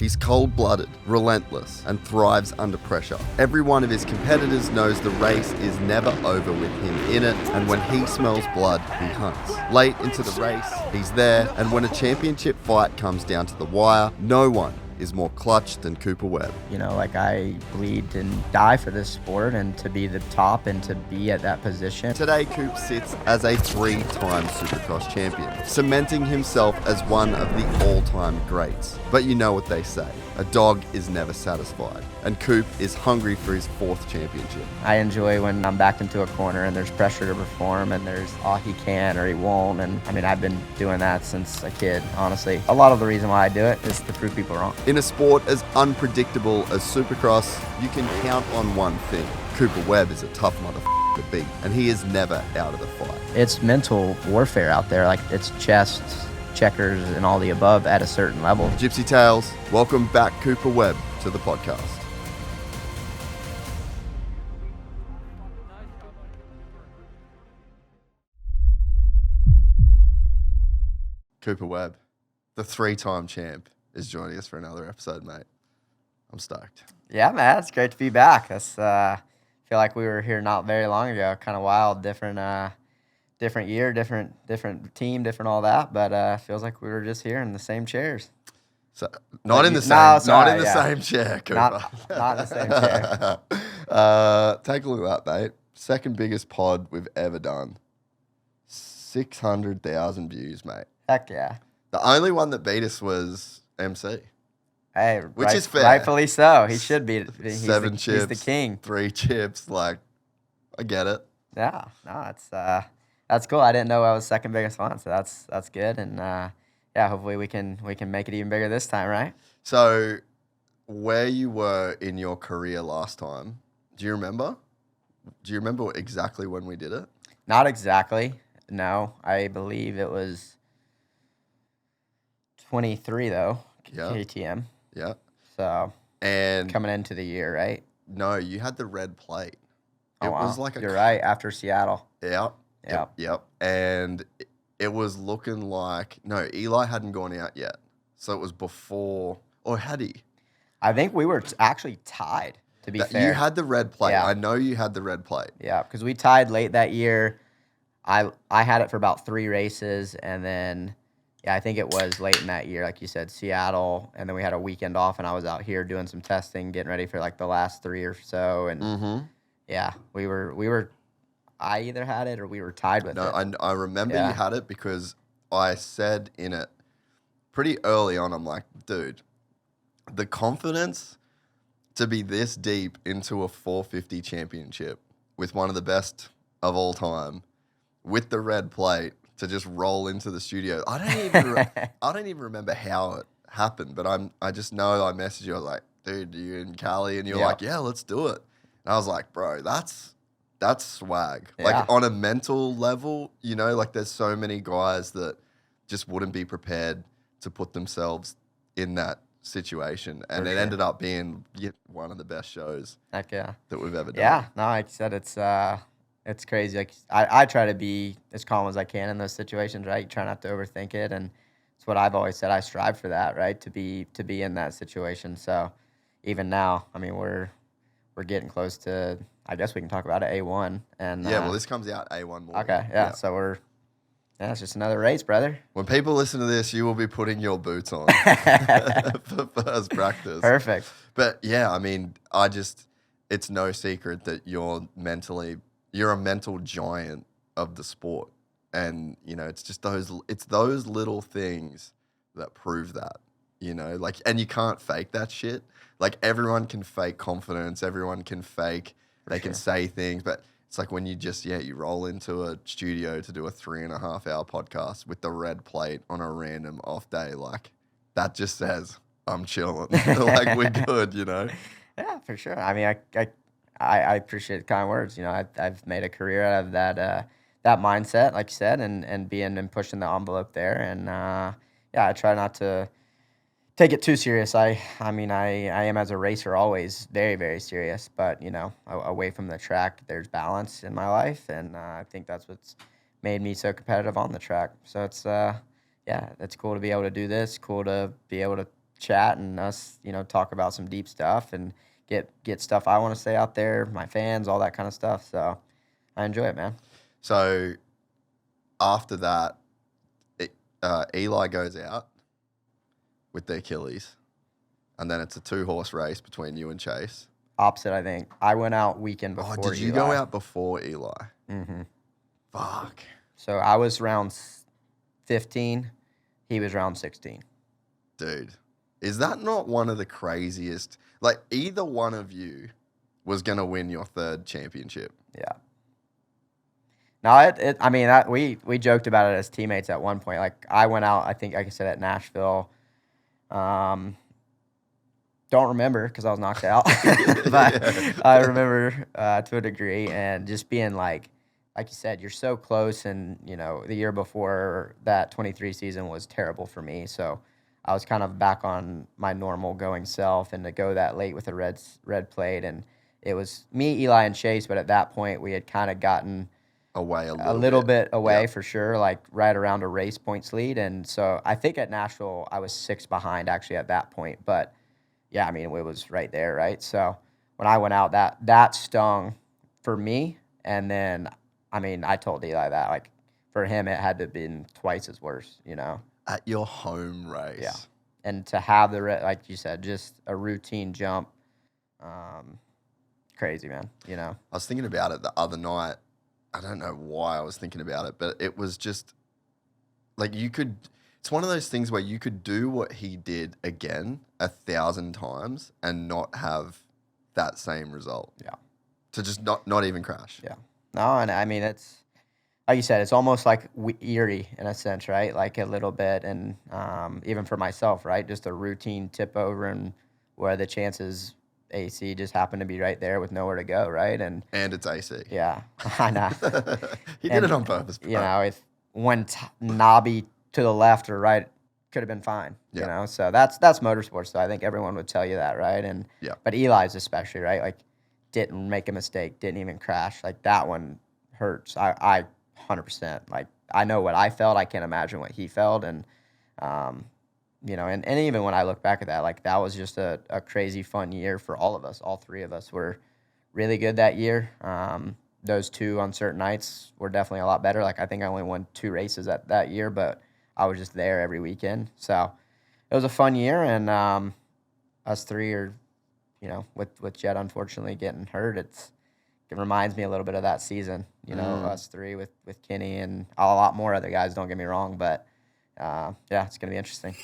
He's cold-blooded, relentless, and thrives under pressure. Every one of his competitors knows the race is never over with him in it, and when he smells blood, he hunts. Late into the race, he's there, and when a championship fight comes down to the wire, no one is more clutch than Cooper Webb. You know, like I bleed and die for this sport and to be the top and to be at that position. Today, Coop sits as a 3-time Supercross champion, cementing himself as one of the all-time greats. But you know what they say, a dog is never satisfied, and Coop is hungry for his 4th championship. I enjoy when I'm backed into a corner and there's pressure to perform and there's, oh, he can or he won't. And I mean, I've been doing that since a kid, honestly. A lot of the reason why I do it is to prove people wrong. In a sport as unpredictable as Supercross, you can count on one thing. Cooper Webb is a tough motherfucker to beat, and he is never out of the fight. It's mental warfare out there. Like, it's chess, checkers, and all the above at a certain level. Gypsy Tales, welcome back Cooper Webb to the podcast. Cooper Webb, the 3-time champ, is joining us for another episode, mate. I'm stoked. Yeah, man, it's great to be back. That's feel like we were here not very long ago. Kind of wild, different year, different team, different all that. But feels like we were just here in the same chairs. So not in the same, same chair, Cooper. Not in the same chair. Take a look at that, mate. Second biggest pod we've ever done. 600,000 views, mate. Heck yeah. The only one that beat us was MC. Hey, which is fair. Rightfully so. He should be. He's 7 chips. He's the king. 3 chips. Like, I get it. Yeah. No, that's cool. I didn't know I was second biggest one, so that's good. And yeah, hopefully we can make it even bigger this time, right? So, where you were in your career last time, do you remember? Do you remember exactly when we did it? Not exactly. No, I believe it was 23 though. Yeah. KTM. Yeah. So and coming into the year, right? No, you had the red plate. It wow. was like You're right, after Seattle. Yep. And it was looking like Eli hadn't gone out yet. So it was before, or had he? I think we were actually tied, to be fair. You had the red plate. Yeah. I know you had the red plate. Yeah, because we tied late that year. I had it for about 3 races, and then I think it was late in that year, like you said, Seattle, and then we had a weekend off, and I was out here doing some testing, getting ready for like the last 3 or so, and yeah, we were. I either had it or we were tied with it. No, I remember you had it because I said in it pretty early on, I'm like, dude, the confidence to be this deep into a 450 championship with one of the best of all time, with the red plate, to just roll into the studio. I don't even remember how it happened, but I just know I messaged you. I was like, dude, you in Cali? And you're like, yeah, let's do it. And I was like, bro, that's swag. Yeah. Like on a mental level, like there's so many guys that just wouldn't be prepared to put themselves in that situation. And it ended up being one of the best shows Heck yeah. that we've ever done. Yeah, no, like you said, it's crazy. Like I try to be as calm as I can in those situations, right? You try not to overthink it, and it's what I've always said. I strive for that, right? To be in that situation. So even now, I mean, we're getting close to. I guess we can talk about it, A1. And well, this comes out A1 morning. Okay, yeah. So it's just another race, brother. When people listen to this, you will be putting your boots on for first practice. Perfect. But yeah, I mean, it's no secret that you're a mental giant of the sport. And, it's just those little things that prove that, and you can't fake that shit. Like everyone can fake confidence. Everyone can fake, can say things, but it's like when you just, you roll into a studio to do a 3.5-hour podcast with the red plate on a random off day, like that just says, I'm chilling. Like we're good, Yeah, for sure. I mean, I appreciate the kind words. I've made a career out of that mindset, like you said, and being and pushing the envelope there. And I try not to take it too serious. I am as a racer always very, very serious, but away from the track, there's balance in my life, and I think that's what's made me so competitive on the track. So it's it's cool to be able to do this. Cool to be able to chat and us, talk about some deep stuff and get stuff I want to say out there, my fans, all that kind of stuff. So I enjoy it, man. So after that, Eli goes out with the Achilles, and then it's a 2-horse race between you and Chase. Opposite, I think. I went out weekend before Eli. Oh, did you go out before Eli? Mm-hmm. Fuck. So I was round 15. He was round 16. Dude, is that not one of the craziest? Like, either one of you was going to win your 3rd championship. Yeah. No, we joked about it as teammates at one point. Like, I went out, I think, like I said, at Nashville. Don't remember because I was knocked out. But yeah. I remember to a degree, and just being like you said, you're so close. And, the year before that 23 season was terrible for me. So I was kind of back on my normal going self, and to go that late with a red plate. And it was me, Eli, and Chase. But at that point, we had kind of gotten away a little bit away, for sure, like right around a race points lead. And so I think at Nashville, I was 6 behind actually at that point. But yeah, I mean, it was right there, right? So when I went out, that stung for me. And then, I mean, I told Eli that, like, for him, it had to have been twice as worse, At your home race. Yeah. And to have like you said, just a routine jump, crazy, man, I was thinking about it the other night. I don't know why I was thinking about it, but it was just, like, it's one of those things where you could do what he did again 1,000 times and not have that same result. Yeah. To just not even crash. Yeah. No, and I mean, it's, like you said, it's almost like eerie in a sense, right? Like a little bit. And even for myself, right? Just a routine tip over, and where the chances AC just happened to be right there with nowhere to go, right? And it's AC. Yeah, I know. He did it on purpose. Bro. If one knobby to the left or right, could have been fine. Yeah. So that's motorsports. So I think everyone would tell you that, right? And yeah. But Eli's especially, right? Like, didn't make a mistake, didn't even crash. Like, that one hurts. I 100%. Like, I know what I felt. I can't imagine what he felt. And and even when I look back at that, like, that was just a crazy fun year for all of us. All 3 of us were really good that year. Those 2 on certain nights were definitely a lot better. Like, I think I only won 2 races that year, but I was just there every weekend. So it was a fun year, and us 3 are, with Jett unfortunately getting hurt, it reminds me a little bit of that season, us 3 with Kenny and a lot more other guys, don't get me wrong, but yeah, it's going to be interesting.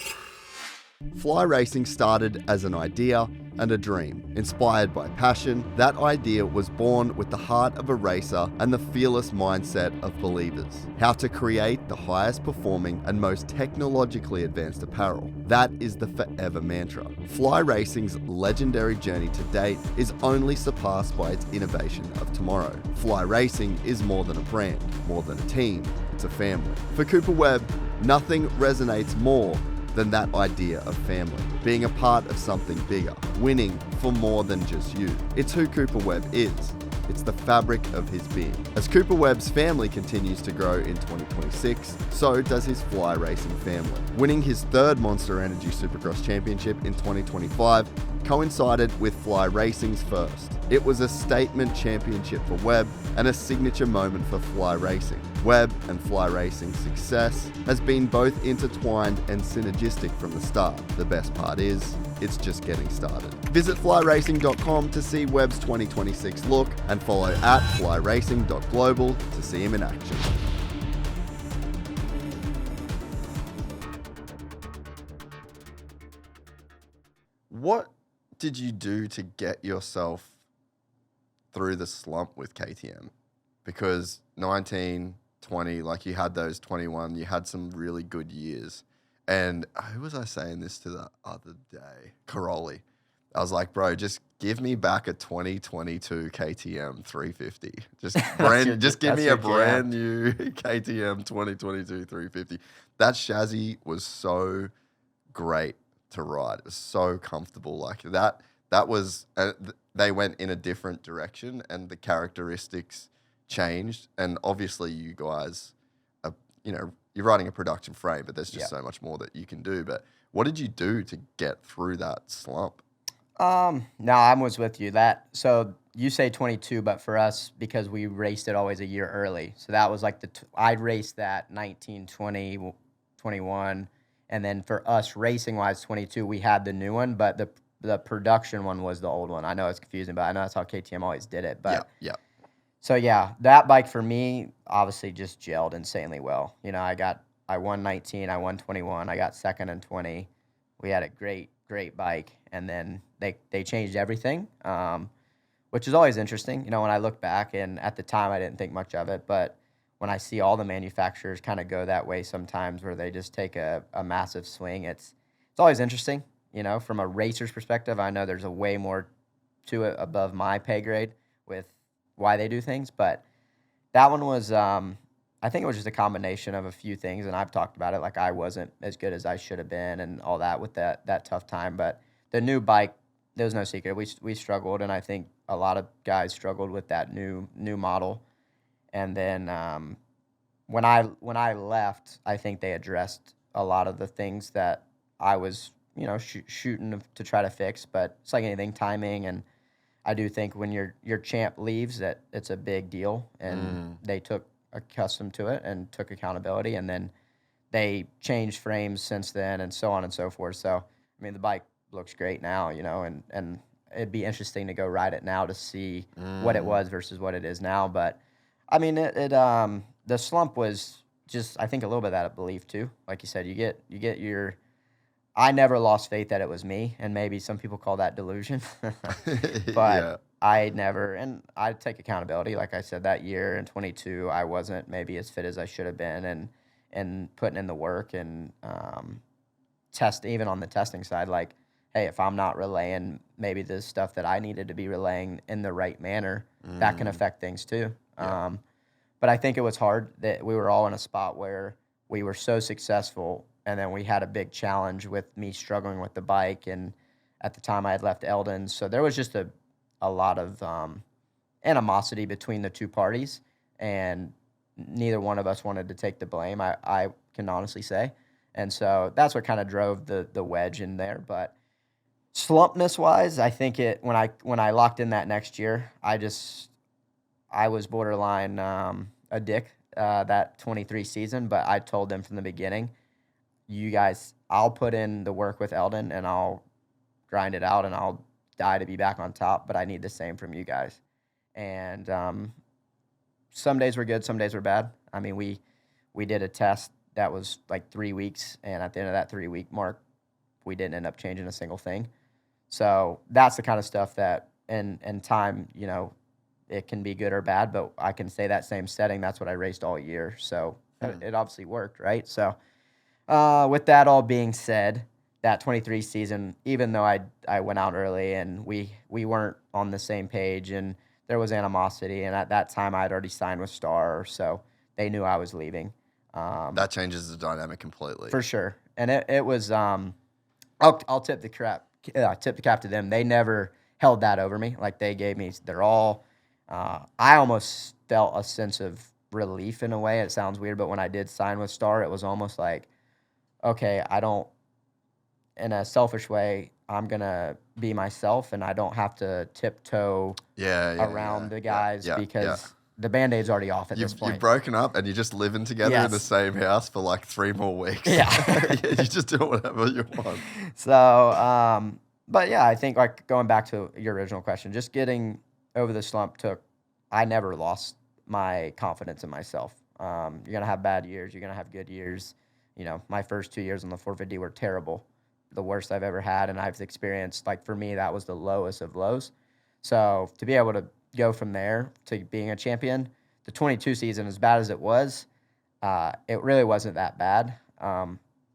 Fly racing started as an idea and a dream. Inspired by passion, that idea was born with the heart of a racer and the fearless mindset of believers. How to create the highest performing and most technologically advanced apparel. That is the forever mantra. Fly racing's legendary journey to date is only surpassed by its innovation of tomorrow. Fly racing is more than a brand, more than a team, it's a family. For Cooper Webb, nothing resonates more than that idea of family, being a part of something bigger, winning for more than just you. It's who Cooper Webb is. It's the fabric of his being. As Cooper Webb's family continues to grow in 2026, so does his fly racing family. Winning his 3rd Monster Energy Supercross Championship in 2025 coincided with fly racing's first. It was a statement championship for Webb and a signature moment for fly racing. Webb and fly racing's success has been both intertwined and synergistic from the start. The best part is, it's just getting started. Visit flyracing.com to see Webb's 2026 look and follow at flyracing.global to see him in action. What did you do to get yourself through the slump with KTM? Because 19, 20, like, you had those 21, you had some really good years. And who was I saying this to the other day? Caroli. I was like, bro, just give me back a 2022 KTM 350. Just give me a brand new KTM 2022 350. That chassis was so great to ride. It was so comfortable. Like, that was they went in a different direction, and the characteristics changed. And obviously, you guys are, you're riding a production frame, but there's just so much more that you can do. But What did you do to get through that slump? No, I was with you. So you say 22, but for us, because we raced it always a year early. So that was like I raced that 19, 20, 21. And then for us racing wise, 22, we had the new one, but the production one was the old one. I know it's confusing, but I know that's how KTM always did it. But yeah. So yeah, that bike for me obviously just gelled insanely well. I won 19, I won 21, I got second in 20. We had a great bike, and then they changed everything, which is always interesting. When I look back, and at the time I didn't think much of it, but when I see all the manufacturers kind of go that way sometimes, where they just take a massive swing, it's always interesting. From a racer's perspective, I know there's a way more to it above my pay grade with why they do things, but that one was, I think it was just a combination of a few things, and I've talked about it, like I wasn't as good as I should have been and all that with that tough time. But the new bike, there was no secret. We struggled, and I think a lot of guys struggled with that new model. And then when I left, I think they addressed a lot of the things that I was, shooting to try to fix. But it's like anything, timing, and I do think when your champ leaves, that it's a big deal, and they took accustomed to it and took accountability, and then they changed frames since then, and so on and so forth. So, I mean, the bike looks great now, and it'd be interesting to go ride it now to see what it was versus what it is now. But I mean, the slump was just, I think, a little bit of that belief too. Like you said, you get your. I never lost faith that it was me, and maybe some people call that delusion, but Yeah. I never, and I take accountability. Like I said, that year in 22, I wasn't maybe as fit as I should have been, and putting in the work and even on the testing side, like, hey, if I'm not relaying maybe the stuff that I needed to be relaying in the right manner, that can affect things too. Yeah. But I think it was hard that we were all in a spot where we were so successful, and then we had a big challenge with me struggling with the bike, and at the time I had left Eldon, so there was just a lot of animosity between the two parties, and neither one of us wanted to take the blame, I can honestly say. And so that's what kind of drove the wedge in there. But slumpness-wise, I think when I locked in that next year, I was borderline a dick that 23 season, but I told them from the beginning, you guys, I'll put in the work with Eldon, and I'll grind it out, and I'll die to be back on top, but I need the same from you guys. And some days were good, some days were bad. I mean, we did a test that was like 3 weeks, and at the end of that 3-week mark, we didn't end up changing a single thing. So that's the kind of stuff that in time, it can be good or bad, but I can say that same setting, that's what I raced all year. So it obviously worked, right? So with that all being said, that 23 season, even though I went out early and we weren't on the same page, and there was animosity, and at that time I had already signed with Star, so they knew I was leaving. That changes the dynamic completely. For sure. And it was I'll tip the cap to them. They never held that over me. Like, they gave me their all. I almost felt a sense of relief in a way. It sounds weird, but when I did sign with Star, it was almost like, okay, in a selfish way, I'm going to be myself, and I don't have to tiptoe around the guys because the Band-Aid's already off at this point. You've broken up, and you're just living together in the same house for like 3 more weeks. Yeah. You just do whatever you want. So, but yeah, I think, like, going back to your original question, just getting over the slump I never lost my confidence in myself. You're going to have bad years. You're going to have good years. My first 2 years on the 450 were terrible, the worst I've ever had, and I've experienced, like, for me, that was the lowest of lows. So to be able to go from there to being a champion, the 22 season, as bad as it was, it really wasn't that bad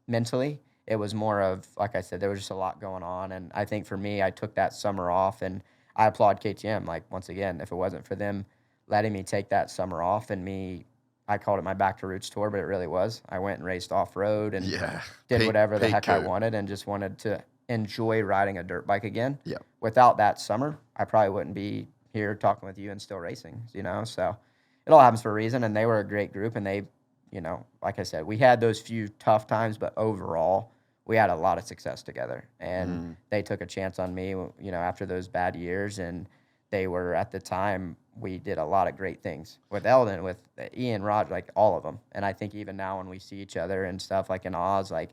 mentally. It was more of, like I said, there was just a lot going on, and I think for me, I took that summer off, and I applaud KTM. Like, once again, if it wasn't for them letting me take that summer off and I called it my Back to Roots tour, but it really was. I went and raced off-road and did whatever the heck I wanted, and just wanted to enjoy riding a dirt bike again. Yeah. Without that summer, I probably wouldn't be here talking with you and still racing, So it all happens for a reason, and they were a great group, and they, like I said, we had those few tough times, but overall, we had a lot of success together. And they took a chance on me, after those bad years. And they were, at the time, we did a lot of great things with Eldon, with Ian, Rod, like all of them. And I think even now when we see each other and stuff like in Oz, like,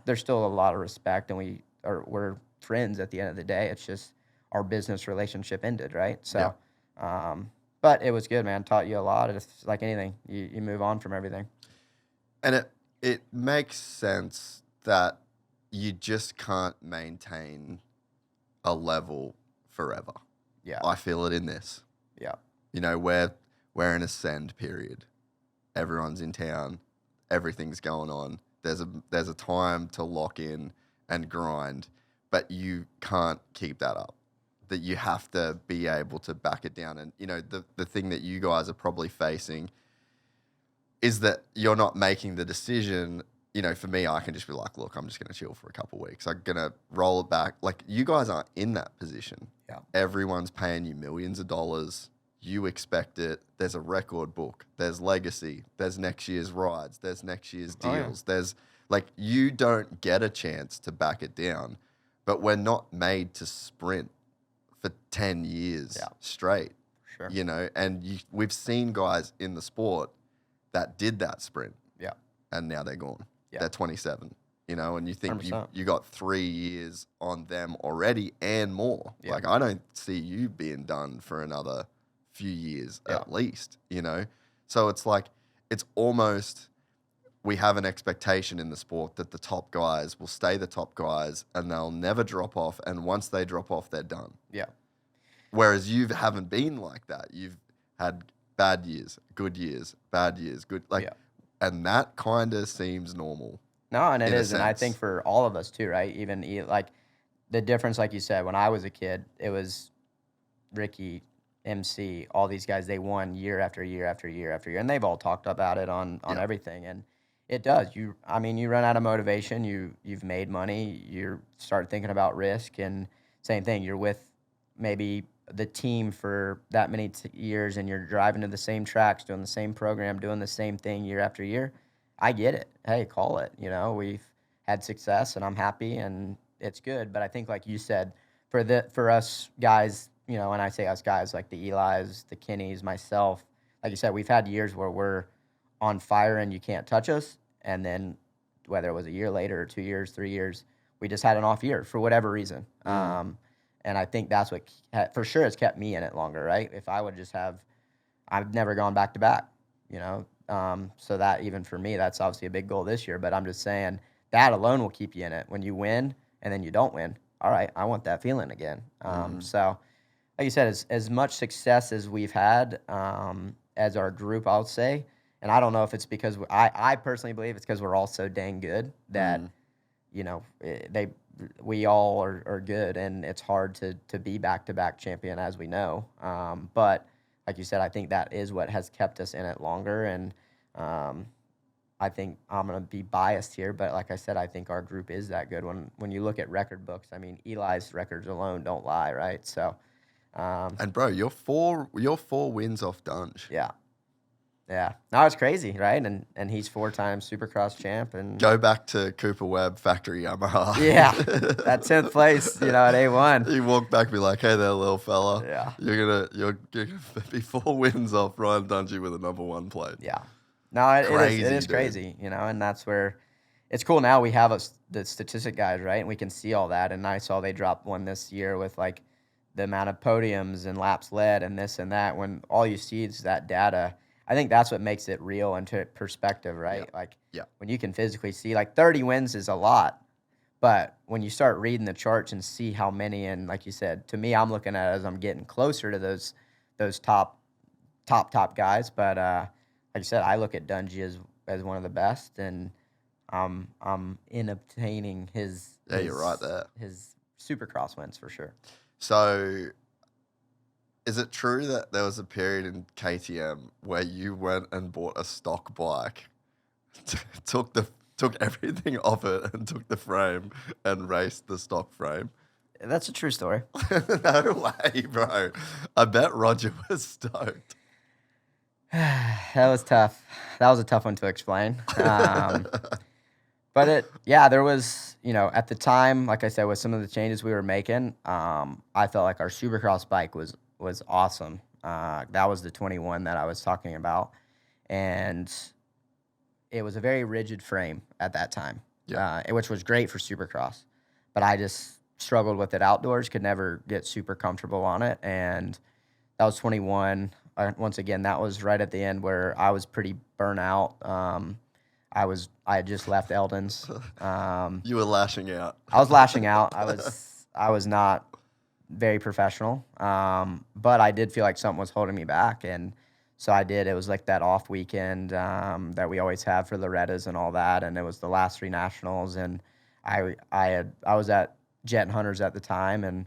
there's still a lot of respect, and we're friends at the end of the day. It's just our business relationship ended, right? So, but it was good, man. Taught you a lot. It's like anything, you move on from everything. And it makes sense that you just can't maintain a level forever. Yeah. I feel it in this. Yeah. We're in a send period. Everyone's in town. Everything's going on. There's a time to lock in and grind, but you can't keep that up. That you have to be able to back it down. And, the thing that you guys are probably facing is that you're not making the decision. For me, I can just be like, look, I'm just going to chill for a couple of weeks. I'm going to roll it back. Like, you guys aren't in that position. Yeah. Everyone's paying you millions of dollars. You expect it. There's a record book. There's legacy. There's next year's rides. There's next year's deals. There's, you don't get a chance to back it down. But we're not made to sprint for 10 years straight. Sure. And we've seen guys in the sport that did that sprint. Yeah. And now they're gone. Yeah. They're 27, and you think 100%. you got 3 years on them already and more. Yeah. Like, I don't see you being done for another few years at least, So it's like, it's almost, we have an expectation in the sport that the top guys will stay the top guys and they'll never drop off. And once they drop off, they're done. Yeah. Whereas you haven't been like that. You've had bad years, good years, bad years, good. And that kind of seems normal. No, and it is. And I think for all of us too, right? Even like the difference, like you said, when I was a kid, it was Ricky, MC, all these guys, they won year after year after year after year. And they've all talked about it on everything. And it does. You run out of motivation. You've made money. You start thinking about risk. And same thing, you're with maybe the team for that many years, and you're driving to the same tracks, doing the same program, doing the same thing year after year. I get it. Hey, call it. We've had success, and I'm happy, and it's good. But I think, like you said, for us guys, and I say us guys, like the Elis, the Kinnys, myself, like you said, we've had years where we're on fire and you can't touch us, and then whether it was a year later or 2 years, 3 years, we just had an off year for whatever reason. And I think that's what, for sure, has kept me in it longer, right? If I would just I've never gone back to back, so that even for me, that's obviously a big goal this year. But I'm just saying that alone will keep you in it. When you win and then you don't win, all right, I want that feeling again. So, like you said, as much success as we've had as our group, I'll say, and I don't know if it's because I personally believe it's because we're all so dang good that we all are good, and it's hard to be back-to-back champion, as we know. But like you said, I think that is what has kept us in it longer. And I think I'm going to be biased here, but like I said, I think our group is that good. When you look at record books, I mean, Eli's records alone don't lie, right? So, and bro, you're four wins off Dunge. Yeah. Yeah. No, it's crazy, right? And he's 4-time Supercross champ. And go back to Cooper Webb, factory Yamaha. Yeah. That 10th place, at A1. You walk back and be like, hey there, little fella. Yeah. You're gonna be 4 wins off Ryan Dungey with a number 1 plate. Yeah. No, it is crazy, and that's where it's cool. Now we have the statistic guys, right? And we can see all that. And I saw they dropped one this year with like the amount of podiums and laps led and this and that. When all you see is that data, I think that's what makes it real into perspective, right? When you can physically see, like 30 wins is a lot, but when you start reading the charts and see how many, and like you said, to me, I'm looking at it as I'm getting closer to those top guys. But like you said, I look at Dungey as one of the best, and I'm in obtaining his you're right there. His Supercross wins for sure. So, is it true that there was a period in KTM where you went and bought a stock bike, took everything off it and took the frame and raced the stock frame? That's a true story. No way, bro. I bet Roger was stoked. That was tough. That was a tough one to explain. But there was, at the time, like I said, with some of the changes we were making, I felt like our Supercross bike was awesome. That was the 21 that I was talking about, and it was a very rigid frame at that time, which was great for Supercross, but I just struggled with it outdoors, could never get super comfortable on it, and that was 21. Once again, that was right at the end where I was pretty burnt out. I had just left Eldon's. You were lashing out. I was lashing out. I was not very professional. But I did feel like something was holding me back, and so I did. It was like that off weekend that we always have for Loretta's and all that, and it was the last 3 nationals, and I was at Jett and Hunter's at the time, and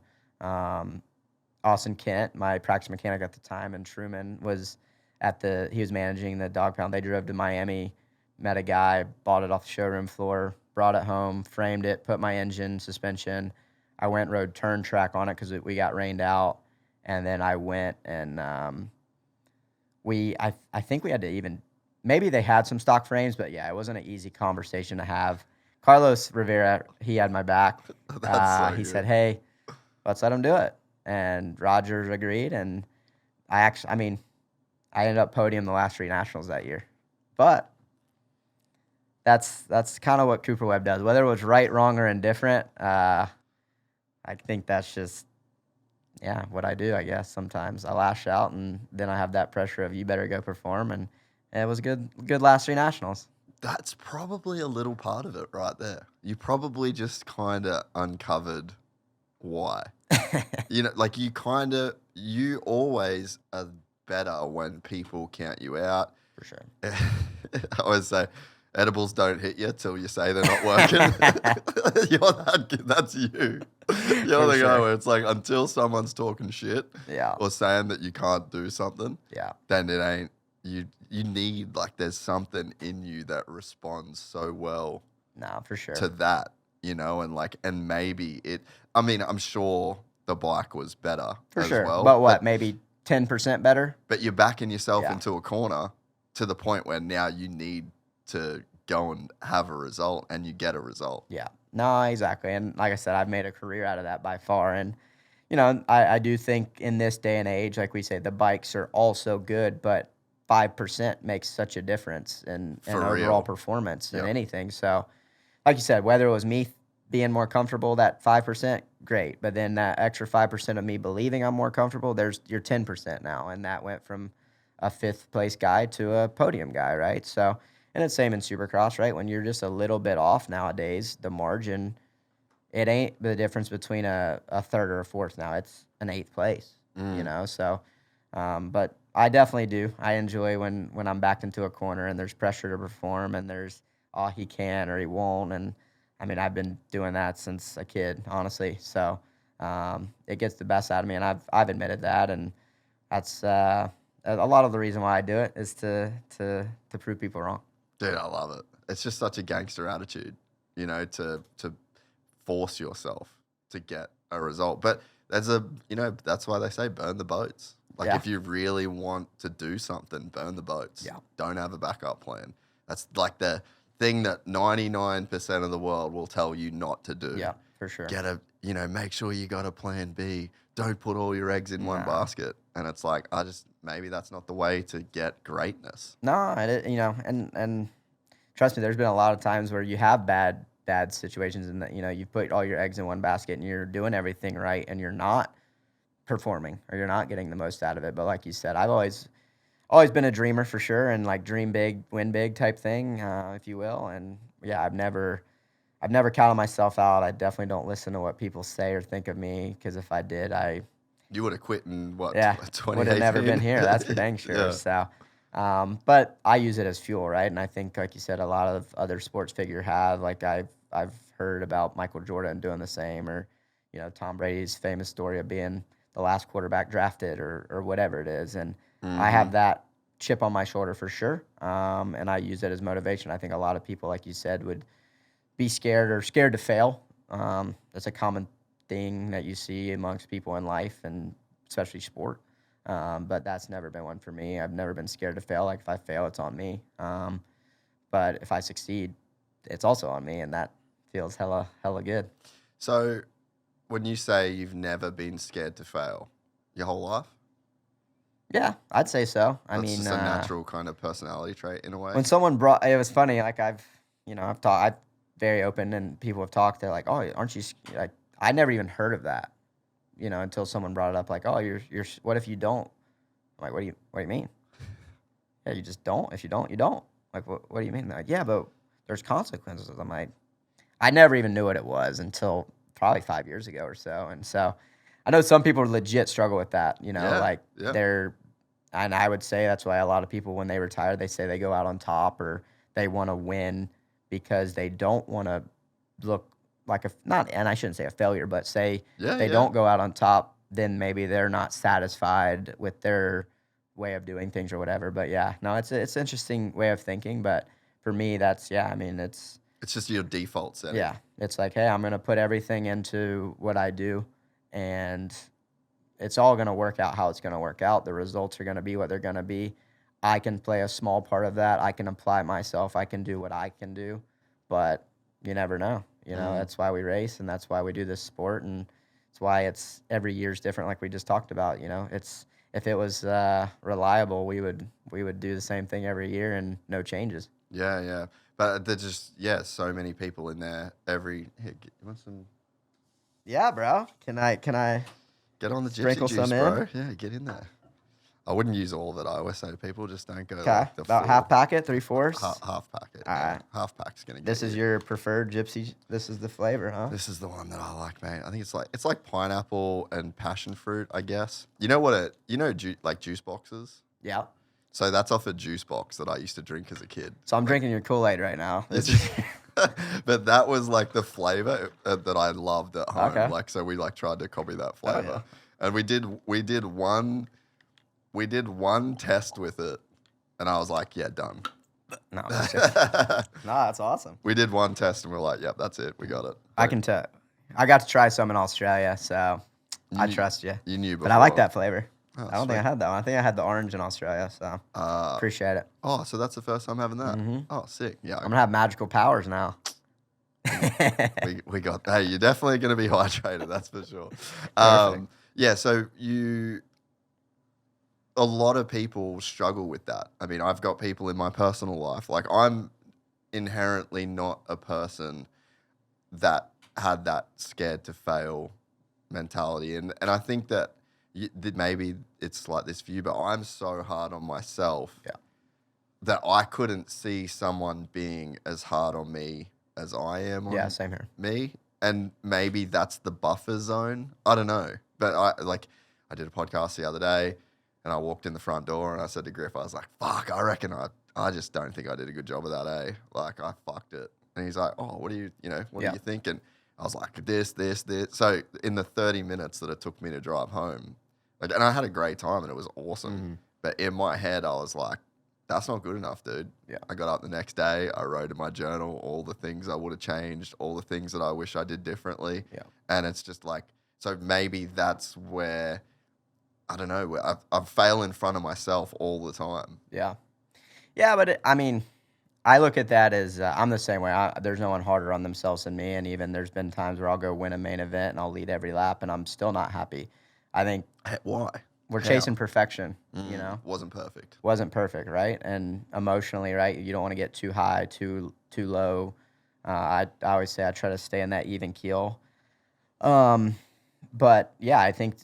Austin Kent, my practice mechanic at the time, and Truman was he was managing the dog pound. They drove to Miami, met a guy, bought it off the showroom floor, brought it home, framed it, put my engine, suspension. I went rode turn track on it because we got rained out, and then I went and I think we had to even, maybe they had some stock frames, but yeah, it wasn't an easy conversation to have. Carlos Rivera, he had my back. He said, "Hey, let's let him do it." And Rogers agreed, and I ended up podium the last 3 nationals that year. But that's kind of what Cooper Webb does. Whether it was right, wrong, or indifferent, I think that's just, what I do, I guess. Sometimes I lash out, and then I have that pressure of you better go perform, and it was a good last 3 nationals. That's probably a little part of it right there. You probably just kind of uncovered why. Like you always are better when people count you out. For sure. I always say, edibles don't hit you till you say they're not working. That's you. You're the guy where it's like, until someone's talking shit or saying that you can't do something, then it ain't, you need, like, there's something in you that responds so well for sure. to that, and maybe I'm sure the bike was better for as sure. well. But maybe 10% better? But you're backing yourself into a corner to the point where now you need to go and have a result, and you get a result. Yeah. No, exactly. And like I said, I've made a career out of that by far. And, I do think in this day and age, like we say, the bikes are also good, but 5% makes such a difference in overall performance in anything. So, like you said, whether it was me being more comfortable, that 5%, great. But then that extra 5% of me believing I'm more comfortable, there's your 10% now. And that went from a 5th place guy to a podium guy, right? So, and it's same in Supercross, right? When you're just a little bit off nowadays, the margin, it ain't the difference between a 3rd or a 4th now. It's an 8th place, So, but I definitely do. I enjoy when I'm backed into a corner and there's pressure to perform, and there's, he can or he won't. And I've been doing that since a kid, honestly. So it gets the best out of me, and I've admitted that, and that's a lot of the reason why I do it is to prove people wrong. Dude, I love it. It's just such a gangster attitude, to force yourself to get a result. But that's why they say burn the boats. Like, if you really want to do something, burn the boats. Yeah. Don't have a backup plan. That's like the thing that 99% of the world will tell you not to do. Yeah, for sure. Make sure you got a plan B. Don't put all your eggs in one basket. And it's like, maybe that's not the way to get greatness. No, and trust me, there's been a lot of times where you have bad situations, and that, you put all your eggs in one basket and you're doing everything right and you're not performing, or you're not getting the most out of it. But like you said, I've always been a dreamer for sure, and like dream big, win big type thing, if you will. And I've never counted myself out. I definitely don't listen to what people say or think of me, because if I did, you would have quit in what? Yeah, 2018? Would have never been here. That's for dang sure. So, but I use it as fuel, right? And I think, like you said, a lot of other sports figures have. Like I've heard about Michael Jordan doing the same, or Tom Brady's famous story of being the last quarterback drafted, or whatever it is. And I have that chip on my shoulder for sure, and I use it as motivation. I think a lot of people, like you said, would be scared to fail. That's a common thing that you see amongst people in life, and especially sport. But that's never been one for me. I've never been scared to fail. Like, if I fail, it's on me. But if I succeed, it's also on me, and that feels hella good. So, when you say you've never been scared to fail, your whole life? Yeah, I'd say so. That's just a natural kind of personality trait in a way. When someone brought, it was funny. Like I've talked, I'm very open, and people have talked. They're like, "Oh, aren't you like?" I never even heard of that, until someone brought it up. Like, "Oh, you're. What if you don't?" I'm like, what do you mean? Yeah, you just don't. If you don't, you don't. Like, what do you mean? They're like, yeah, but there's consequences. I'm like, I never even knew what it was until probably 5 years ago or so. And so I know some people legit struggle with that, they're, and I would say that's why a lot of people, when they retire, they say they go out on top or they want to win because they don't want to look like and I shouldn't say a failure, but say they don't go out on top, then maybe they're not satisfied with their way of doing things or whatever. But yeah, no, it's an interesting way of thinking. But for me, that's, it's just your default setting. Yeah, it's like, hey, I'm going to put everything into what I do, and it's all going to work out how it's going to work out. The results are going to be what they're going to be. I can play a small part of that. I can apply myself. I can do what I can do, but you never know. That's why we race, and that's why we do this sport, and it's why it's every year's different. Like we just talked about, it's if it was reliable, we would do the same thing every year and no changes. Yeah. But there's just so many people in there. Here, you want some? Yeah, bro. Can I get on the sprinkle gypsy juice, some bro? in? Yeah, get in there. I wouldn't use all of it. I always say to people, just don't go. Okay, like the about full, half packet, 3/4. half packet. All right, half pack's gonna. This is your preferred gypsy. This is the flavor, huh? This is the one that I like, mate. I think it's like pineapple and passion fruit, I guess. You know what? Like juice boxes. Yeah. So that's off a juice box that I used to drink as a kid. So I'm drinking your Kool-Aid right now. But that was like the flavor that I loved at home. Okay. Like, so we tried to copy that flavor, and we did one test with it, and I was like, yeah, done. No, that's awesome. We did one test, and we're like, yep, that's it. We got it. I can tell. I got to try some in Australia, so I trust you. You knew before. But I like that flavor. Oh, I don't think I had that one. I think I had the orange in Australia, so appreciate it. Oh, so that's the first time having that. Mm-hmm. Oh, sick. Yeah. I'm going to have magical powers now. we got, hey, you're definitely going to be hydrated, that's for sure. Yeah, so a lot of people struggle with that. I mean, I've got people in my personal life. Like, I'm inherently not a person that had that scared to fail mentality. And I think that maybe it's like this for you, but I'm so hard on myself that I couldn't see someone being as hard on me as I am on same here. me. And maybe that's the buffer zone. I don't know. But I did a podcast the other day, and I walked in the front door, and I said to Griff, I was like, fuck, I reckon I just don't think I did a good job of that, eh? Like, I fucked it. And he's like, oh, what do you thinking? I was like, this. So in the 30 minutes that it took me to drive home, and I had a great time, and it was awesome. Mm-hmm. But in my head, I was like, that's not good enough, dude. Yeah. I got up the next day, I wrote in my journal all the things I would have changed, all the things that I wish I did differently. Yeah. And it's just like, so maybe that's where, I don't know, where I fail in front of myself all the time. Yeah. Yeah, but I look at that as I'm the same way. There's no one harder on themselves than me, and even there's been times where I'll go win a main event and I'll lead every lap, and I'm still not happy. I think why we're chasing perfection. Wasn't perfect. Wasn't perfect, right? And emotionally, right? You don't want to get too high, too low. I always say I try to stay in that even keel. But yeah, I think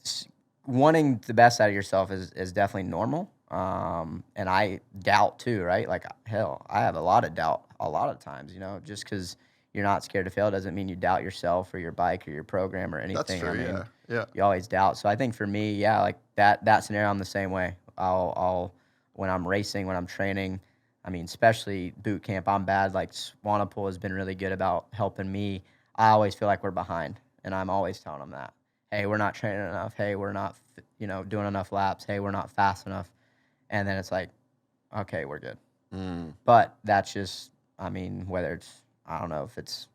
wanting the best out of yourself is definitely normal. And I doubt too, right? Like, hell, I have a lot of doubt a lot of times, just because you're not scared to fail doesn't mean you doubt yourself or your bike or your program or anything. That's true, yeah. You always doubt. So I think for me, like that scenario, I'm the same way. I'll when I'm racing, when I'm training, especially boot camp, I'm bad. Like Swanepoel has been really good about helping me. I always feel like we're behind, and I'm always telling them that. Hey, we're not training enough. Hey, we're not, doing enough laps. Hey, we're not fast enough. And then it's like, okay, we're good. But that's just, whether it's, I don't know if it's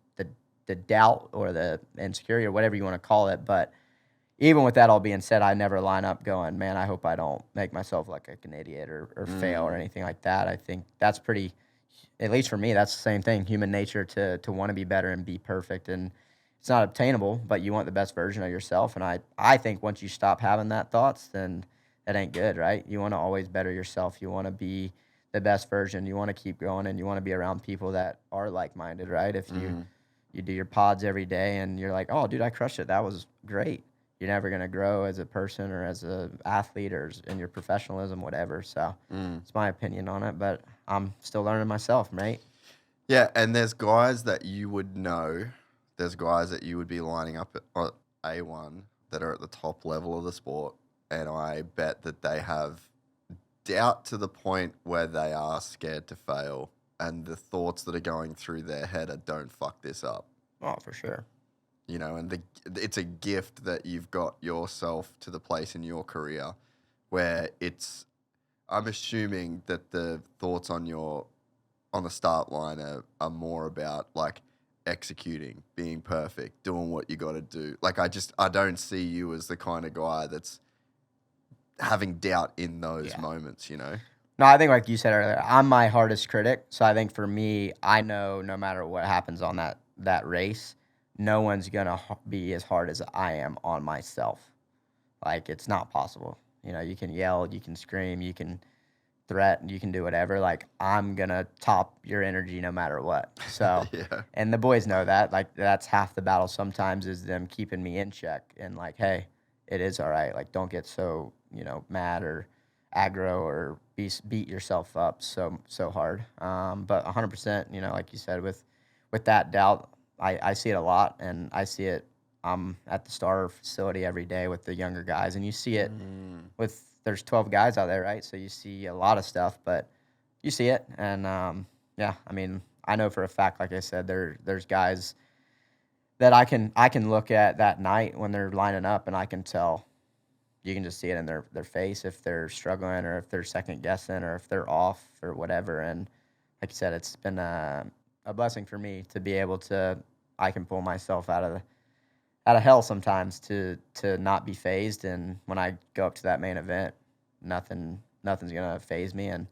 the doubt or the insecurity or whatever you want to call it. But even with that all being said, I never line up going, man, I hope I don't make myself like an idiot or fail or anything like that. I think that's pretty at least for me, that's the same thing. Human nature to want to be better and be perfect, and it's not obtainable, but you want the best version of yourself. And I think once you stop having that thoughts, then it ain't good, right? You want to always better yourself. You want to be the best version. You want to keep growing, and you want to be around people that are like-minded, right? If you do your pods every day and you're like, oh, dude, I crushed it. That was great. You're never going to grow as a person or as an athlete or in your professionalism, whatever. So it's my opinion on it, but I'm still learning myself, mate. Yeah, and there's guys that you would know. There's guys that you would be lining up at A1 that are at the top level of the sport, and I bet that they have doubt to the point where they are scared to fail, and the thoughts that are going through their head are, don't fuck this up. Oh, for sure. You know, and it's a gift that you've got yourself to the place in your career where I'm assuming that the thoughts on the start line are more about like executing, being perfect, doing what you got to do. Like I don't see you as the kind of guy that's having doubt in those moments, you know? No, I think like you said earlier, I'm my hardest critic. So I think for me, I know no matter what happens on that race, no one's going to be as hard as I am on myself. Like, it's not possible. You know, you can yell, you can scream, you can threaten, you can do whatever. Like, I'm going to top your energy no matter what. So, and the boys know that. Like, that's half the battle sometimes is them keeping me in check and like, hey, it is all right. Like, don't get so, mad or aggro or beat yourself up so hard. But 100%, like you said, with that doubt, I see it a lot, and I see it. I'm at the Star facility every day with the younger guys, and you see it there's 12 guys out there, right? So you see a lot of stuff, but you see it, and I mean, I know for a fact, like I said, there's guys that I can look at that night when they're lining up, and I can tell. You can just see it in their face if they're struggling or if they're second guessing or if they're off or whatever. And like you said, it's been a blessing for me to be able to. I can pull myself out of hell sometimes to not be phased. And when I go up to that main event, nothing's gonna phase me. And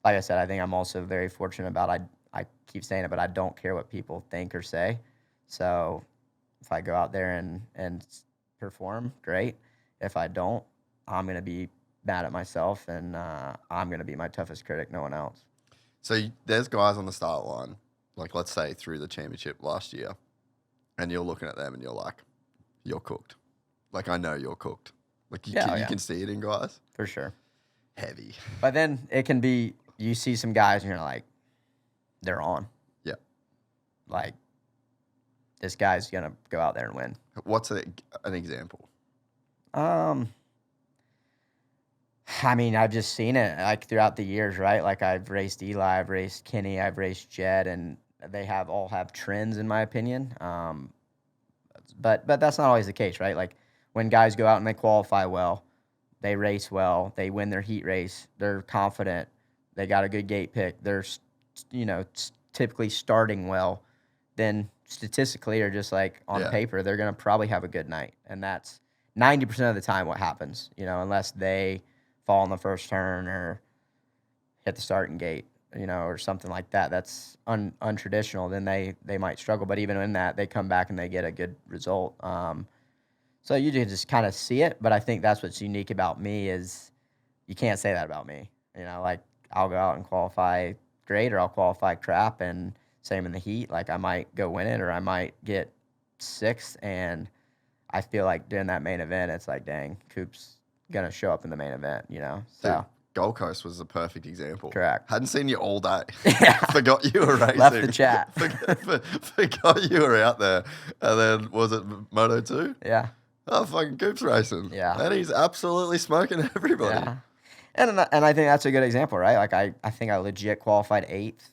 like I said, I think I'm also very fortunate about. I keep saying it, but I don't care what people think or say. So if I go out there and perform, great. If I don't, I'm going to be mad at myself, and I'm going to be my toughest critic, no one else. So there's guys on the start line, like let's say through the championship last year, and you're looking at them and you're like, you're cooked. Like, I know you're cooked. Like, you can see it in guys. For sure. Heavy. But then it can be, you see some guys and you're like, they're on. Yeah. Like, this guy's going to go out there and win. What's an example? I mean, I've just seen it like throughout the years, right? Like I've raced Eli, I've raced Kenny, I've raced Jett, and they all have trends in my opinion. But that's not always the case, right? Like when guys go out and they qualify well, they race well, they win their heat race, they're confident, they got a good gate pick, they're typically starting well, then statistically or just like on paper, they're gonna probably have a good night, and that's 90% of the time what happens, unless they fall in the first turn or hit the starting gate, or something like that. That's untraditional. Then they might struggle, but even in that, they come back and they get a good result. So you just kind of see it, but I think that's what's unique about me is you can't say that about me. Like I'll go out and qualify great or I'll qualify crap, and same in the heat. Like I might go win it or I might get sixth, and I feel like during that main event, it's like, dang, Coops gonna show up in the main event, So dude, Gold Coast was a perfect example. Correct. Hadn't seen you all day. Yeah. Forgot you were racing. Left the chat. Forgot you were out there. And then was it Moto 2? Yeah. Oh, fucking Coops racing. Yeah. And he's absolutely smoking everybody. Yeah. And I think that's a good example, right? Like I think I legit qualified 8th,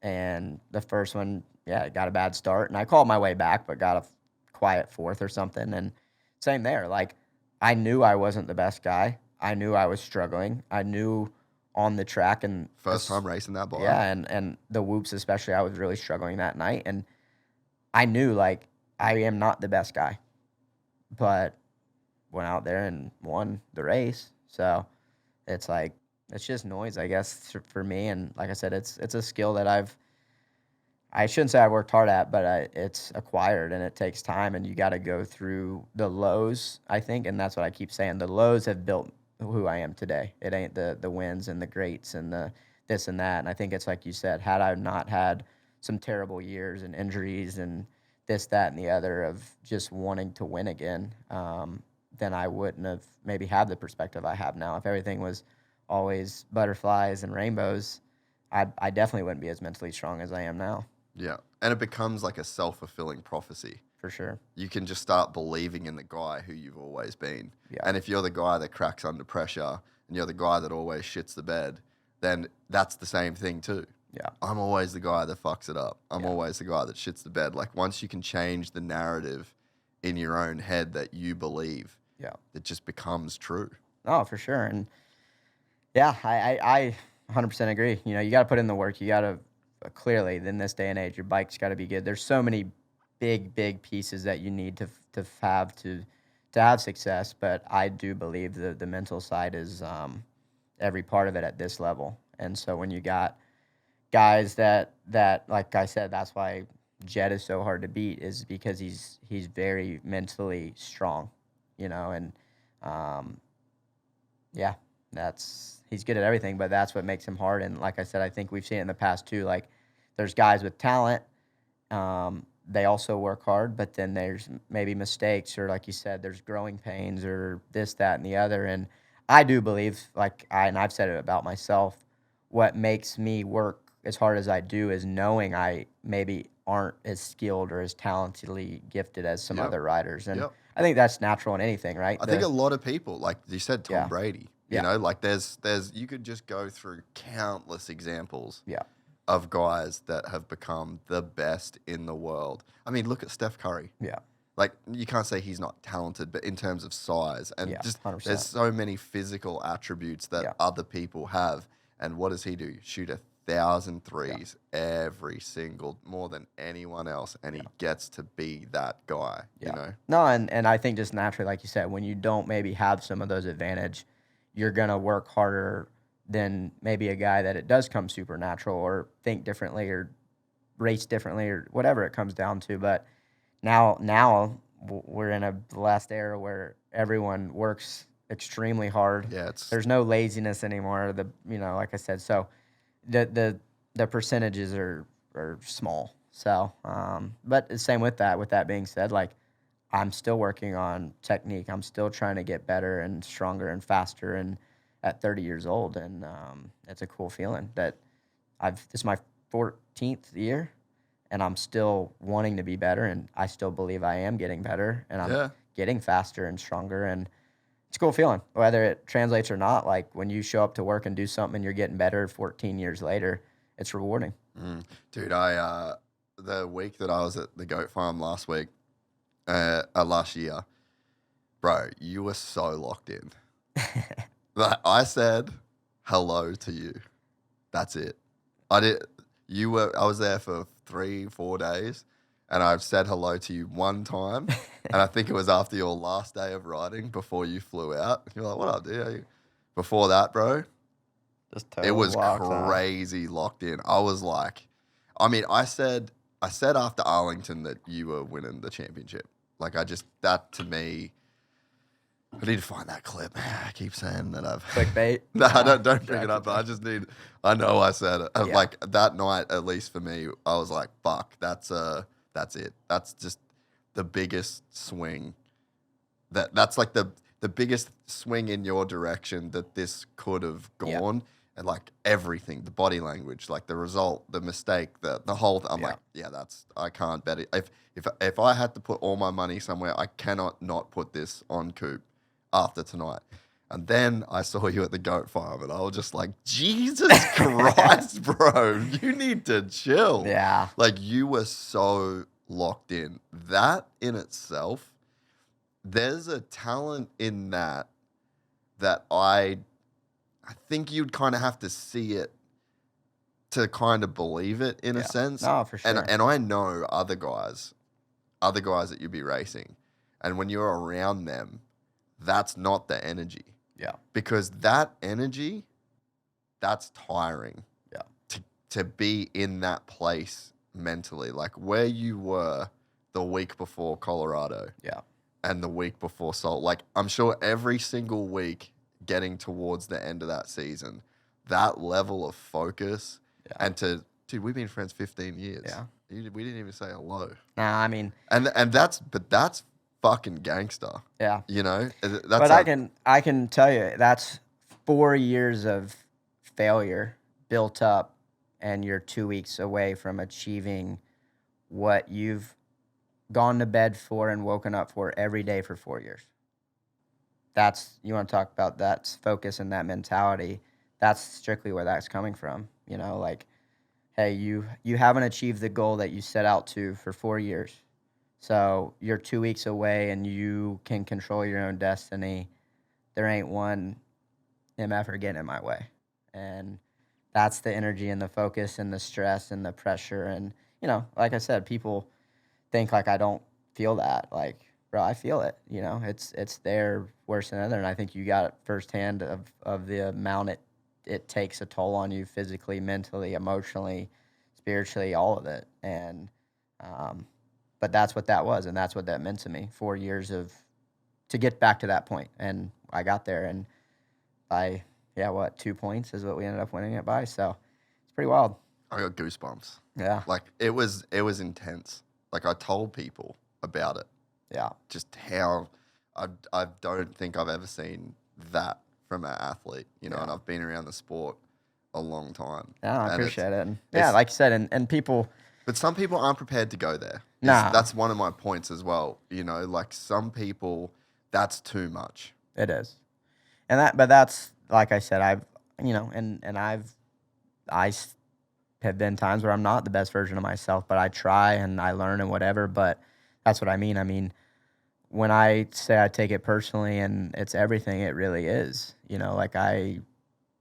and the first one, got a bad start, and I called my way back, but got a quiet 4th or something. And same there. Like I knew I wasn't the best guy. I knew I was struggling. I knew on the track and first time racing that bike. Yeah, and the whoops especially, I was really struggling that night, and I knew like I am not the best guy, but went out there and won the race. So it's like It's just noise, I guess, for me. And like I said, it's a skill that I shouldn't say I worked hard at, but it's acquired and it takes time, and you got to go through the lows, I think. And that's what I keep saying. The lows have built who I am today. It ain't the wins and the greats and the this and that. And I think it's like you said, had I not had some terrible years and injuries and this, that, and the other of just wanting to win again, then I wouldn't have maybe had the perspective I have now. If everything was always butterflies and rainbows, I definitely wouldn't be as mentally strong as I am now. Yeah. And it becomes like a self-fulfilling prophecy. For sure. You can just start believing in the guy who you've always been. Yeah. And if you're the guy that cracks under pressure and you're the guy that always shits the bed, then that's the same thing too. Yeah. I'm always the guy that fucks it up. I'm always the guy that shits the bed. Like once you can change the narrative in your own head that you believe, it just becomes true. Oh, for sure. And yeah, I 100% agree. You know, you got to put in the work. You got to clearly in this day and age, your bike's got to be good. There's so many big pieces that you need to have success. But I do believe the mental side is every part of it at this level. And so when you got guys that like I said, that's why Jett is so hard to beat, is because he's very mentally strong, you know, and he's good at everything, but that's what makes him hard. And like I said, I think we've seen it in the past too. Like there's guys with talent, they also work hard, but then there's maybe mistakes, or like you said, there's growing pains or this, that, and the other. And I do believe, I've said it about myself, what makes me work as hard as I do is knowing I maybe aren't as skilled or as talentedly gifted as some other riders. And I think that's natural in anything, right? I think a lot of people, like you said, Tom Brady, you know, like there's you could just go through countless examples of guys that have become the best in the world. I mean, look at Steph Curry. Yeah. Like, you can't say he's not talented, but in terms of size and just 100%. There's so many physical attributes that other people have. And what does he do? Shoot 1,000 threes every single, more than anyone else, and he gets to be that guy, you know? No, and I think just naturally, like you said, when you don't maybe have some of those advantage, you're going to work harder than maybe a guy that it does come supernatural or think differently or race differently or whatever it comes down to. But now we're in the last era where everyone works extremely hard. Yeah, there's no laziness anymore. Like I said, so the percentages are small. So, but the same with that. With that being said, like I'm still working on technique. I'm still trying to get better and stronger and faster. And at 30 years old, and it's a cool feeling that this is my 14th year, and I'm still wanting to be better, and I still believe I am getting better, and I'm getting faster and stronger, and it's a cool feeling, whether it translates or not. Like when you show up to work and do something and you're getting better 14 years later, it's rewarding. Dude, the week that I was at the goat farm last year, bro, you were so locked in. Like, I said hello to you. That's it. I was there for 3-4 days, and I've said hello to you one time, and I think it was after your last day of riding before you flew out. You're like, what up, dude? Before that, bro, it was crazy locked in. I was like, I mean, I said after Arlington that you were winning the championship. Like, that to me, I need to find that clip. I keep saying that I've clickbait. No, don't bring it up. I know I said it. Like that night, at least for me, I was like, "Fuck, that's it. That's just the biggest swing. That's like the biggest swing in your direction that this could have gone." And like everything, the body language, like the result, the mistake, the whole. I'm like, I can't bet it. If I had to put all my money somewhere, I cannot not put this on Coop after tonight. And then I saw you at the goat farm, and I was just like, Jesus Christ, bro, you need to chill. Yeah. Like, you were so locked in. That in itself, there's a talent in that I think you'd kind of have to see it to kind of believe it in a sense. No, for sure. And I know other guys that you'd be racing, and when you're around them, that's not the energy. Yeah. Because that energy that's tiring. Yeah. To be in that place mentally, like where you were the week before Colorado. Yeah. And the week before Salt. Like, I'm sure every single week getting towards the end of that season, that level of focus and dude, we've been friends 15 years. Yeah. We didn't even say hello. Nah, I mean, And that's fucking gangster. yeah. You know? That's But I can tell you that's 4 years of failure built up, and you're 2 weeks away from achieving what you've gone to bed for and woken up for every day for 4 years. That's, you want to talk about that focus and that mentality. That's strictly where that's coming from. You know, like, hey, you haven't achieved the goal that you set out to for 4 years. So you're 2 weeks away and you can control your own destiny. There ain't one MF getting in my way. And that's the energy and the focus and the stress and the pressure. And, you know, like I said, people think like I don't feel that. Like, bro, I feel it. You know, it's there worse than other. And I think you got it firsthand of the amount it takes a toll on you physically, mentally, emotionally, spiritually, all of it. And but that's what that was, and that's what that meant to me. 4 years to get back to that point, and I got there, and by 2 points is what we ended up winning it by. So it's pretty wild. I got goosebumps. Yeah. Like it was intense. Like I told people about it. Yeah. Just how I don't think I've ever seen that from an athlete, you know, and I've been around the sport a long time. Yeah, I appreciate it. And yeah, like you said, and people. But some people aren't prepared to go there. Nah. That's one of my points as well. You know, like some people, that's too much. It is. But that's, like I said, I have been times where I'm not the best version of myself, but I try and I learn and whatever. But that's what I mean. I mean, when I say I take it personally and it's everything, it really is. You know, like I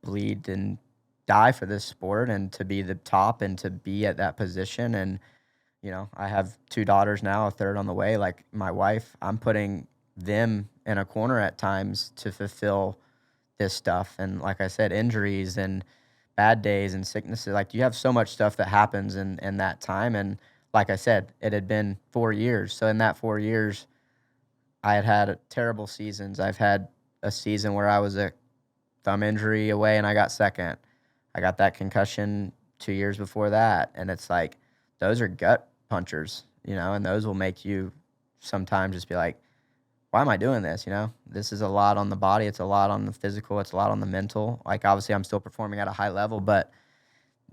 bleed and die for this sport and to be the top and to be at that position. And, you know, I have 2 daughters now, a third on the way. Like my wife, I'm putting them in a corner at times to fulfill this stuff. And like I said, injuries and bad days and sicknesses, like you have so much stuff that happens in that time. And like I said, it had been 4 years. So in that 4 years, I had terrible seasons. I've had a season where I was a thumb injury away and I got second. I got that concussion 2 years before that. And it's like, those are gut punchers, you know, and those will make you sometimes just be like, why am I doing this? You know, this is a lot on the body. It's a lot on the physical. It's a lot on the mental. Like, obviously, I'm still performing at a high level, but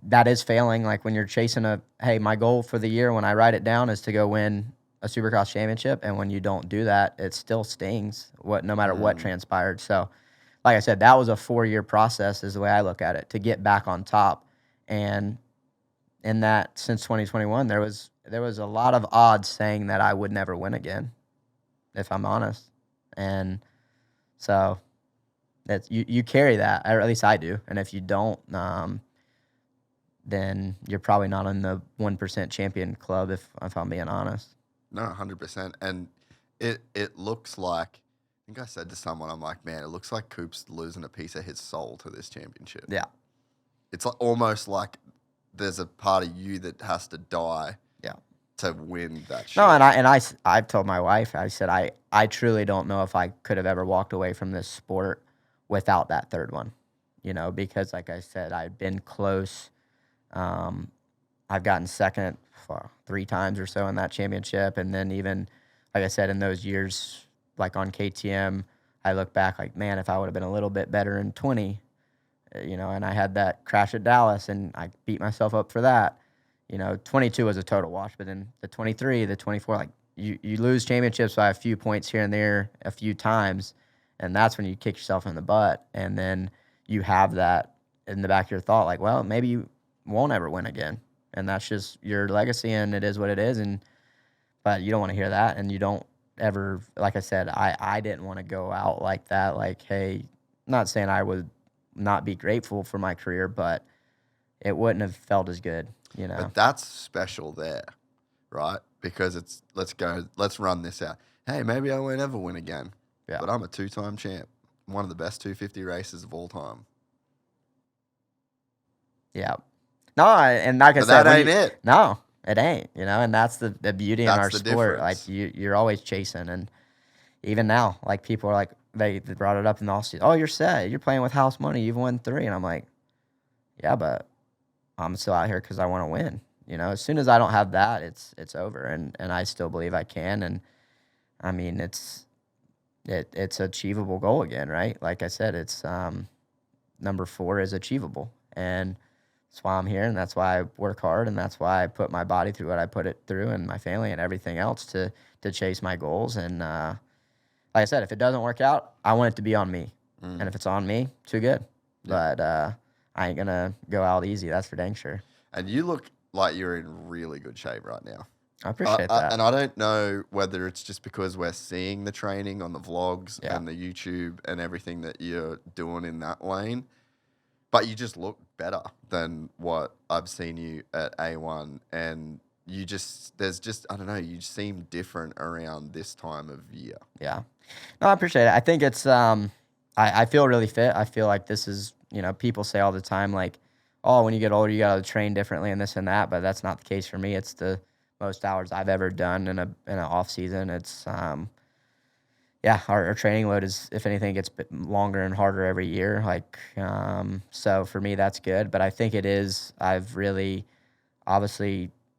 that is failing. Like, when you're chasing hey, my goal for the year, when I write it down, is to go win a Supercross Championship. And when you don't do that, it still stings, no matter what transpired. So, like I said, that was a 4-year process is the way I look at it, to get back on top. And in that, since 2021, there was a lot of odds saying that I would never win again, if I'm honest. And so that's, you carry that, or at least I do. And if you don't, then you're probably not in the 1% champion club, if I'm being honest. No, 100%. And it looks like, I think I said to someone, I'm like, man, it looks like Coops losing a piece of his soul to this championship. Yeah. It's like, almost like there's a part of you that has to die to win that shit. No, and I've told my wife, I said, I truly don't know if I could have ever walked away from this sport without that third one, you know, because like I said, I've been close. I've gotten second 3 times or so in that championship. And then even, like I said, in those years, like on KTM, I look back like, man, if I would have been a little bit better in 20, you know, and I had that crash at Dallas and I beat myself up for that. You know, 22 was a total wash, but then the 23, the 24, like you lose championships by a few points here and there a few times, and that's when you kick yourself in the butt. And then you have that in the back of your thought, like, well, maybe you won't ever win again. And that's just your legacy, and it is what it is. But you don't want to hear that, and you don't ever, like I said, I didn't want to go out like that. Like, hey, not saying I would not be grateful for my career, but it wouldn't have felt as good, you know. But that's special there, right? Because it's, let's run this out. Hey, maybe I won't ever win again. Yeah. But I'm a 2-time champ. One of the best 250 races of all time. Yeah. No, and like I But said, that ain't it. No, it ain't. And that's the beauty in our That's the sport. difference. Like you're always chasing, and even now, like people are like they brought it up in the offseason. Oh, you're set. You're playing with house money. You've won 3, and I'm like, yeah, but I'm still out here because I want to win. As soon as I don't have that, it's over, and I still believe I can. And I mean, it's achievable goal again, right? Like I said, it's number 4 is achievable, and that's why I'm here, and that's why I work hard, and that's why I put my body through what I put it through, and my family and everything else to chase my goals. And like I said, if it doesn't work out, I want it to be on me, and if it's on me, too good. Yeah. But I ain't gonna go out easy. That's for dang sure. And you look like you're in really good shape right now. I appreciate that. And I don't know whether it's just because we're seeing the training on the vlogs Yeah. and the YouTube and everything that you're doing in that lane, but you just look better than what I've seen you at A1. And I don't know, you seem different around this time of year. Yeah. No, I appreciate it. I think it's, I feel really fit. I feel like this is, people say all the time, like, oh, when you get older, you got to train differently and this and that, but that's not the case for me. It's the most hours I've ever done in an off season. It's, our training load is, if anything, gets longer and harder every year. Like, so for me, that's good. But I think it is, obviously,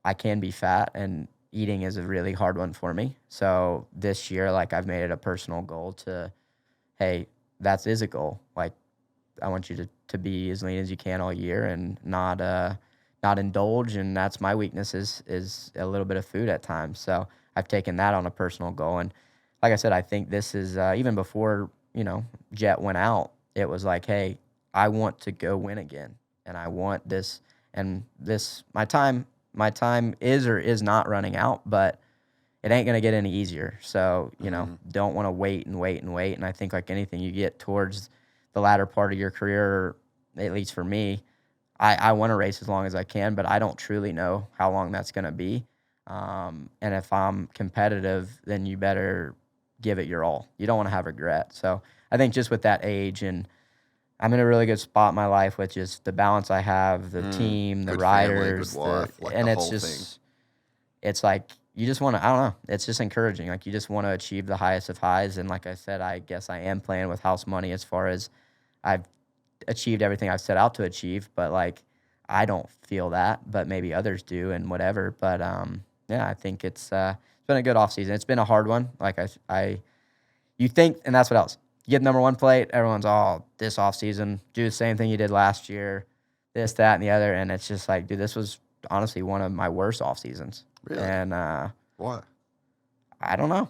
I can be fat, and eating is a really hard one for me. So this year, like, I've made it a personal goal to, hey, that is a goal. Like, I want you to be as lean as you can all year and not indulge. And that's my weakness is a little bit of food at times. So I've taken that on a personal goal. And like I said, I think this is even before, Jett went out, it was like, hey, I want to go win again. And I want this, and this, my time is or is not running out, but it ain't going to get any easier. So, don't want to wait and wait and wait. And I think like anything, you get towards the latter part of your career, at least for me, I want to race as long as I can, but I don't truly know how long that's going to be. And if I'm competitive, then you better give it your all. You don't want to have regret. So I think just with that age, and I'm in a really good spot in my life with just the balance I have, the team, the riders, family, good wife, and the it's whole just, thing. It's like, you just want to, I don't know, it's just encouraging. Like, you just want to achieve the highest of highs. And like I said, I guess I am playing with house money as far as I've achieved everything I've set out to achieve, but like, I don't feel that, but maybe others do and whatever. But I think it's been a good off season. It's been a hard one. Like you think, and that's what else. You get number 1 plate, everyone's all this off season, do the same thing you did last year, this, that, and the other, and it's just like, dude, this was honestly one of my worst off seasons. Really? And why? I don't know,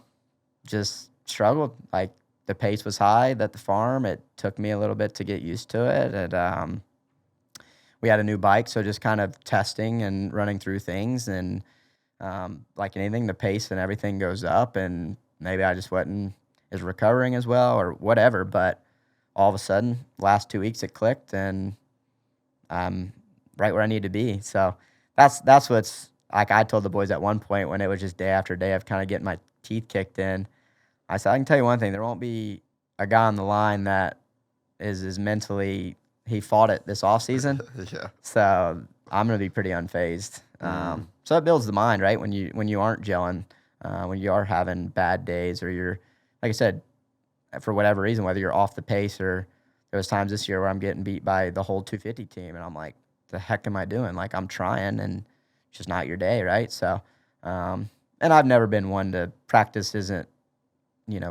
just struggled. Like, the pace was high at the farm. It took me a little bit to get used to it. And we had a new bike, so just kind of testing and running through things. And like anything, the pace and everything goes up. And maybe I just wasn't as recovering as well or whatever. But all of a sudden, last 2 weeks, it clicked, and I'm right where I need to be. So that's what's, like, I told the boys at one point when it was just day after day of kind of getting my teeth kicked in, I said, I can tell you one thing, there won't be a guy on the line that is mentally, he fought it this offseason. Yeah. So I'm going to be pretty unfazed. So it builds the mind, right? When you aren't gelling, when you are having bad days, or you're, like I said, for whatever reason, whether you're off the pace, or there was times this year where I'm getting beat by the whole 250 team, and I'm like, the heck am I doing? Like, I'm trying, and it's just not your day, right? So, and I've never been one to, practice isn't,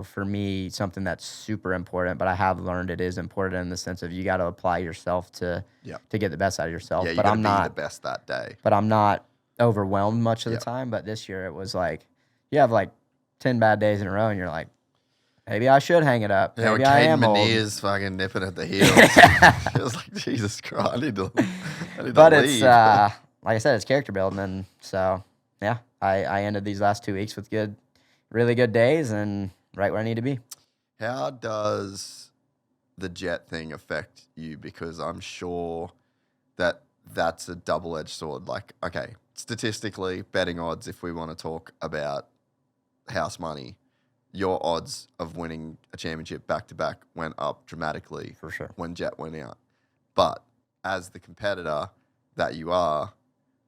for me, something that's super important, but I have learned it is important in the sense of you got to apply yourself to get the best out of yourself. Yeah, you but got I'm to not be the best that day. But I'm not overwhelmed much of the time. But this year it was like, you have like 10 bad days in a row, and you're like, maybe I should hang it up. Yeah, maybe I am old. Meniere's fucking nipping at the heels. It was like, Jesus Christ, I need to But leave. it's like I said, it's character building, and so I ended these last 2 weeks with really good days, and right where I need to be. How does the Jett thing affect you? Because I'm sure that's a double-edged sword. Like, okay, statistically, betting odds, if we want to talk about house money, your odds of winning a championship back-to-back went up dramatically For sure. when Jett went out. But as the competitor, that you are,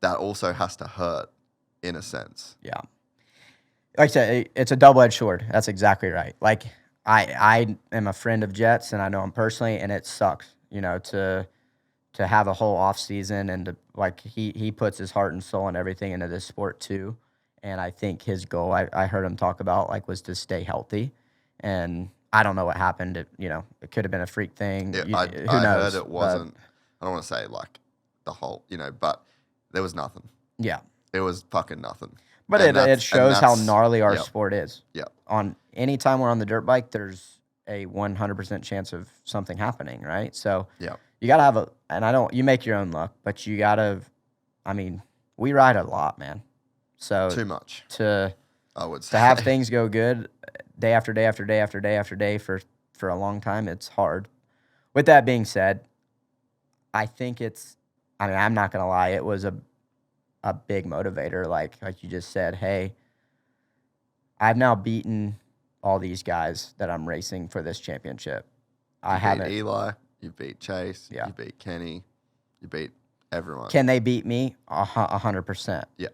that also has to hurt in a sense. Yeah. Like I said, it's a double-edged sword. That's exactly right. Like, I am a friend of Jett's, and I know him personally, and it sucks, to have a whole off season and to, like, he puts his heart and soul and everything into this sport too. And I think his goal, I heard him talk about, like, was to stay healthy. And I don't know what happened. It could have been a freak thing. Yeah, Who I knows? heard it wasn't. I don't want to say like the whole, but there was nothing. Yeah. It was fucking nothing. But it shows how gnarly our sport is. Yeah. On any time we're on the dirt bike, there's a 100% chance of something happening, right? So yeah, you got to have you make your own luck, but you got to, we ride a lot, man. So too much I would say. To have things go good day after day after day after day after day for a long time, it's hard. With that being said, I think I'm not going to lie, it was a big motivator. Like you just said, hey, I've now beaten all these guys that I'm racing for this championship. I haven't. Eli, you beat Chase, yeah. You beat Kenny, you beat everyone. Can they beat me? 100%. Yeah.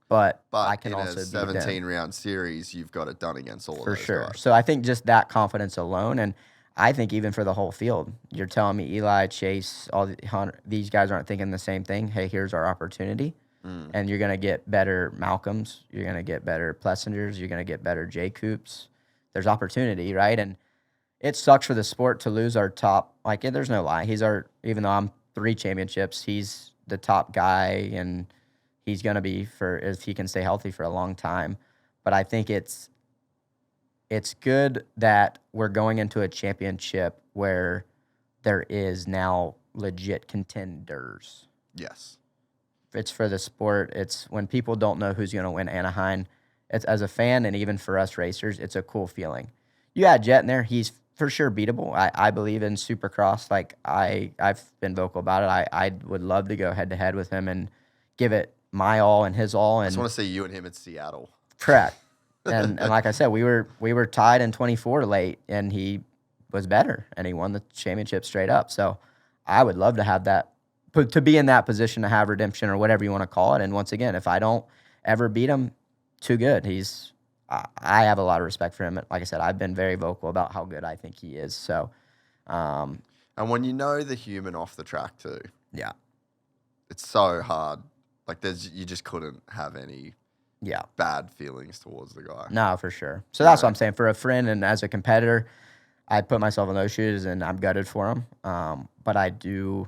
But I can also beat them. In a 17-round series, you've got it done against all of those sure. guys. So I think just that confidence alone, and I think even for the whole field, you're telling me Eli, Chase, these guys aren't thinking the same thing. Hey, here's our opportunity. And you're going to get better Malcolms. You're going to get better Plessingers. You're going to get better J. Coops. There's opportunity, right? And it sucks for the sport to lose our top. Like, there's no lie. Even though I'm 3 championships, he's the top guy, and he's going to be if he can stay healthy for a long time. But I think it's good that we're going into a championship where there is now legit contenders. Yes. It's for the sport. It's when people don't know who's going to win Anaheim. It's, as a fan, and even for us racers, it's a cool feeling. You add Jett in there, he's for sure beatable. I believe in Supercross. Like, I've been vocal about it. I would love to go head-to-head with him and give it my all and his all. And I just want to see you and him at Seattle. Correct. And like I said, we were tied in 24 late, and he was better, and he won the championship straight up. So I would love to have that. To be in that position to have redemption or whatever you want to call it. And once again, if I don't ever beat him, too good. I have a lot of respect for him. Like I said, I've been very vocal about how good I think he is. So, and when you know the human off the track too, yeah, it's so hard. Like you just couldn't have any bad feelings towards the guy. No, for sure. So that's what I'm saying. For a friend and as a competitor, I put myself in those shoes, and I'm gutted for him. But I do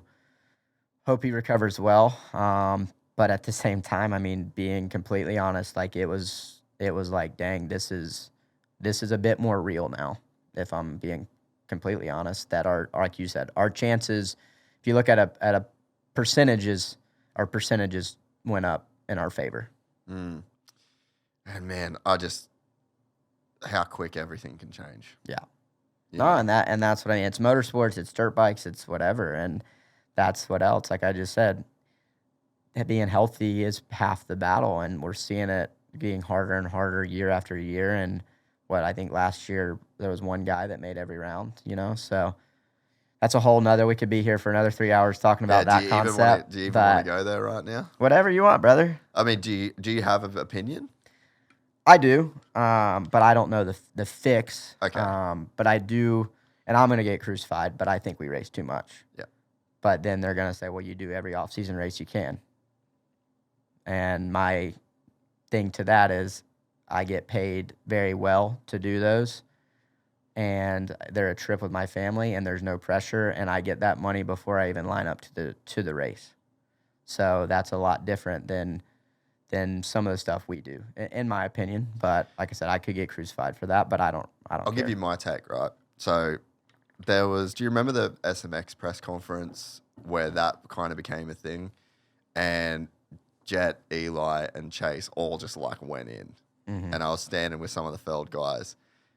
hope he recovers well. But at the same time, being completely honest, like it was like, dang, this is a bit more real now. If I'm being completely honest, that like you said, our chances, if you look at a percentages, our percentages went up in our favor. And man, how quick everything can change. Yeah. And that's what I mean. It's motorsports, it's dirt bikes, it's whatever, and that's what else. Like I just said, being healthy is half the battle, and we're seeing it being harder and harder year after year. And I think last year there was one guy that made every round, so that's a whole nother. We could be here for another 3 hours talking about that concept. Do you even want to go there right now? Whatever you want, brother. Do you have an opinion? I do, but I don't know the fix. Okay. But I do, and I'm going to get crucified, but I think we race too much. Yeah. But then they're going to say, well, you do every off-season race you can. And my thing to that is I get paid very well to do those, and they're a trip with my family, and there's no pressure, and I get that money before I even line up to the race. So that's a lot different than some of the stuff we do, in my opinion. But like I said, I could get crucified for that, but I don't I'll give you my take, right? So do you remember the SMX press conference where that kind of became a thing? And Jett, Eli, and Chase all just like went in. Mm-hmm. And I was standing with some of the Feld guys,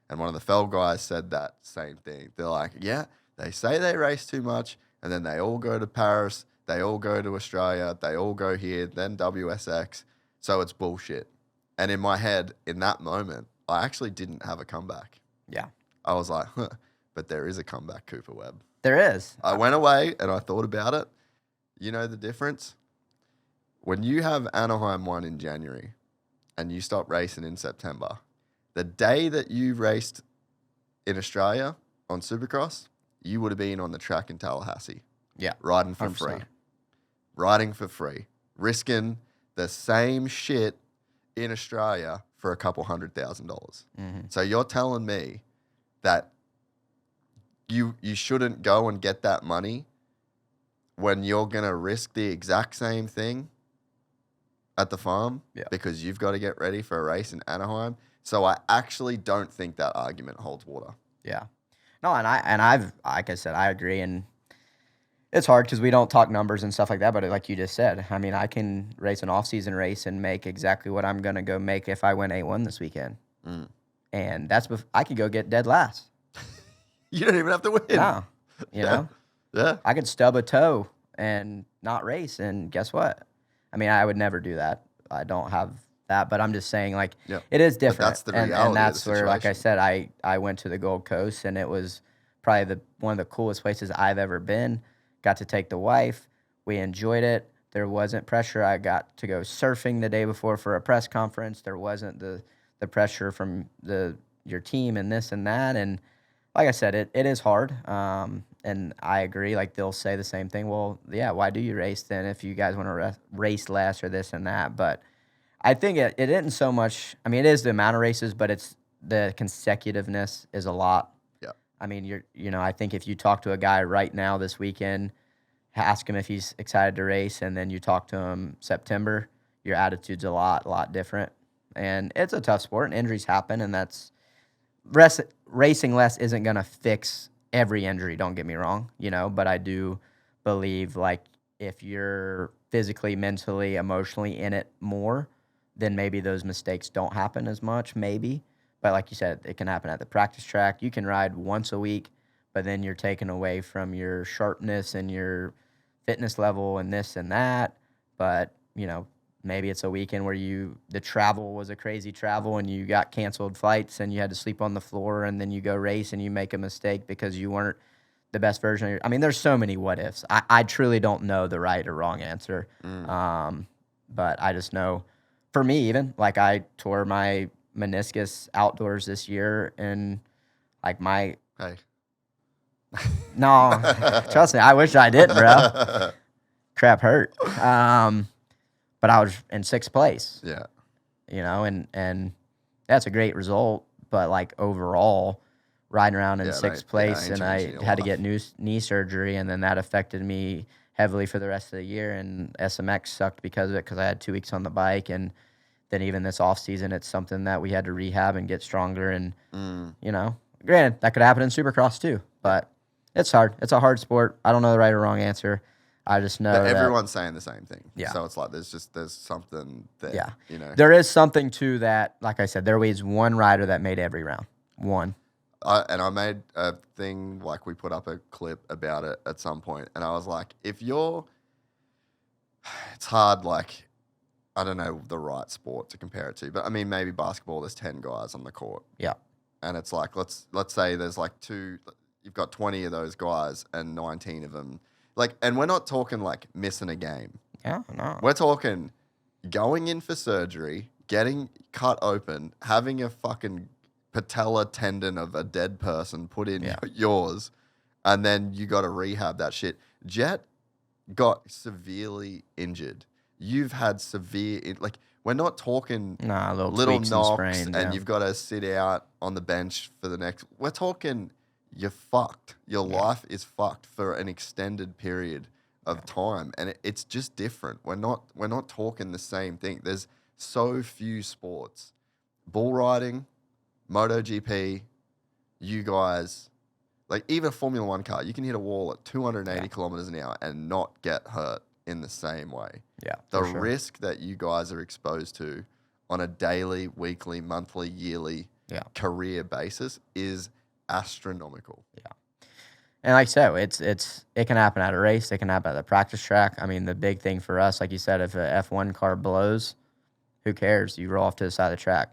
and one of the Feld guys said that same thing. They're like, yeah, they say they race too much, and then they all go to Paris, they all go to Australia, they all go here, then WSX. So it's bullshit. And in my head, in that moment, I actually didn't have a comeback. Yeah. I was like, but there is a comeback, Cooper Webb. There is. I went away and I thought about it. You know the difference? when you have Anaheim 1 in January and you stop racing in September, the day that you raced in Australia on Supercross, you would have been on the track in Tallahassee. Yeah. Riding for 100%. free. Riding for free. Risking the same shit in Australia for a couple $100,000. Mm-hmm. So you're telling me that you shouldn't go and get that money when you're going to risk the exact same thing at the farm because you've got to get ready for a race in Anaheim. So I actually don't think that argument holds water. Yeah. No, I've like I said, I agree, and it's hard because we don't talk numbers and stuff like that. But like you just said, I mean, I can race an off-season race and make exactly what I'm gonna go make if I win 8-1 this weekend, and that's I could go get dead last. You don't even have to win. No, you know. Yeah. I could stub a toe and not race, and guess what? I mean, I would never do that. I don't have that, but I'm just saying, like, it is different. But that's the reality and that's of the where, like I situation. said, I went to the Gold Coast, and it was probably one of the coolest places I've ever been. Got to take the wife. We enjoyed it. There wasn't pressure. I got to go surfing the day before for a press conference. There wasn't the pressure from your team and this and that. And like I said, it is hard. And I agree. Like, they'll say the same thing. Well, yeah, why do you race then if you guys want to race less or this and that? But I think it isn't so much. I mean, it is the amount of races, but it's the consecutiveness is a lot. Yeah. I mean, I think if you talk to a guy right now this weekend, ask him if he's excited to race, and then you talk to him September, your attitude's a lot different. And it's a tough sport, and injuries happen, and that's racing less isn't going to fix every injury, don't get me wrong, but I do believe, like, if you're physically, mentally, emotionally in it more, then maybe those mistakes don't happen as much, maybe. But like you said, it can happen at the practice track. You can ride once a week, but then you're taken away from your sharpness and your fitness level and this and that. But, maybe it's a weekend where the travel was a crazy travel and you got canceled flights and you had to sleep on the floor, and then you go race and you make a mistake because you weren't the best version of I mean, there's so many what ifs. I truly don't know the right or wrong answer. But I just know, for me even, like, I tore my meniscus outdoors this year, and like Hey. No, trust me, I wish I didn't, bro. Crap hurt. But I was in 6th place. Yeah. And that's a great result. But, like, overall, riding around in 6th place, and I had to get knee surgery, and then that affected me heavily for the rest of the year. And SMX sucked because of it, because I had 2 weeks on the bike. And then even this off season, it's something that we had to rehab and get stronger. And, granted, that could happen in Supercross too. But it's hard. It's a hard sport. I don't know the right or wrong answer. I just know that everyone's saying the same thing. Yeah. So it's like there's something there. Yeah. There is something to that. Like I said, there was one rider that made every round. One. And I made a thing, like, we put up a clip about it at some point, and I was like, it's hard, like, I don't know the right sport to compare it to, but I mean, maybe basketball, there's 10 guys on the court. Yeah. And it's like, let's say there's like you've got 20 of those guys and 19 of them. Like, and we're not talking like missing a game. Yeah, no. We're talking going in for surgery, getting cut open, having a fucking patella tendon of a dead person put in yours, and then you got to rehab that shit. Jett got severely injured. You've had we're not talking little knocks and you've got to sit out on the bench for the next. We're talking you're fucked. Your life is fucked for an extended period of time, and it's just different. We're not talking the same thing. There's so few sports, bull riding, MotoGP, you guys, like even a Formula One car, you can hit a wall at 280 kilometers an hour and not get hurt in the same way. Yeah, the risk that you guys are exposed to on a daily, weekly, monthly, yearly career basis is astronomical. Yeah. And like I said, it can happen at a race. It can happen at the practice track. I mean, the big thing for us, like you said, if a F1 car blows, who cares? You roll off to the side of the track.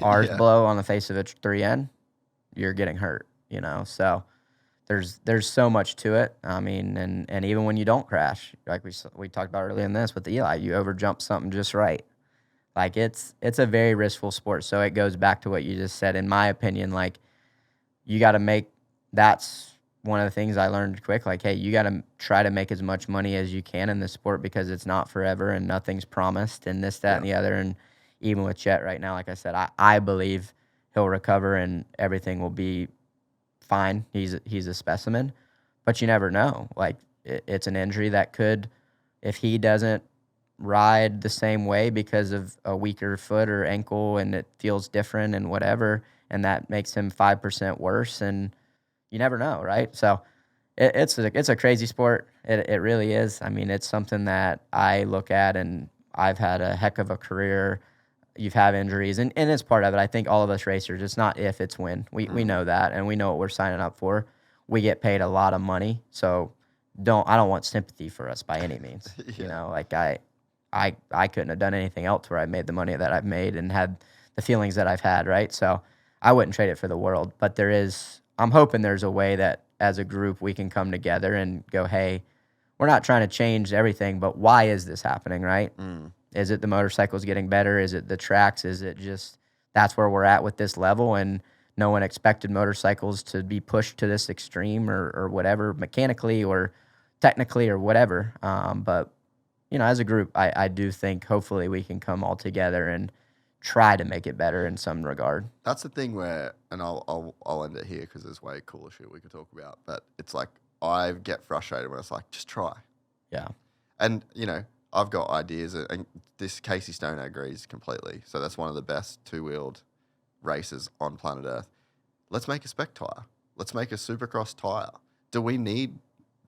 Ours blow on the face of a 3N, you're getting hurt, So there's so much to it. I mean, and even when you don't crash, like we talked about earlier in this with the Eli, you overjump something just right. Like it's a very riskful sport. So it goes back to what you just said. In my opinion, like you got to make that's one of the things I learned quick. Like, hey, you got to try to make as much money as you can in this sport because it's not forever and nothing's promised and this, that, and the other. And even with Jett right now, like I said, I believe he'll recover and everything will be fine. He's a specimen, but you never know. Like it's an injury that could, if he doesn't ride the same way because of a weaker foot or ankle and it feels different and whatever, and that makes him 5% worse, and you never know, right? So it's a crazy sport. It really is. I mean, it's something that I look at, and I've had a heck of a career. You've had injuries, and it's part of it. I think all of us racers, it's not if, it's when. We know that, and we know what we're signing up for. We get paid a lot of money, so I don't want sympathy for us by any means. You know, like I couldn't have done anything else where I made the money that I've made and had the feelings that I've had, right? So I wouldn't trade it for the world. But I'm hoping there's a way that as a group we can come together and go, hey, we're not trying to change everything, but why is this happening, right? Is it the motorcycles getting better? Is it the tracks? Is it just that's where we're at with this level and no one expected motorcycles to be pushed to this extreme or whatever, mechanically or technically or whatever. But, you know, as a group, I do think hopefully we can come all together and try to make it better in some regard. That's the thing where, and I'll end it here because there's way cooler shit we could talk about, but it's like I get frustrated when it's like, just try. Yeah. And, you know, I've got ideas, and this Casey Stone agrees completely. So that's one of the best two-wheeled races on planet Earth. Let's make a spec tire. Let's make a Supercross tire. Do we need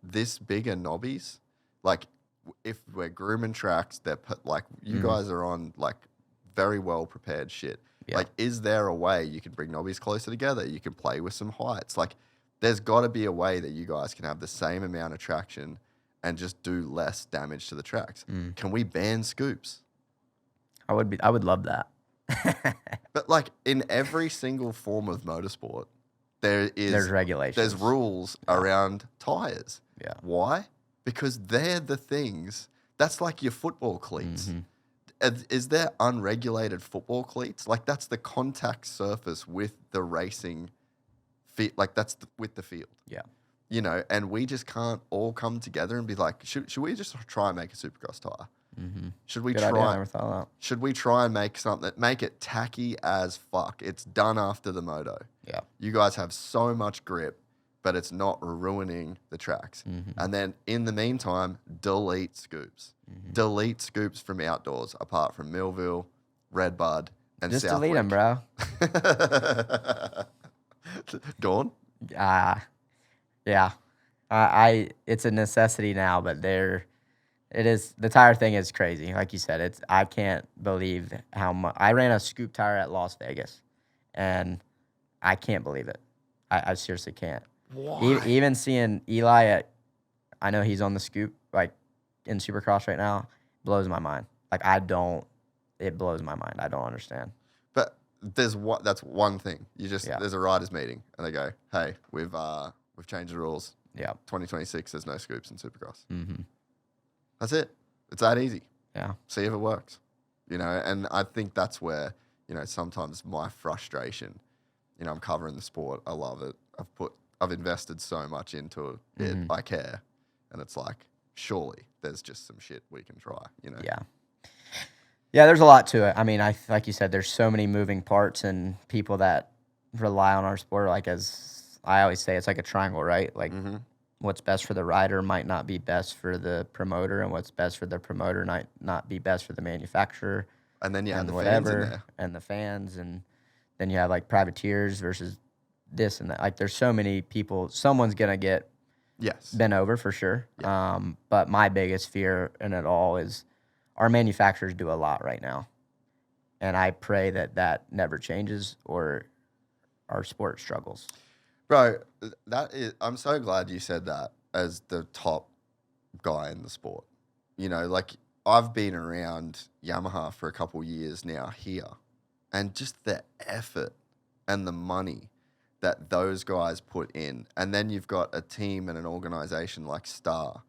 this bigger knobbies? Like, if we're grooming tracks, they're like you guys are on like very well prepared shit. Yeah. Like, is there a way you can bring knobbies closer together? You can play with some heights. Like, there's got to be a way that you guys can have the same amount of traction and just do less damage to the tracks. Can we ban scoops? I would love that. But like in every single form of motorsport, there's regulations. There's rules around tires. Yeah. Why? Because they're the things. That's like your football cleats. Is there unregulated football cleats? Like that's the contact surface with the racing like that's with the field. Yeah. You know, and we just can't all come together and be like, should we just try and make a Supercross tire? Should we Good idea. I never thought of that. Should we try and make something, make it tacky as fuck? It's done after the Moto. Yeah. You guys have so much grip, but it's not ruining the tracks. And then in the meantime, delete scoops. Delete scoops from outdoors, apart from Millville, Redbud, and just Southwick. Delete them, bro. Gone? Yeah. It's a necessity now, but it is, the tire thing is crazy. Like you said, I can't believe how much. I ran a scoop tire at Las Vegas, and I can't believe it. I seriously can't. Even seeing Eli I know he's on the scoop, like in Supercross right now, blows my mind. Like it blows my mind. I don't understand. But that's one thing. There's a riders meeting, and they go, hey, we've changed the rules. Yeah. 2026, there's no scoops in Supercross. That's it. It's that easy. Yeah. See if it works. You know, and I think that's where, you know, sometimes my frustration, you know, I'm covering the sport. I love it. I've invested so much into it. I care. And it's like, surely there's just some shit we can try, you know? Yeah. Yeah, there's a lot to it. I mean, like you said, there's so many moving parts and people that rely on our sport. Like, as I always say, it's like a triangle, right? Like, what's best for the rider might not be best for the promoter, and what's best for the promoter might not be best for the manufacturer. And then you have the fans in there. And the fans, and then you have like privateers versus this and that. Like, there's so many people. Someone's gonna get bent over for sure. Yeah. But my biggest fear in it all is our manufacturers do a lot right now, and I pray that never changes or our sport struggles. Bro, I'm so glad you said that as the top guy in the sport. You know, like, I've been around Yamaha for a couple years now here, and just the effort and the money that those guys put in. And then you've got a team and an organization like Star.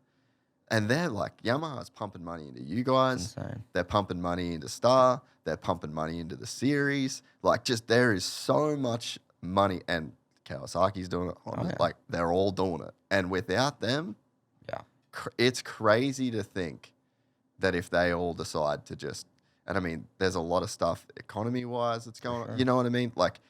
And they're like, Yamaha's pumping money into you guys. Insane. They're pumping money into Star. They're pumping money into the series. Like, just there is so much money. And Kawasaki's doing it. Like, they're all doing it. And without them, it's crazy to think that if they all decide to just, and I mean, there's a lot of stuff economy-wise that's going on. You know what I mean? Like,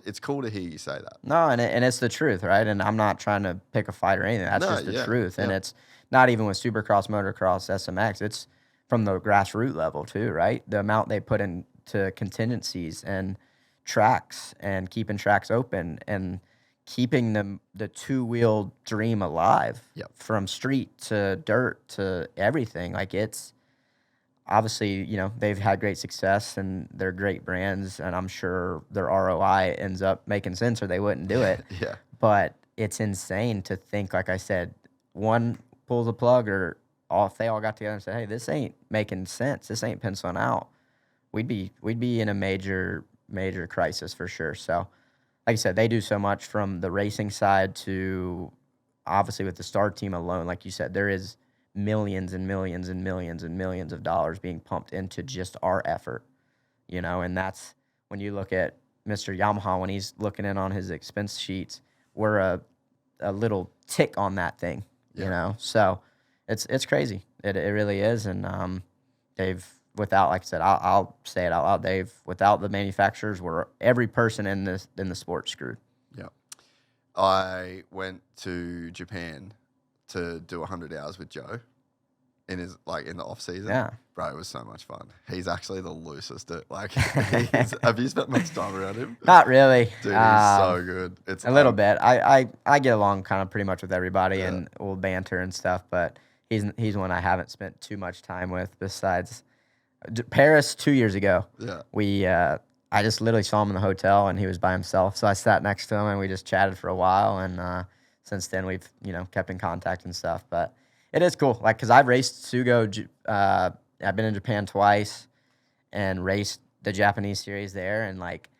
it's cool to hear you say that. No, and it's the truth, right? And I'm not trying to pick a fight or anything. That's just the truth. And it's not even with Supercross, Motocross, SMX. It's from the grassroots level too, right? The amount they put into contingencies and tracks and keeping tracks open and keeping the two-wheel dream alive from street to dirt to everything. Like, it's obviously, they've had great success and they're great brands, and I'm sure their ROI ends up making sense or they wouldn't do it. But it's insane to think, like I said, one pulls a plug or if they all got together and said, hey, this ain't making sense, this ain't penciling out, we'd be in a major crisis for sure. So like I said, they do so much from the racing side to obviously with the Star team alone. Like you said, there is millions and millions and millions and millions of dollars being pumped into just our effort, and that's when you look at Mr. Yamaha, when he's looking in on his expense sheets, we're a little tick on that thing, so it's crazy. It really is. And they've, without, like I said, I'll say it out loud, without the manufacturers, every person in the sport screwed. Yeah. I went to Japan to do 100 hours with Joe in the off season. Yeah. Bro, it was so much fun. He's actually the loosest. Have you spent much time around him? Not really. Dude, he's so good. It's a little bit. I get along kind of pretty much with everybody and we'll banter and stuff, but he's one I haven't spent too much time with besides Paris 2 years ago. Yeah. I just literally saw him in the hotel and he was by himself. So I sat next to him and we just chatted for a while. And since then we've, kept in contact and stuff. But it is cool. Like, cause I've raced Sugo. I've been in Japan twice and raced the Japanese series there. And like,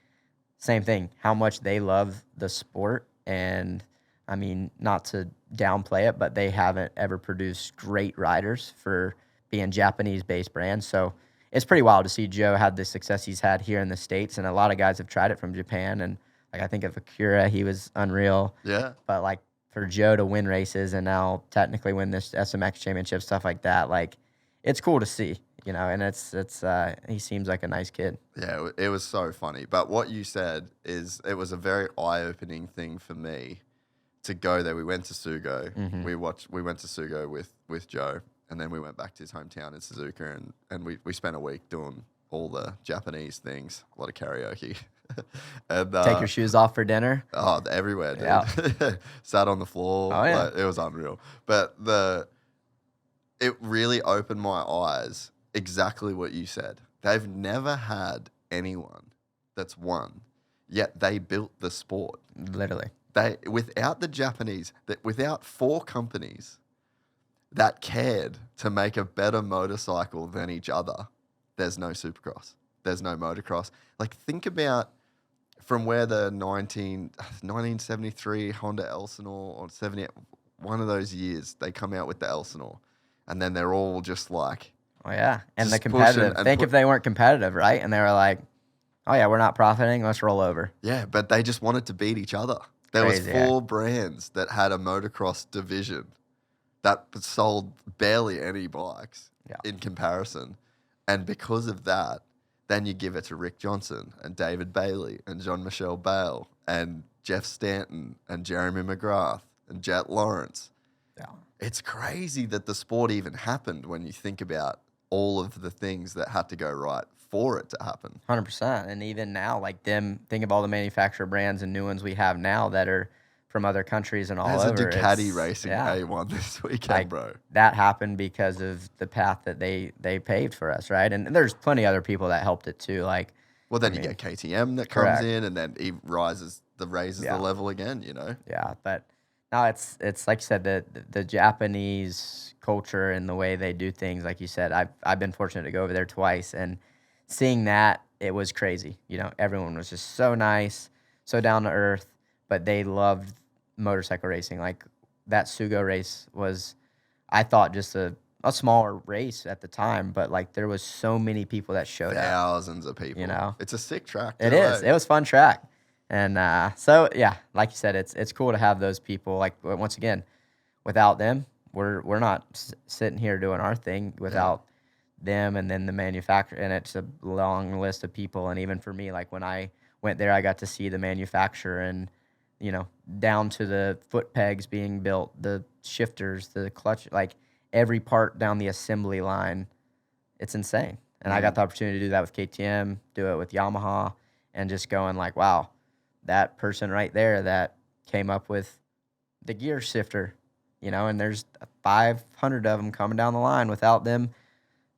same thing, how much they love the sport. And I mean, not to downplay it, but they haven't ever produced great riders for being Japanese-based brands. So it's pretty wild to see Joe have the success he's had here in the States. And a lot of guys have tried it from Japan. And like, I think of Akira, he was unreal. Yeah. But like for Joe to win races and now technically win this SMX championship, stuff like that, like it's cool to see, and it's he seems like a nice kid. Yeah, it was so funny. But what you said is it was a very eye-opening thing for me to go there. We went to Sugo. Mm-hmm. We went to Sugo with Joe. And then we went back to his hometown in Suzuka, and we spent a week doing all the Japanese things, a lot of karaoke. And, take your shoes off for dinner? Oh, everywhere, dude. Yeah. Sat on the floor. Oh, yeah. It was unreal. But it really opened my eyes, exactly what you said. They've never had anyone that's won, yet they built the sport. Literally. Without the Japanese, without 4 companies that cared to make a better motorcycle than each other, there's no Supercross. There's no motocross. Like, think about from where the 1973 Honda Elsinore or 78, one of those years, they come out with the Elsinore. And then they're all just like... Oh, yeah. And the competitive. Think if they weren't competitive, right? And they were like, oh, yeah, we're not profiting. Let's roll over. Yeah, but they just wanted to beat each other. There was 4 brands that had a motocross division that sold barely any bikes in comparison. And because of that, then you give it to Rick Johnson and David Bailey and Jean-Michel Bale and Jeff Stanton and Jeremy McGrath and Jett Lawrence. Yeah. It's crazy that the sport even happened when you think about all of the things that had to go right for it to happen. 100%. And even now, like think of all the manufacturer brands and new ones we have now that are from other countries and all over. There's a Ducati racing A1 this weekend, bro. That happened because of the path that they paved for us, right? And there's plenty of other people that helped it too. Like, well, then you get KTM that comes in, and then he raises the level again. Yeah, but no, it's like you said, the Japanese culture and the way they do things. Like you said, I've been fortunate to go over there twice, and seeing that, it was crazy. Everyone was just so nice, so down to earth. but they loved motorcycle racing. Like that Sugo race was, I thought, just a smaller race at the time, but like there was so many people that showed up. Thousands of people. You know, it's a sick track. It is. It was a fun track, and so yeah, like you said, it's cool to have those people. Like once again, without them, we're not sitting here doing our thing without them, and then the manufacturer. And it's a long list of people. And even for me, like when I went there, I got to see the manufacturer and, you know, down to the foot pegs being built, the shifters, the clutch, like every part down the assembly line. It's insane. And I got the opportunity to do that with KTM, do it with Yamaha, and just going like, wow, that person right there that came up with the gear shifter, you know, and there's 500 of them coming down the line. Without them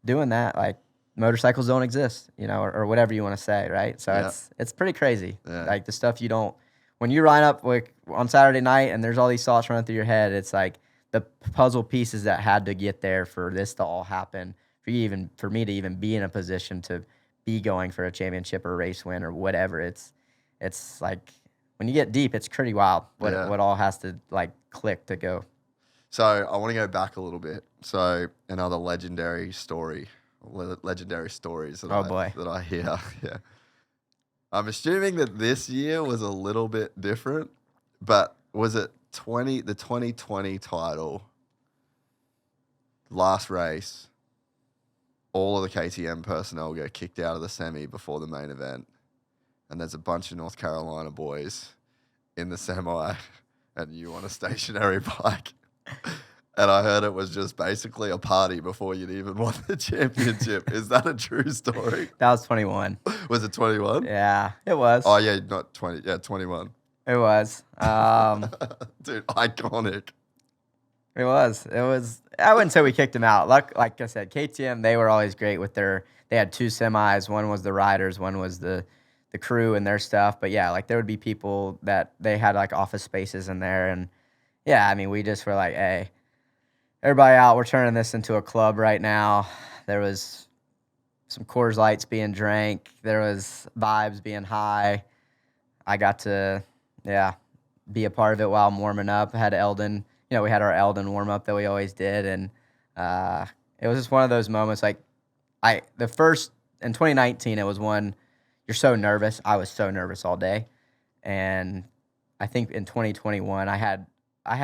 doing that, like motorcycles don't exist, you know, or whatever you want to say, right? So it's pretty crazy. Like the stuff you don't, when you line up like on Saturday night and there's all these thoughts running through your head, it's like the puzzle pieces that had to get there for this to all happen, for me to even be in a position to be going for a championship or a race win or whatever. It's like when you get deep, it's pretty wild what all has to like click to go. So I want to go back a little bit. So another legendary stories that I hear. Yeah. I'm assuming that this year was a little bit different, but was it the 2020 title, last race, all of the KTM personnel get kicked out of the semi before the main event, and there's a bunch of North Carolina boys in the semi, and you on a stationary bike. And I heard it was just basically a party before you'd even won the championship. Is that a true story? That was 21. Was it 21? Yeah, it was. Oh, yeah, not 20. Yeah, 21. It was. Dude, iconic. It was. I wouldn't say we kicked them out. Like I said, KTM, they were always great with they had two semis. One was the riders, one was the crew and their stuff. But yeah, like there would be people that they had like office spaces in there. And yeah, I mean, we just were like, hey, everybody out, we're turning this into a club right now. There was some Coors Lights being drank. There was vibes being high. I got to, be a part of it while I'm warming up. I had Eldon, you know, we had our Eldon warm up that we always did. And it was just one of those moments. Like in 2019, it was one, you're so nervous. I was so nervous all day. And I think in 2021, I had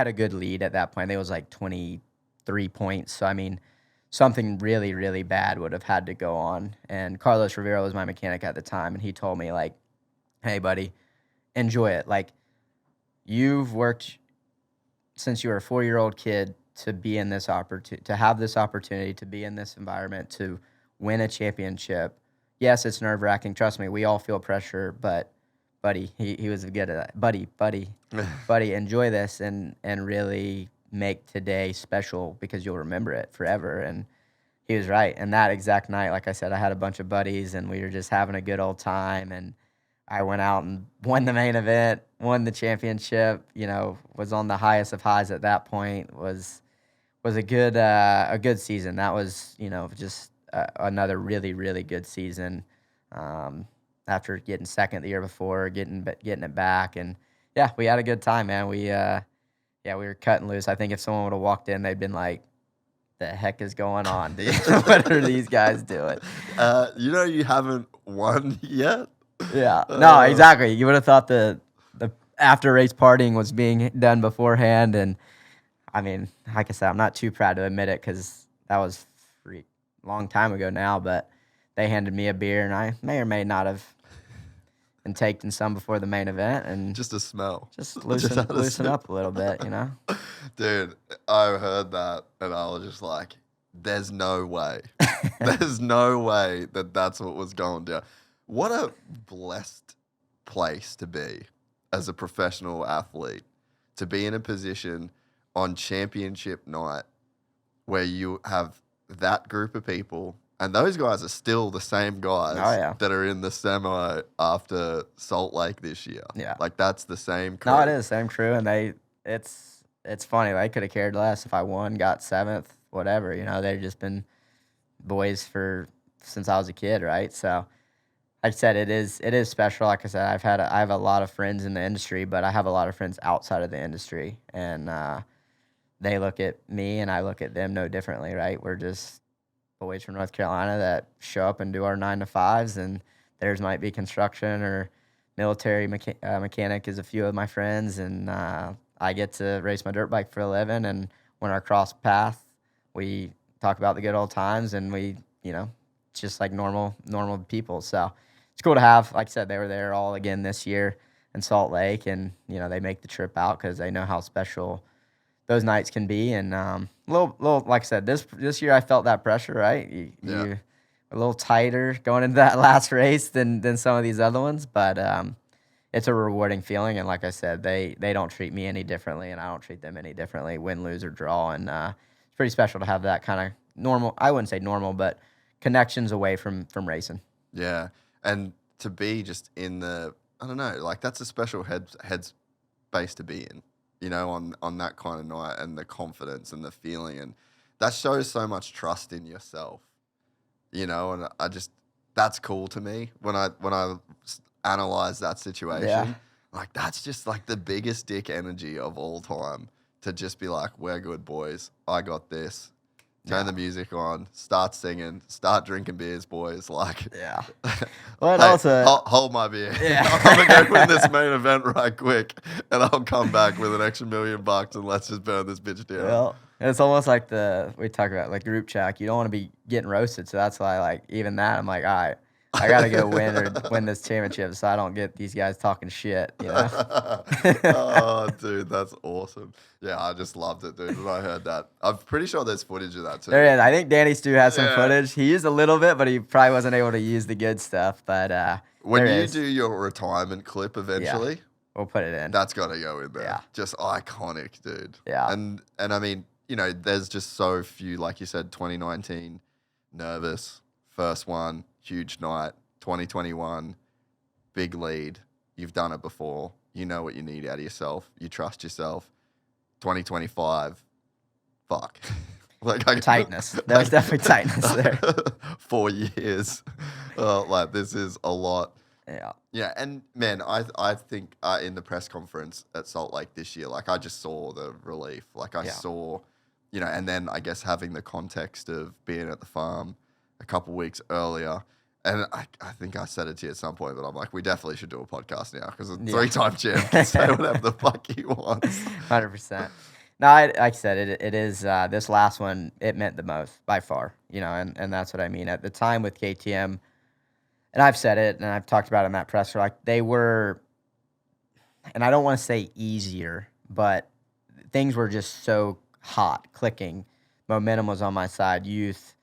a good lead at that point. I think it was like 23 points. So, I mean, something really, really bad would have had to go on. And Carlos Rivera was my mechanic at the time, and he told me, like, hey, buddy, enjoy it. Like, you've worked since you were a 4-year-old kid to be in this opportunity, to have this opportunity, to be in this environment, to win a championship. Yes, it's nerve-wracking. Trust me, we all feel pressure, but buddy, he was good at that. Buddy, enjoy this and really make today special because you'll remember it forever. And he was right. And that exact night, like I said, I had a bunch of buddies and we were just having a good old time. And I went out and won the main event, won the championship, you know, was on the highest of highs at that point, was a good season. That was, you know, just another really, really good season. After getting second the year before, getting it back, and yeah, we had a good time, man. We were cutting loose. I think if someone would have walked in, they'd been like, "The heck is going on, dude? What are these guys doing?" You know, you haven't won yet. Yeah, no, exactly. You would have thought the after race partying was being done beforehand, and I mean, like I said, I'm not too proud to admit it because that was a long time ago now, but they handed me a beer, and I may or may not have been taking some before the main event, and just a smell, just loosen up a little bit, you know. Dude, I heard that, and I was just like, "There's no way, there's no way that that's what was going down." What a blessed place to be as a professional athlete, to be in a position on championship night where you have that group of people. And those guys are still the same guys that are in the semi after Salt Lake this year. Yeah. Like, that's the same crew. No, it is the same crew. And it's funny. They could have cared less if I won, got seventh, whatever. You know, they've just been boys since I was a kid, right? So, like I said, it is special. Like I said, I have a lot of friends in the industry, but I have a lot of friends outside of the industry, and they look at me and I look at them no differently, right? We're just boys from North Carolina that show up and do our 9 to 5s, and theirs might be construction or military mechanic is a few of my friends, and I get to race my dirt bike for a living, and when our cross path, we talk about the good old times, and we, it's just like normal people. So it's cool to have. Like I said, they were there all again this year in Salt Lake, and they make the trip out because they know how special those nights can be. And little like I said, this year I felt that pressure. Right, you a little tighter going into that last race than some of these other ones, but it's a rewarding feeling. And like I said, they don't treat me any differently, and I don't treat them any differently, win, lose, or draw. And it's pretty special to have that kind of normal. I wouldn't say normal, but connections away from racing. Yeah, and to be just in the, I don't know, like that's a special headspace to be in, on that kind of night, and the confidence and the feeling, and that shows so much trust in yourself, and that's cool to me when I analyze that situation. Yeah. Like that's just like the biggest dick energy of all time, to just be like, we're good boys, I got this. Turn the music on, start singing, start drinking beers, boys. Like, yeah. Well, hey, also, hold my beer. Yeah. I'm gonna go win this main event right quick, and I'll come back with an extra $1 million, and let's just burn this bitch down. well, it's almost like we talk about like group chat. You don't want to be getting roasted, so that's why like even that I'm like, all right, I gotta go win this championship, so I don't get these guys talking shit. Oh, dude, that's awesome. Yeah, I just loved it, dude. When I heard that, I'm pretty sure there's footage of that too. There is. I think Danny Stu has some footage. He used a little bit, but he probably wasn't able to use the good stuff. But when you do your retirement clip eventually, we'll put it in. That's got to go in there. Yeah. Just iconic, dude. Yeah. And I mean, there's just so few, like you said, 2019, nervous, first one, huge night. 2021, big lead. You've done it before. You know what you need out of yourself. You trust yourself. 2025, fuck. Tightness. There was definitely tightness there. 4 years. This is a lot. Yeah. Yeah, and man, I think in the press conference at Salt Lake this year, I just saw the relief. I saw, and then I guess having the context of being at the farm a couple weeks earlier. And I think I said it to you at some point, but I'm like, we definitely should do a podcast now, because a 3-time champ can say whatever the fuck he wants. 100%. No, like I said, it is this last one, it meant the most by far, and that's what I mean. At the time with KTM, and I've said it, and I've talked about it in that presser, they were, and I don't want to say easier, but things were just so hot, clicking. Momentum was on my side, youth.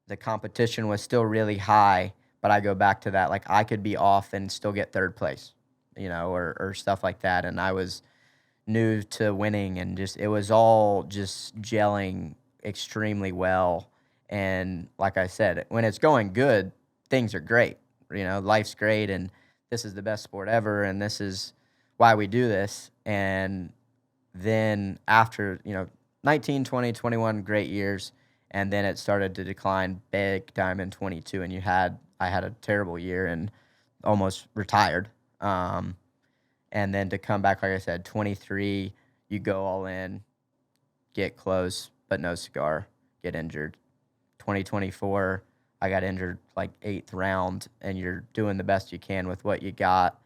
The competition was still really high, but I go back to that. I could be off and still get third place, or stuff like that. And I was new to winning, and it was all just gelling extremely well. And like I said, when it's going good, things are great. Life's great, and this is the best sport ever, and this is why we do this. And then after, 19, 20, 21 great years, and then it started to decline big time in 22, and I had a terrible year and almost retired. And then to come back, like I said, 23, you go all in, get close, but no cigar, get injured. 2024, I got injured 8th round, and you're doing the best you can with what you got.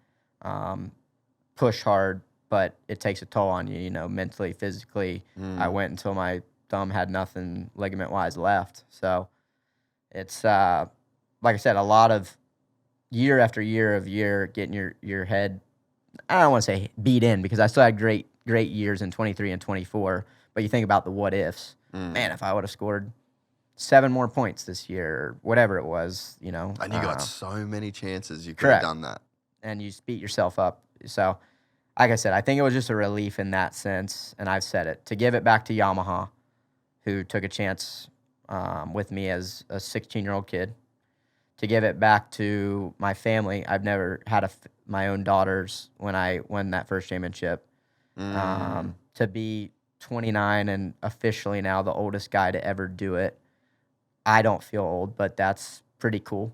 Push hard, but it takes a toll on you, mentally, physically. I went until my thumb had nothing ligament-wise left. So it's, like I said, a lot of year after year of getting your head, I don't want to say beat in, because I still had great years in 23 and 24, but you think about the what ifs. Man, if I would have scored 7 more points this year, or whatever it was, And you got so many chances you could correct. have done that. And you beat yourself up. So, like I said, I think it was just a relief in that sense, and I've said it, to give it back to Yamaha, who took a chance with me as a 16-year-old kid, to give it back to my family. I've never had my own daughters when I won that first championship. To be 29 and officially now the oldest guy to ever do it. I don't feel old, but that's pretty cool,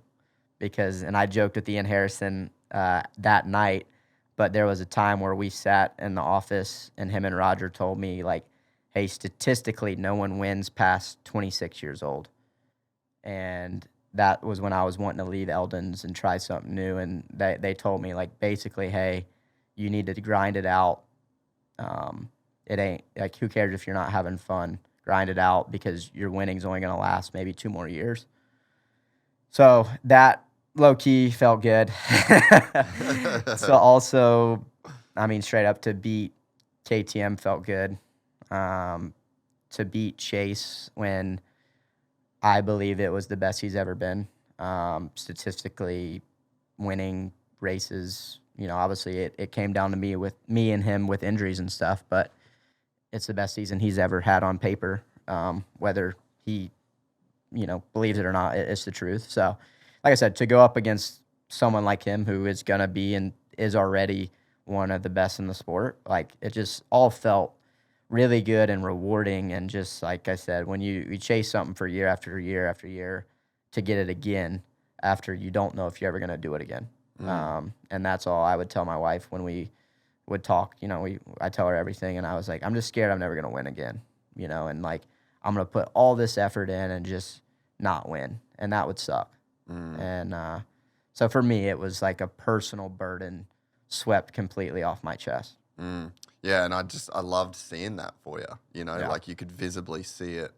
and I joked with Ian Harrison that night, but there was a time where we sat in the office and him and Roger told me, like, hey, statistically, no one wins past 26 years old. And that was when I was wanting to leave Eldon's and try something new. And they told me, like, basically, hey, you need to grind it out. It ain't, like, who cares if you're not having fun? Grind it out because your winning's only going to last maybe 2 more years. So that low-key felt good. So also, I mean, straight up to beat KTM felt good. To beat Chase when I believe it was the best he's ever been. Statistically, winning races, you know, obviously it came down to me and him with injuries and stuff, but it's the best season he's ever had on paper. Whether he, you know, believes it or not, it's the truth. So, like I said, to go up against someone like him who is going to be and is already one of the best in the sport, like, it just all felt really good and rewarding. And just like I said, when you chase something for year after year after year to get it again after you don't know if you're ever going to do it again. And that's all I would tell my wife when we would talk. You know, I tell her everything, and I was like, I'm just scared I'm never going to win again, you know, and like I'm going to put all this effort in and just not win, and that would suck. And so for me, it was like a personal burden swept completely off my chest. Yeah, and I loved seeing that for you. You know, like you could visibly see it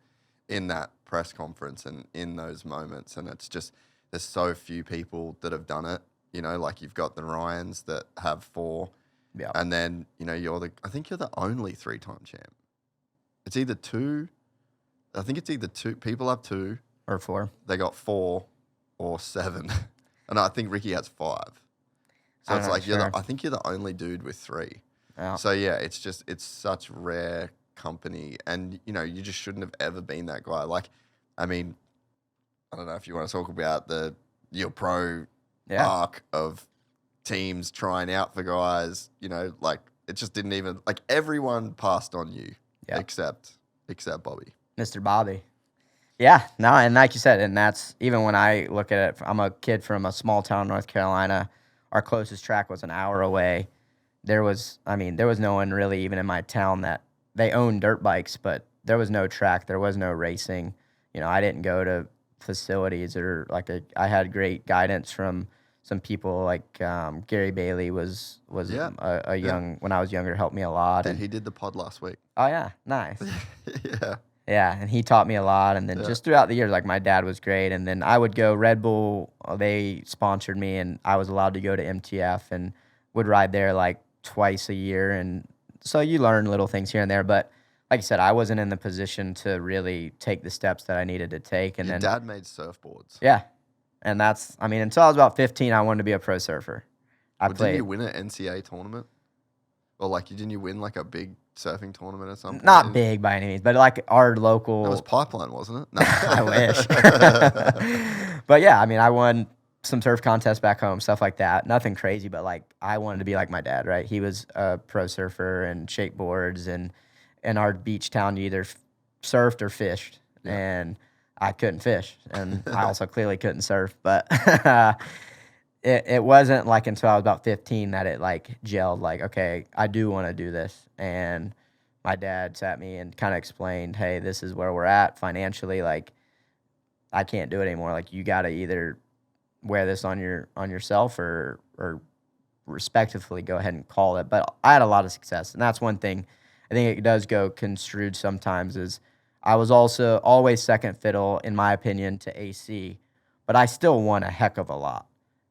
in that press conference and in those moments. And it's just, there's so few people that have done it. You know, like you've got the Ryans that have 4. Yeah. And then, you know, I think you're the only 3-time champ. It's either 2. I think it's either 2. People have 2. Or 4. They got 4 or 7. And I think Ricky has 5. So it's like, I think you're the only dude with 3. Yeah. So, yeah, it's such rare company. And, you know, you just shouldn't have ever been that guy. Like, I mean, I don't know if you want to talk about your pro arc of teams trying out for guys, you know, like, it just didn't even, like, everyone passed on you except Bobby. Mr. Bobby. Yeah, no, and like you said, and that's, even when I look at it, I'm a kid from a small town, North Carolina. Our closest track was an hour away. There was no one really even in my town that they owned dirt bikes, but there was no track. There was no racing. You know, I didn't go to facilities or I had great guidance from some people like Gary Bailey was a young, when I was younger, helped me a lot. And he did the pod last week. Oh, yeah. Nice. Yeah. Yeah, and he taught me a lot. And then just throughout the years, like, my dad was great. And then I would go, Red Bull, they sponsored me, and I was allowed to go to MTF and would ride there like twice a year. And so you learn little things here and there. But like I said, I wasn't in the position to really take the steps that I needed to take. And Your dad made surfboards. Yeah. And that's, I mean, until I was about 15, I wanted to be a pro surfer. Didn't you win an NCAA tournament? Or like, didn't you win like a big surfing tournament or something? Not big by any means, but like our local. It was Pipeline, wasn't it? No. I wish. But yeah, I mean, I won some surf contests back home, stuff like that. Nothing crazy, but like, I wanted to be like my dad, right? He was a pro surfer and shakeboards, and in our beach town, you either surfed or fished. Yeah. And I couldn't fish, and I also clearly couldn't surf, but it wasn't like until I was about 15 that it like gelled, like, okay, I do want to do this. And my dad sat me and kind of explained, hey, this is where we're at financially. Like, I can't do it anymore. Like, you got to either wear this on yourself or respectively go ahead and call it. But I had a lot of success, and that's one thing I think it does go construed sometimes is I was also always second fiddle, in my opinion, to AC, but I still won a heck of a lot.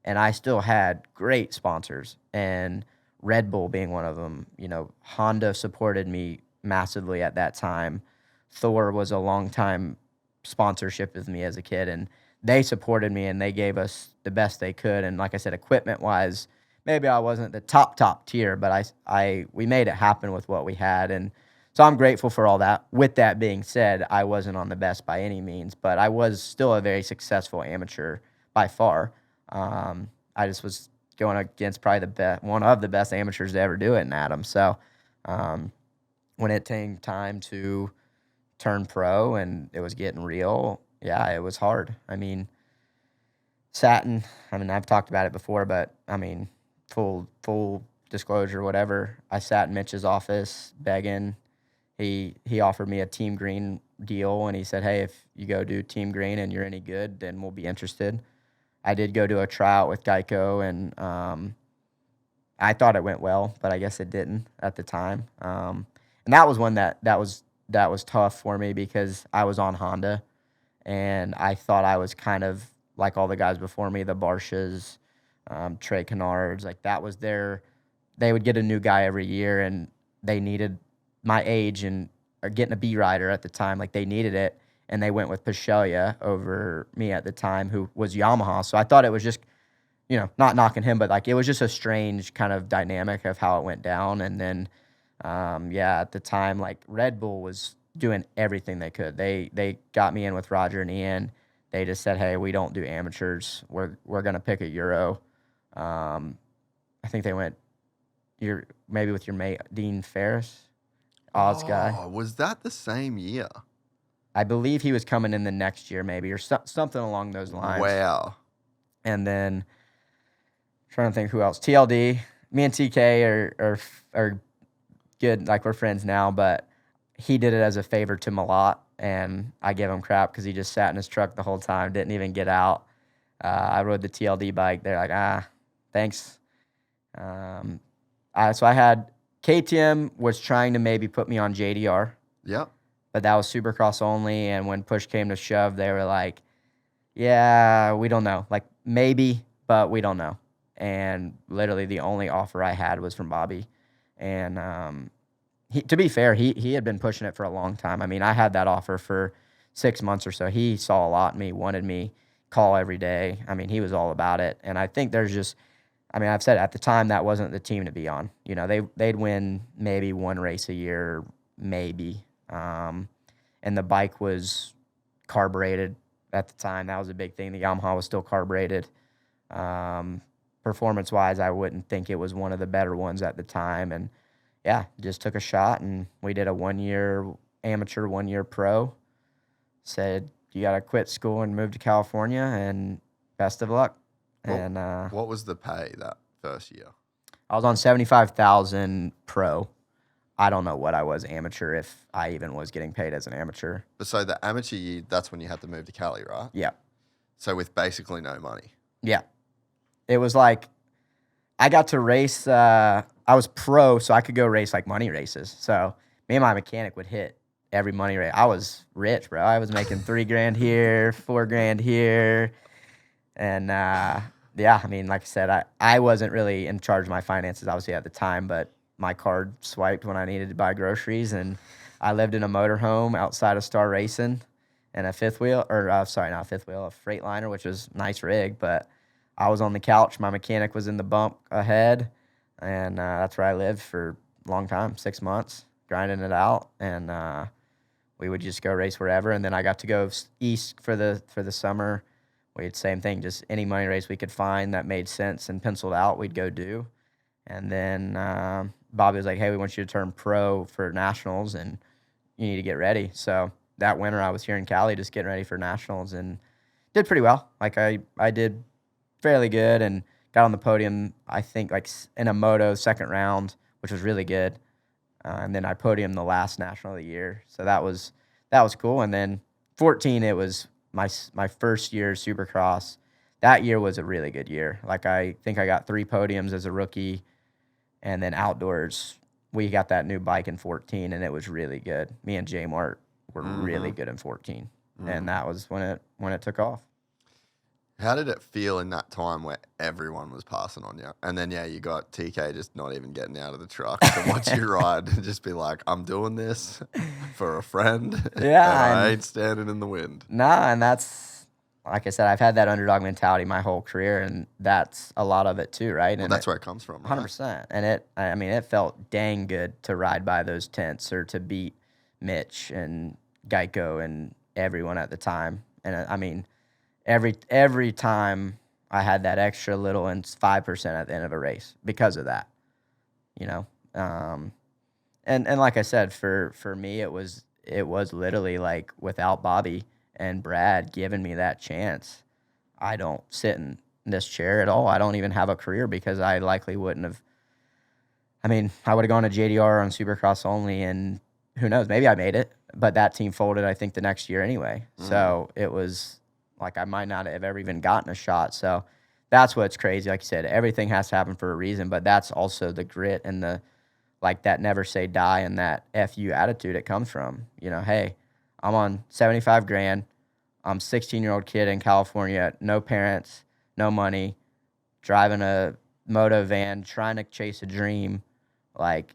And I still had great sponsors, and Red Bull being one of them. You know, Honda supported me massively at that time. Thor was a long-time sponsorship with me as a kid, and they supported me, and they gave us the best they could. And like I said, equipment-wise, maybe I wasn't the top tier, but we made it happen with what we had. And so I'm grateful for all that. With that being said, I wasn't on the best by any means, but I was still a very successful amateur by far. I just was going against probably one of the best amateurs to ever do it in Adam. So when it came time to turn pro and it was getting real, yeah, it was hard. I mean, Satin, I mean, I've talked about it before, but I mean, full disclosure, whatever. I sat in Mitch's office begging. He offered me a Team Green deal, and he said, "Hey, if you go do Team Green and you're any good, then we'll be interested." I did go to a tryout with Geico, and I thought it went well, but I guess it didn't at the time. And that was one that was tough for me because I was on Honda, and I thought I was kind of like all the guys before me, the Barshas, Trey Kennards, like that was they would get a new guy every year, and they needed my age and or getting a B rider at the time, like they needed it, and they went with Pachelia over me at the time, who was Yamaha. So I thought it was just, not knocking him, but like it was just a strange kind of dynamic of how it went down. And then, at the time, like Red Bull was doing everything they could. They got me in with Roger and Ian. They just said, "Hey, we don't do amateurs. We're gonna pick a Euro." I think they went maybe with your mate Dean Ferris, Oz guy. Oh, was that the same year? I believe he was coming in the next year, maybe, or something along those lines. Wow. And then trying to think who else. TLD. Me and TK are good. Like, we're friends now, but he did it as a favor to Malott, and I give him crap because he just sat in his truck the whole time, didn't even get out. I rode the TLD bike. They're like, thanks. So I had KTM was trying to maybe put me on JDR. Yep. But that was Supercross only, and when push came to shove, they were like, "Yeah, we don't know. Like, maybe, but we don't know." And literally the only offer I had was from Bobby. And to be fair, he had been pushing it for a long time. I mean, I had that offer for 6 months or so. He saw a lot in me, wanted me, call every day. I mean, he was all about it. And I think there's just, I mean, I've said at the time that wasn't the team to be on. They'd win maybe one race a year, maybe. And the bike was carbureted at the time. That was a big thing. The Yamaha was still carbureted. Performance-wise, I wouldn't think it was one of the better ones at the time. And, just took a shot, and we did a 1-year amateur, 1-year pro. Said, you got to quit school and move to California, and best of luck. What was the pay that first year? I was on $75,000 pro. I don't know what I was amateur, if I even was getting paid as an amateur. So the amateur year, that's when you had to move to Cali, right? Yeah. So with basically no money. Yeah. It was like I got to race. I was pro, so I could go race like money races. So me and my mechanic would hit every money race. I was rich, bro. I was making $3,000 here, $4,000 here. And I mean, like I said, I wasn't really in charge of my finances, obviously, at the time, but my card swiped when I needed to buy groceries, and I lived in a motorhome outside of Star Racing and a fifth wheel, or sorry, not a fifth wheel, a Freightliner, which was a nice rig, but I was on the couch. My mechanic was in the bump ahead, and that's where I lived for a long time, 6 months, grinding it out, and we would just go race wherever, and then I got to go east for the summer. We had the same thing, just any money race we could find that made sense and penciled out, we'd go do. And then Bobby was like, "Hey, we want you to turn pro for nationals, and you need to get ready." So that winter, I was here in Cali just getting ready for nationals, and did pretty well. Like I did fairly good, and got on the podium, I think, like in a Moto second round, which was really good. And then I podiumed the last national of the year, so that was cool. And then 2014, it was my first year Supercross. That year was a really good year. Like, I think I got 3 podiums as a rookie. And then outdoors, we got that new bike in 2014, and it was really good. Me and J Mart were really good in 2014, and that was when it took off. How did it feel in that time where everyone was passing on you? And then, you got TK just not even getting out of the truck to watch you ride and just be like, "I'm doing this for a friend. Yeah. And I ain't standing in the wind." Nah, and that's, like I said, I've had that underdog mentality my whole career, and that's a lot of it too, right? Well, and that's where it comes from, right? 100%. And it felt dang good to ride by those tents or to beat Mitch and Geico and everyone at the time. And I mean, every time I had that extra little and 5% at the end of a race because of that, And like I said, for me, it was literally like, without Bobby and Brad giving me that chance, I don't sit in this chair at all. I don't even have a career because I likely wouldn't have. I mean, I would have gone to JDR on Supercross only, and who knows, maybe I made it, but that team folded, I think, the next year anyway. So it was like I might not have ever even gotten a shot. So that's what's crazy. Like you said, everything has to happen for a reason, but that's also the grit and the like that never say die and that FU attitude it comes from. You know, hey, I'm on 75 grand. I'm a 16-year-old kid in California, no parents, no money, driving a Moto van, trying to chase a dream. Like,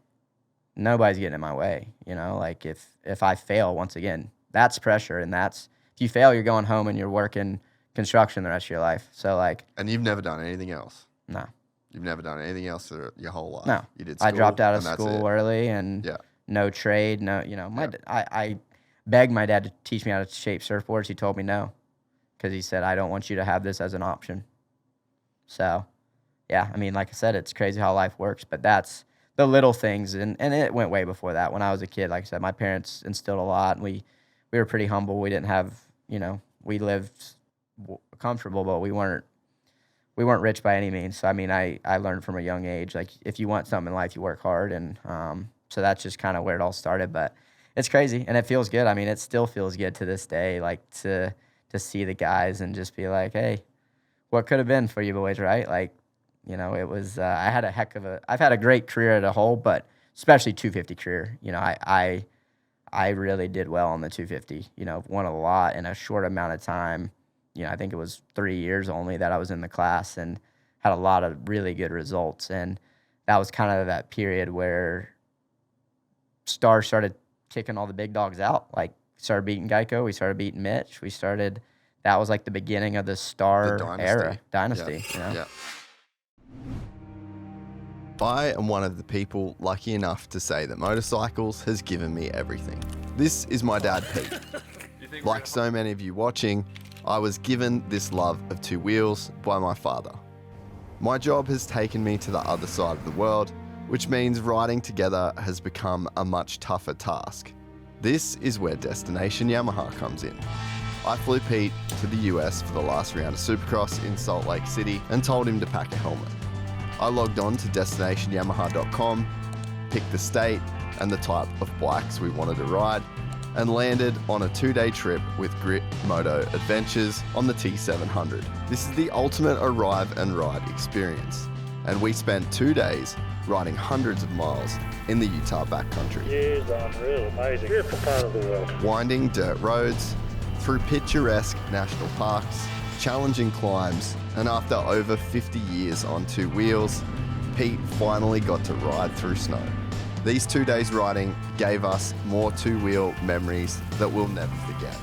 nobody's getting in my way, you know? Like, if I fail, once again, that's pressure, and that's, if you fail, you're going home and you're working construction the rest of your life. So, like... And you've never done anything else? No. You've never done anything else your whole life? No. You did school, I dropped out of school early, and no trade, no, you know, I begged my dad to teach me how to shape surfboards. He told me no, because he said, I don't want you to have this as an option. So, yeah, I mean, like I said, it's crazy how life works, but that's the little things, and it went way before that. When I was a kid, like I said, my parents instilled a lot, and we were pretty humble. We didn't have, you know, we lived comfortable, but we weren't rich by any means. So, I mean, I learned from a young age, like, if you want something in life, you work hard, and so that's just kind of where it all started, but it's crazy, and it feels good. I mean, it still feels good to this day, like, to see the guys and just be like, hey, what could have been for you boys, right? Like, you know, it was, I've had a great career as a whole, but especially 250 career. You know, I really did well on the 250, you know, won a lot in a short amount of time. You know, I think it was 3 years only that I was in the class, and had a lot of really good results. And that was kind of that period where stars started kicking all the big dogs out. Like, started beating Geico, we started beating Mitch, that was like the beginning of the star dynasty. Yeah. You know? Yeah. I am one of the people lucky enough to say that motorcycles has given me everything. This is my dad, Pete. Like so many of you watching, I was given this love of two wheels by my father. My job has taken me to the other side of the world, which means riding together has become a much tougher task. This is where Destination Yamaha comes in. I flew Pete to the US for the last round of Supercross in Salt Lake City and told him to pack a helmet. I logged on to destinationyamaha.com, picked the state and the type of bikes we wanted to ride, and landed on a 2-day trip with Grit Moto Adventures on the T700. This is the ultimate arrive and ride experience, and we spent 2 days riding hundreds of miles in the Utah backcountry. It is unreal, amazing, beautiful part of the world. Winding dirt roads, through picturesque national parks, challenging climbs, and after over 50 years on two wheels, Pete finally got to ride through snow. These 2 days riding gave us more two-wheel memories that we'll never forget.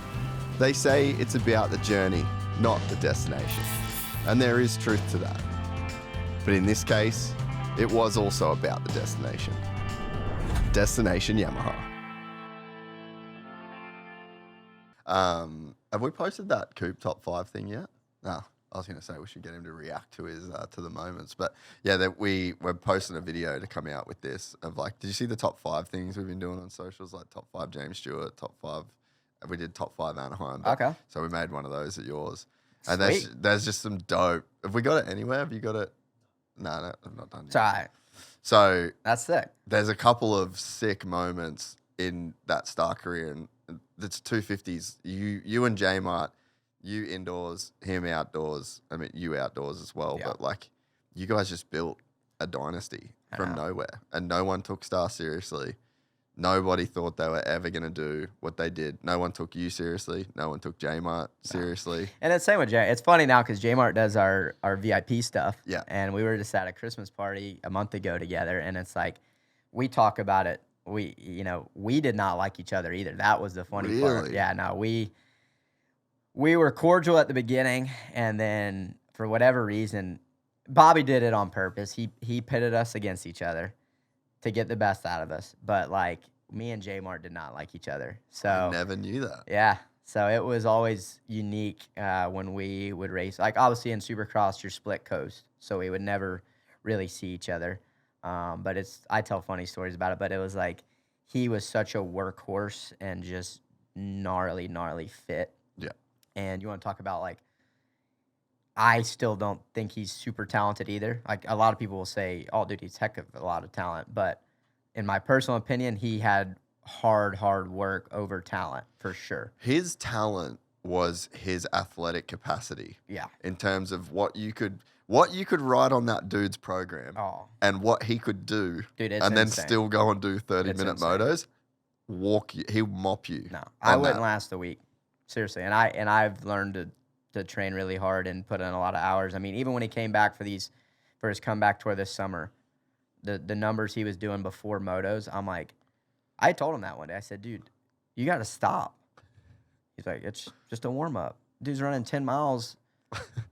They say it's about the journey, not the destination. And there is truth to that. But in this case, it was also about the destination. Destination Yamaha. Have we posted that Coop top 5 thing yet? No. I was going to say we should get him to react to his to the moments, but yeah, that we're posting a video to come out with this of like, did you see the top 5 things we've been doing on socials? Like top 5 James Stewart, top 5. We did top 5 Anaheim. Okay. So we made one of those at yours, Sweet. and there's just some dope. Have we got it anywhere? Have you got it? No, I've not done it. It's all right. So That's sick. there's a couple of sick moments in that star career, and it's 250s. You and J Mart. You indoors, him outdoors. I mean, you outdoors as well. Yeah. But, like, you guys just built a dynasty from nowhere. And no one took Star seriously. Nobody thought they were ever going to do what they did. No one took you seriously. No one took J-Mart seriously. And it's same with Jay. It's funny now because J-Mart does our VIP stuff. Yeah. And we were just at a Christmas party a month ago together. And it's like, we talk about it. We did not like each other either. That was the funny part. Really? Yeah, no, we were cordial at the beginning, and then for whatever reason, Bobby did it on purpose. He pitted us against each other to get the best out of us. But like me and J-Mart did not like each other. So I never knew that. yeah. So it was always unique when we would race. Like obviously in Supercross, you're split coast, so we would never really see each other. But I tell funny stories about it. But it was like he was such a workhorse and just gnarly fit. Yeah. And you want to talk about like I still don't think he's super talented either. Like, a lot of people will say, oh, dude, he's heck of a lot of talent. But in my personal opinion, he had hard work over talent for sure. His talent was his athletic capacity. Yeah. In terms of what you could write on that dude's program and what he could do, dude, it's and then insane. still go and do 30-minute motos, he'll mop you. No, I wouldn't last a week. Seriously. And I've learned to train really hard and put in a lot of hours. I mean, even when he came back for his comeback tour this summer, the numbers he was doing before motos, I'm like, I told him that one day. I said, dude, you got to stop. He's like, it's just a warm up. Dude's running 10 miles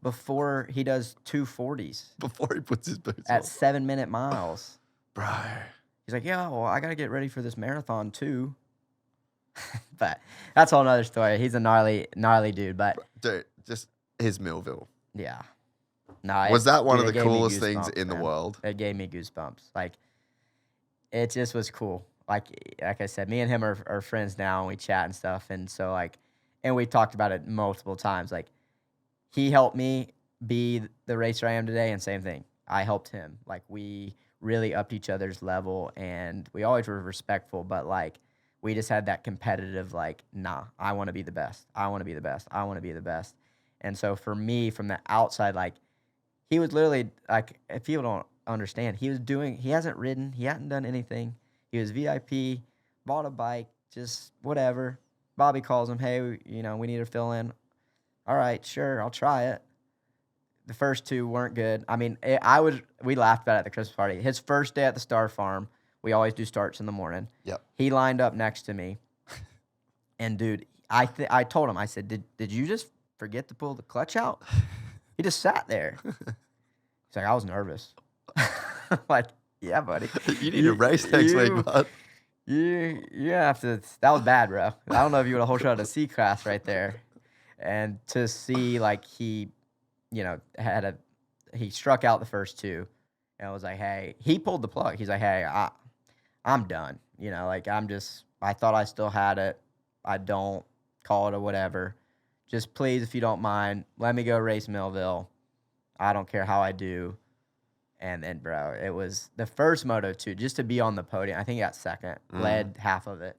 before he does 240s. Before he puts his boots at on. 7-minute miles. Bro. He's like, yeah, well, I got to get ready for this marathon too. But that's a whole nother story. He's a gnarly dude. But dude, just his Millville. Yeah. No, was that one of the coolest things in the world? It gave me goosebumps. Like, it just was cool. Like I said, me and him are friends now, and we chat and stuff. And so, like, and we talked about it multiple times. Like, he helped me be the racer I am today, and same thing. I helped him. Like, we really upped each other's level, and we always were respectful, but, like, we just had that competitive, like, nah, I want to be the best. I want to be the best. I want to be the best. And so for me, from the outside, like, he was literally, like, if people don't understand, he hasn't ridden, he hadn't done anything. He was VIP, bought a bike, just whatever. Bobby calls him, hey, we need to fill in. All right, sure, I'll try it. The first two weren't good. I mean, we laughed about it at the Christmas party. His first day at the Star Farm, we always do starts in the morning. Yep. He lined up next to me. And, dude, I told him, I said, did you just forget to pull the clutch out? He just sat there. He's like, I was nervous. I'm like, yeah, buddy. You need to race next week, bud. You have to. That was bad, bro. I don't know if you would have whole shot at a C class right there. And to see, like, he struck out the first two, and I was like, hey, he pulled the plug. He's like, hey, I'm done. Like, I thought I still had it. I don't. Call it or whatever. Just please, if you don't mind, let me go race Millville. I don't care how I do. And then, bro, it was the first Moto 2, just to be on the podium. I think he got second, led half of it.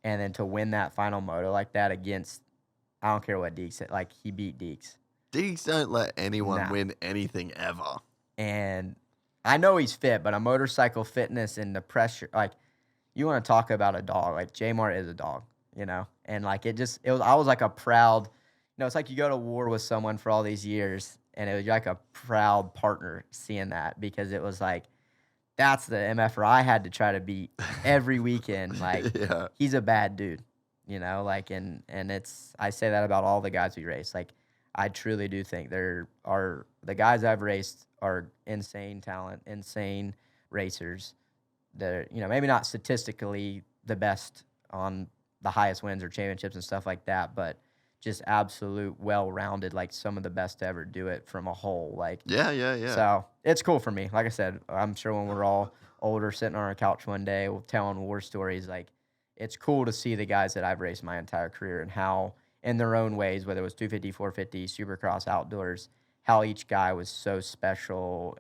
And then to win that final Moto like that against, I don't care what Deeks said, like, he beat Deeks. Deeks don't let anyone win anything ever. And I know he's fit, but a motorcycle fitness and the pressure, like, you want to talk about a dog. Like, J-Mart is a dog, And, like, I was like a proud, it's like you go to war with someone for all these years, and it was like a proud partner seeing that, because it was like, that's the MFR I had to try to beat every weekend. Like, he's a bad dude, like, and I say that about all the guys we race. Like, I truly do think the guys I've raced are insane talent, insane racers. They're, maybe not statistically the best on the highest wins or championships and stuff like that, but just absolute well-rounded, like, some of the best to ever do it from a whole, like. Yeah. So it's cool for me. Like I said, I'm sure when we're all older, sitting on our couch one day, telling war stories, like, it's cool to see the guys that I've raced my entire career and how, in their own ways, whether it was 250, 450, Supercross, outdoors, how each guy was so special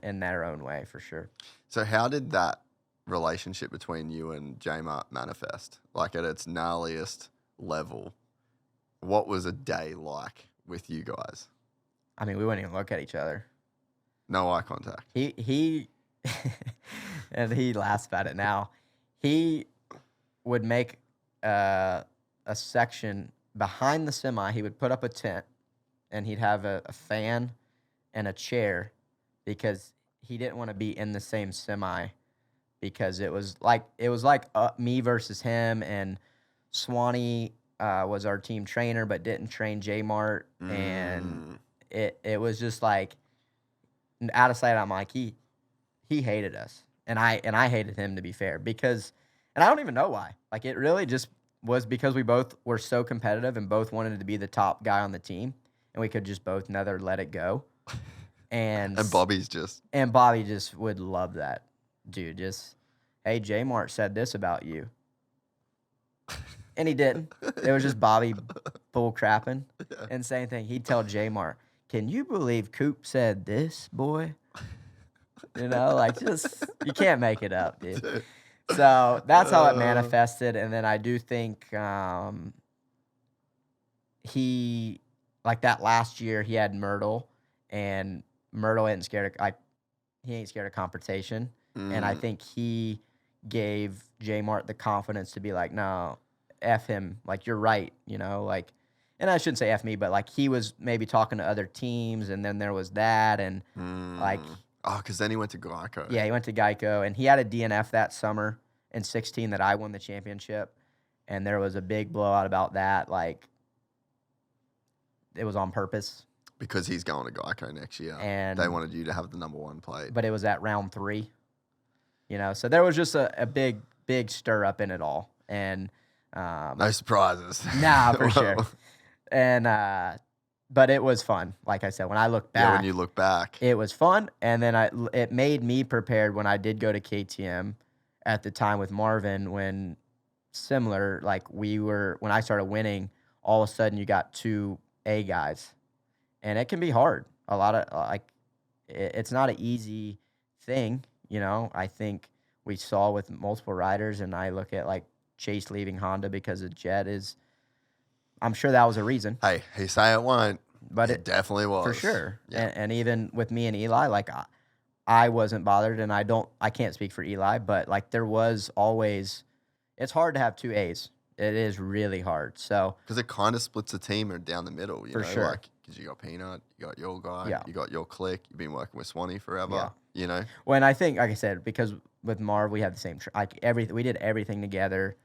in their own way, for sure. So how did that relationship between you and J-Mart manifest, like, at its gnarliest level? What was a day like with you guys? I mean, we wouldn't even look at each other. No eye contact. He and he laughs about it now. He would make a section behind the semi. He would put up a tent, and he'd have a fan and a chair, because he didn't want to be in the same semi, because it was like me versus him, and Swanee was our team trainer, but didn't train J-Mart, and it was just like, out of sight, out of mind. He hated us, and I hated him, to be fair, because, and I don't even know why. Like, it really just was because we both were so competitive and both wanted to be the top guy on the team, and we could just both never let it go. And Bobby just would love that, dude. Just, hey, J-Mart said this about you. And he didn't. It was just Bobby bull crapping and same thing. He'd tell J-Mart, can you believe Coop said this, boy? You know, like, just, you can't make it up, dude. So that's how it manifested. And then I do think he, like that last year, he had Myrtle, and Myrtle ain't scared of, he ain't scared of confrontation. And I think he gave J Mart the confidence to be like, no, F him. Like, you're right, you know, like, and I shouldn't say F me, but like he was maybe talking to other teams, and then there was that, and like. Oh, because then he went to Geico. Yeah, he went to Geico, and he had a DNF that summer in 16 that I won the championship, and there was a big blowout about that. Like, it was on purpose. Because he's going to Geico next year. And they wanted you to have the number 1 plate. But it was at round 3, you know, so there was just a big stir up in it all. And no surprises. Nah, for sure. And but it was fun. Like I said, when I look back. Yeah, when you look back. It was fun. And then it made me prepared when I did go to KTM at the time with Marvin, when similar, like when I started winning, all of a sudden you got 2 A guys. And it can be hard. A lot of, like, it's not an easy thing, you know. I think we saw with multiple riders, and I look at, like, Chase leaving Honda because of Jett I'm sure that was a reason. Hey, he say it won't, but it definitely was. For sure. Yeah. And even with me and Eli, like, I wasn't bothered, and I can't speak for Eli, but, like, there was always, it's hard to have 2 A's. It is really hard. So because it kind of splits the team down the middle, you know, sure. like, because you got Peanut, you got your guy, Yeah. you got your clique, you've been working with Swanee forever, Yeah. you know. When I think, like I said, because with Marv, we had the same, we did everything together.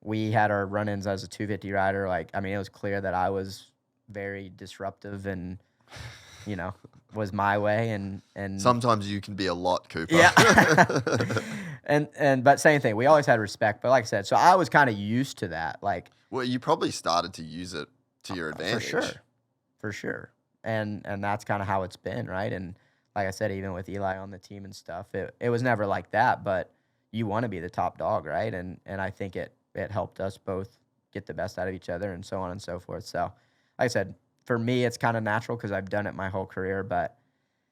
We had our run-ins as a 250 rider. Like, I mean, it was clear that I was very disruptive and, you know, was my way. And Sometimes you can be a lot, Cooper. Yeah. But same thing. We always had respect. But like I said, so I was kind of used to that. Like, well, you probably started to use it to your advantage. For sure. And that's kind of how it's been, right? And like I said, even with Eli on the team and stuff, it was never like that. But you want to be the top dog, right? And I think it helped us both get the best out of each other and so on and so forth. So, like I said, for me, it's kind of natural because I've done it my whole career. But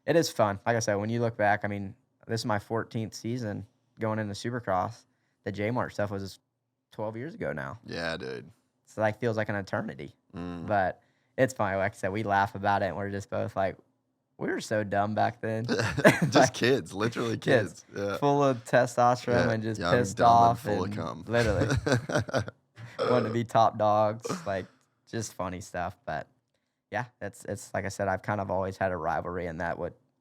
it is fun. Like I said, when you look back, I mean, this is my 14th season going into Supercross. The J-Mart stuff was 12 years ago now. Yeah, dude. So, like, feels like an eternity. But it's funny. Like I said, we laugh about it, and we're just both like, we were so dumb back then. Just like, kids, literally kids. Yeah. Full of testosterone and just young, pissed dumb, off. and full and of cum. Literally. Wanted to be top dogs. Like, just funny stuff. But, yeah, it's like I said, I've kind of always had a rivalry, and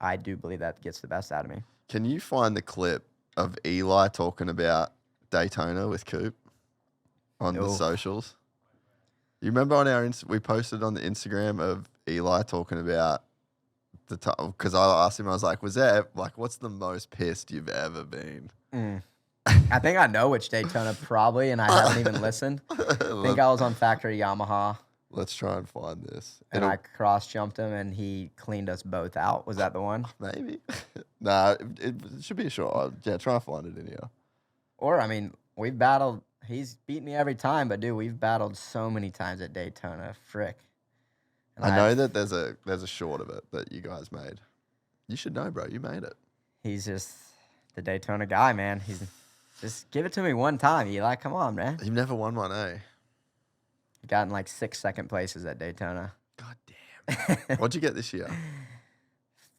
I do believe that gets the best out of me. Can you find the clip of Eli talking about Daytona with Coop on the socials? You remember on we posted on the Instagram of Eli talking about the time, because I asked him, I was like, what's the most pissed you've ever been? I think I know which Daytona probably, and I haven't even listened. I think I was on factory Yamaha. Let's try and find this. And I cross-jumped him, and he cleaned us both out. Was that the one? Maybe. Nah, it should be a short. Yeah, try and find it in here. Or, I mean, we've battled. He's beat me every time, but, dude, we've battled so many times at Daytona. Frick. And I know that there's a short of it that you guys made. You should know, bro. You made it. He's just the Daytona guy, man. He's just give it to me one time, Eli. Come on, man. You've never won one, eh? Gotten like 6 second places at Daytona. God damn. What'd you get this year?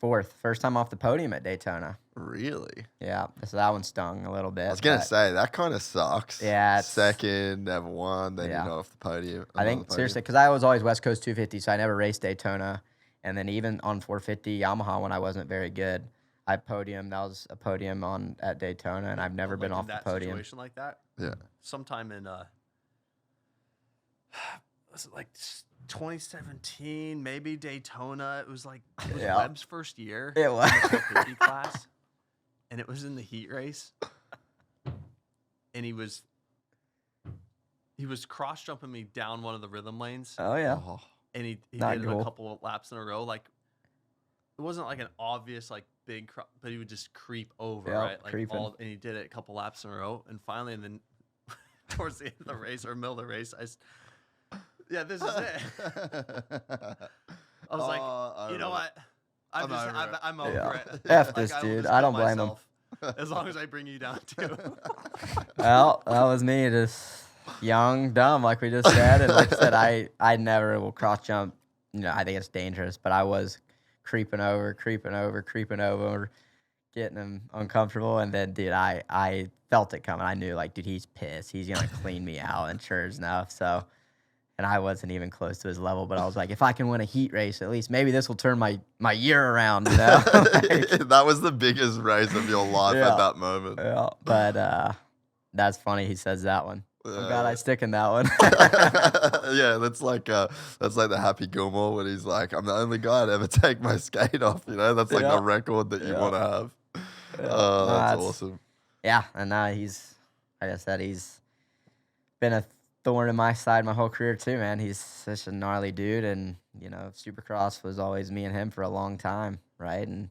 4th. First time off the podium at Daytona. Really? Yeah. So that one stung a little bit. I was going to say, that kind of sucks. Yeah. Second, never won, then you're not off the podium. I think, seriously, because I was always West Coast 250, so I never raced Daytona. And then even on 450 Yamaha when I wasn't very good, I podiumed. That was a podium at Daytona, and I've never been off the podium. Situation like that? Yeah. Sometime in, was it like 2017, maybe Daytona? It was Webb's first year. It was. In the 450 class, and it was in the heat race. And he was cross jumping me down one of the rhythm lanes. Oh yeah. And he Not did it cool. a couple of laps in a row. Like, it wasn't like an obvious big, but he would just creep over, Yeah, right? creeping. And he did it a couple laps in a row. And finally, and then towards the end of the race or middle of the race, this is it. I was like, I you know remember. what? I'm over it. F Like, this I will dude. just I kill don't blame him. myself as long as I bring you down too. Well, that was me, just young, dumb, like we just said. And like I said, I never will cross jump. I think it's dangerous, but I was creeping over, getting him uncomfortable. And then, dude, I felt it coming. I knew, like, dude, he's pissed. He's going to clean me out. And sure enough, so, and I wasn't even close to his level, but I was like, if I can win a heat race, at least maybe this will turn my year around, Like, That was the biggest race of your life Yeah. at that moment. yeah, but that's funny he says that one. I'm glad I stick in that one. Yeah, that's like the Happy Gilmore when he's like, I'm the only guy to ever take my skate off. That's like Yeah. the record that you Yeah. want to have. Yeah. Oh, No, that's that's- awesome. Yeah, and now he's, like I said, he's been a thorn in my side my whole career too, man. He's such a gnarly dude, and Supercross was always me and him for a long time, right? And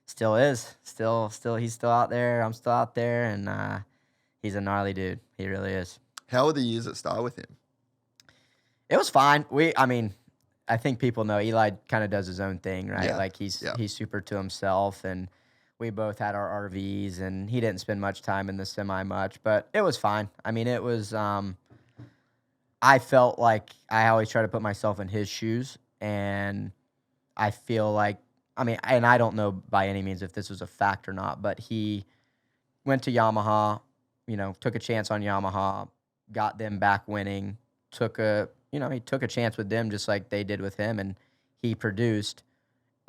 still is, still he's still out there. I'm still out there, and he's a gnarly dude. He really is. How were the years that start with him? It was fine. I think people know Eli kind of does his own thing, right? Yeah. Like he's Yeah. super to himself, and we both had our RVs, and he didn't spend much time in the semi much, but it was fine. I mean, it was. I felt like I always try to put myself in his shoes, and I feel like, and I don't know by any means if this was a fact or not, but he went to Yamaha, took a chance on Yamaha, got them back winning, he took a chance with them just like they did with him, and he produced,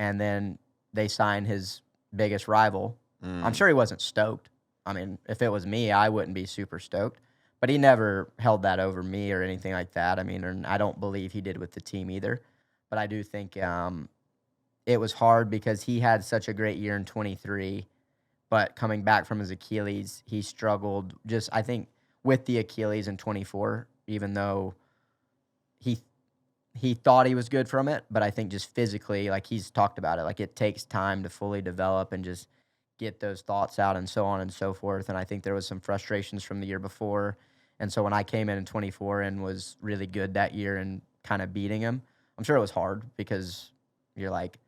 and then they signed his biggest rival. I'm sure he wasn't stoked. I mean, if it was me, I wouldn't be super stoked, but he never held that over me or anything like that. I mean, and I don't believe he did with the team either, but I do think it was hard because he had such a great year in 23, but coming back from his Achilles, he struggled just, I think, with the Achilles in 24, even though he thought he was good from it, but I think just physically, like he's talked about it, like it takes time to fully develop and just get those thoughts out and so on and so forth. And I think there was some frustrations from the year before. And so when I came in 24 and was really good that year and kind of beating him, I'm sure it was hard because you're like,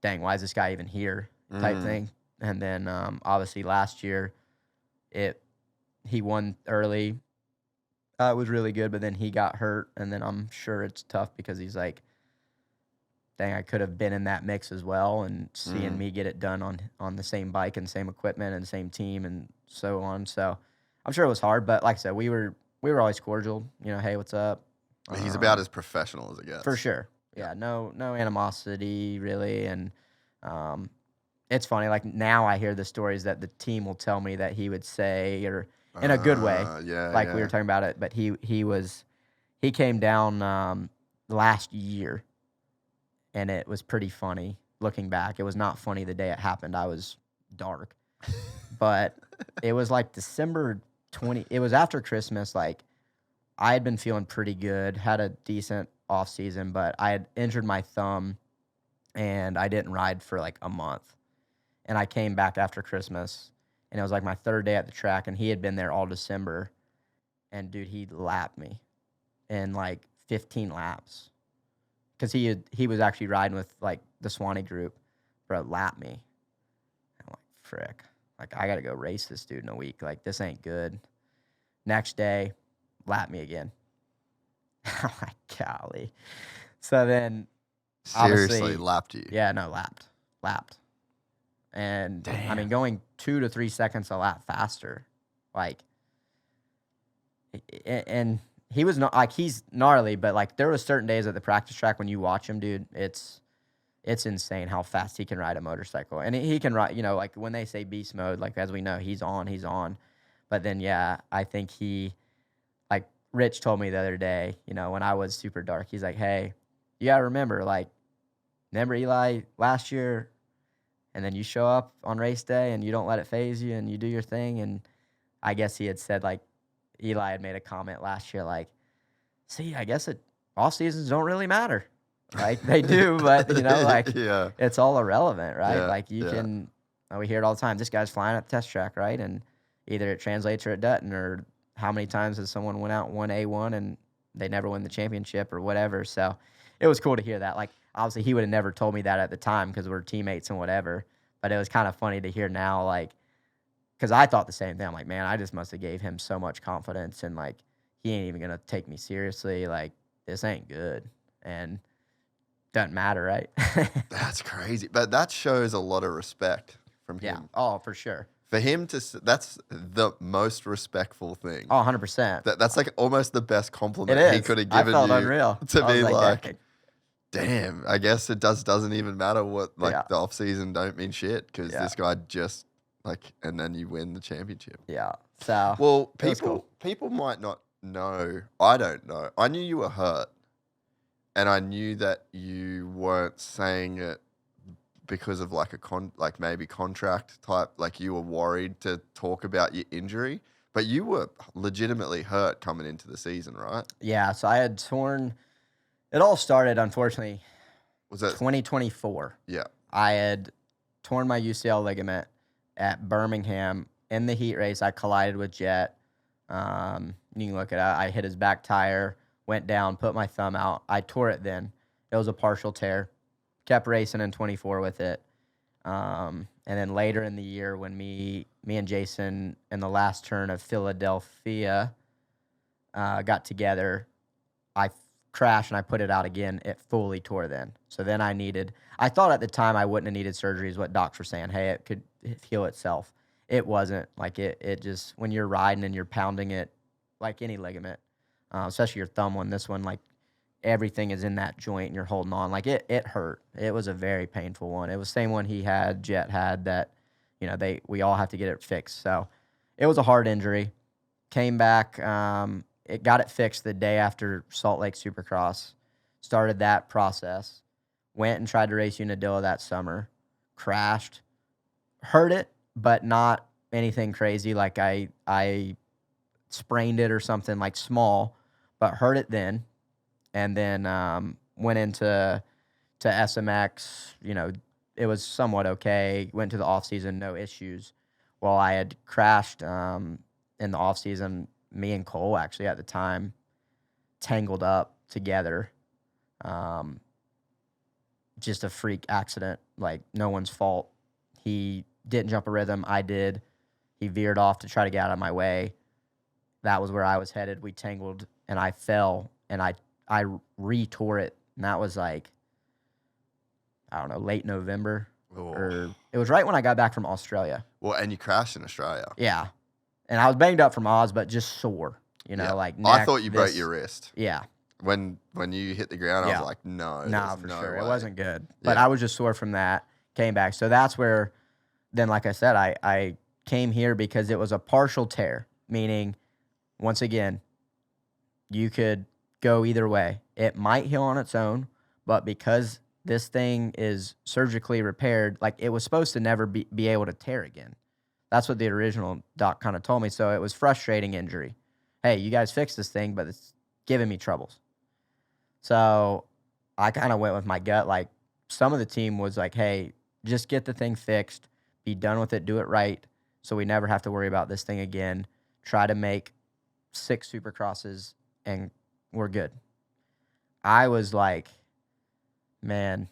dang, why is this guy even here type thing. And then obviously last year, he won early. It was really good, but then he got hurt, and then I'm sure it's tough because he's like, dang, I could have been in that mix as well, and seeing me get it done on the same bike and same equipment and same team and so on. So I'm sure it was hard, but like I said, we were always cordial. Hey, what's up? He's about as professional as it gets. For sure. Yeah, no animosity really, and it's funny. Like now, I hear the stories that the team will tell me that he would say, or in a good way, like we were talking about it. But he came down last year, and it was pretty funny looking back. It was not funny the day it happened. I was dark, but it was like December 20. It was after Christmas. Like I had been feeling pretty good, had a decent off season, but I had injured my thumb, and I didn't ride for like a month. And I came back after Christmas, and it was like my third day at the track, and he had been there all December. And dude, he lapped me in like 15 laps because he was actually riding with like the Swanee group, bro. Lapped me. I'm like, frick, like I gotta go race this dude in a week. Like this ain't good. Next day, lapped me again. I'm like, golly. So then, Seriously, obviously, lapped you. yeah, no, lapped. And I mean, going 2 to 3 seconds a lap faster, like, and he was not like, he's gnarly, but like there was certain days at the practice track when you watch him, dude, it's insane how fast he can ride a motorcycle. And he can ride, like when they say beast mode, like as we know, he's on. But then, yeah, I think like Rich told me the other day, when I was super dark, he's like, hey, you gotta remember Eli last year? And then you show up on race day and you don't let it phase you and you do your thing. And I guess he had said, like, Eli had made a comment last year, like, see, I guess off seasons don't really matter. Like they do, but Yeah. it's all irrelevant, right? Yeah, Like you can, we hear it all the time. This guy's flying at the test track, right? And either it translates or it doesn't, or how many times has someone went out and won A1 and they never win the championship or whatever. So it was cool to hear that. Like obviously he would have never told me that at the time because we're teammates and whatever. But it was kind of funny to hear now, like, because I thought the same thing. I'm like, man, I just must have gave him so much confidence, and like, he ain't even gonna take me seriously. Like, this ain't good, and doesn't matter, right? That's crazy. But that shows a lot of respect from Yeah. him. Oh, for sure. For him that's the most respectful thing. Oh, 100%. That's like almost the best compliment It he is. could have I given felt you unreal. to I be was like, "Dang." damn, I guess it doesn't even matter what, like, Yeah. the off season don't mean shit because Yeah. this guy just, like, and then you win the championship. Yeah. So, Well, it was cool. people might not know. I don't know. I knew you were hurt, and I knew that you weren't saying it because of like maybe contract type. Like, you were worried to talk about your injury, but you were legitimately hurt coming into the season, right? Yeah. So I had torn. It all started, unfortunately, Was that 2024. yeah? I had torn my UCL ligament at Birmingham in the heat race. I collided with Jett. You can look it up. I hit his back tire, went down, put my thumb out. I tore it then. It was a partial tear. Kept racing in 24 with it. And then later in the year when me and Jason in the last turn of Philadelphia got together, I crashed and I put it out again. It fully tore then. So then I thought at the time I wouldn't have needed surgery is what docs were saying. Hey, it could heal itself. It wasn't. Like, it just, when you're riding and you're pounding it like any ligament, especially your thumb one, this one, like, everything is in that joint and you're holding on. Like, it hurt. It was a very painful one. It was the same one Jett had that, you know, we all have to get it fixed. So it was a hard injury. Came back, it got it fixed the day after Salt Lake Supercross. Started that process. Went and tried to race Unadilla that summer. Crashed. Hurt it, but not anything crazy. Like, I sprained it or something, like, small, but hurt it then. And then went into SMX. You know, it was somewhat okay. Went to the off season, no issues. Well, I had crashed in the off season. Me and Cole, actually, at the time, tangled up together. Just a freak accident, like, no one's fault. He didn't jump a rhythm. I did. He veered off to try to get out of my way. That was where I was headed. We tangled, and I fell, and I re-tore it. And that was, like, I don't know, late November. Oh. Or it was right when I got back from Australia. Well, and you crashed in Australia. Yeah. And I was banged up from Oz, but just sore. You know, Yeah. like, I neck, thought you broke this- your wrist. Yeah. When you hit the ground, I Yeah. was like, no. Nah, there's for no sure. way. It wasn't good. But Yeah. I was just sore from that. Came back. So that's where, then, like I said, I came here because it was a partial tear, meaning, once again, you could go either way. It might heal on its own, but because this thing is surgically repaired, like, it was supposed to never be able to tear again. That's what the original doc kind of told me. So it was frustrating injury. Hey, you guys fixed this thing, but it's giving me troubles. So I kind of went with my gut. Like, some of the team was like, hey, just get the thing fixed, be done with it, do it right, so we never have to worry about this thing again. Try to make 6 Supercrosses, and we're good. I was like, man,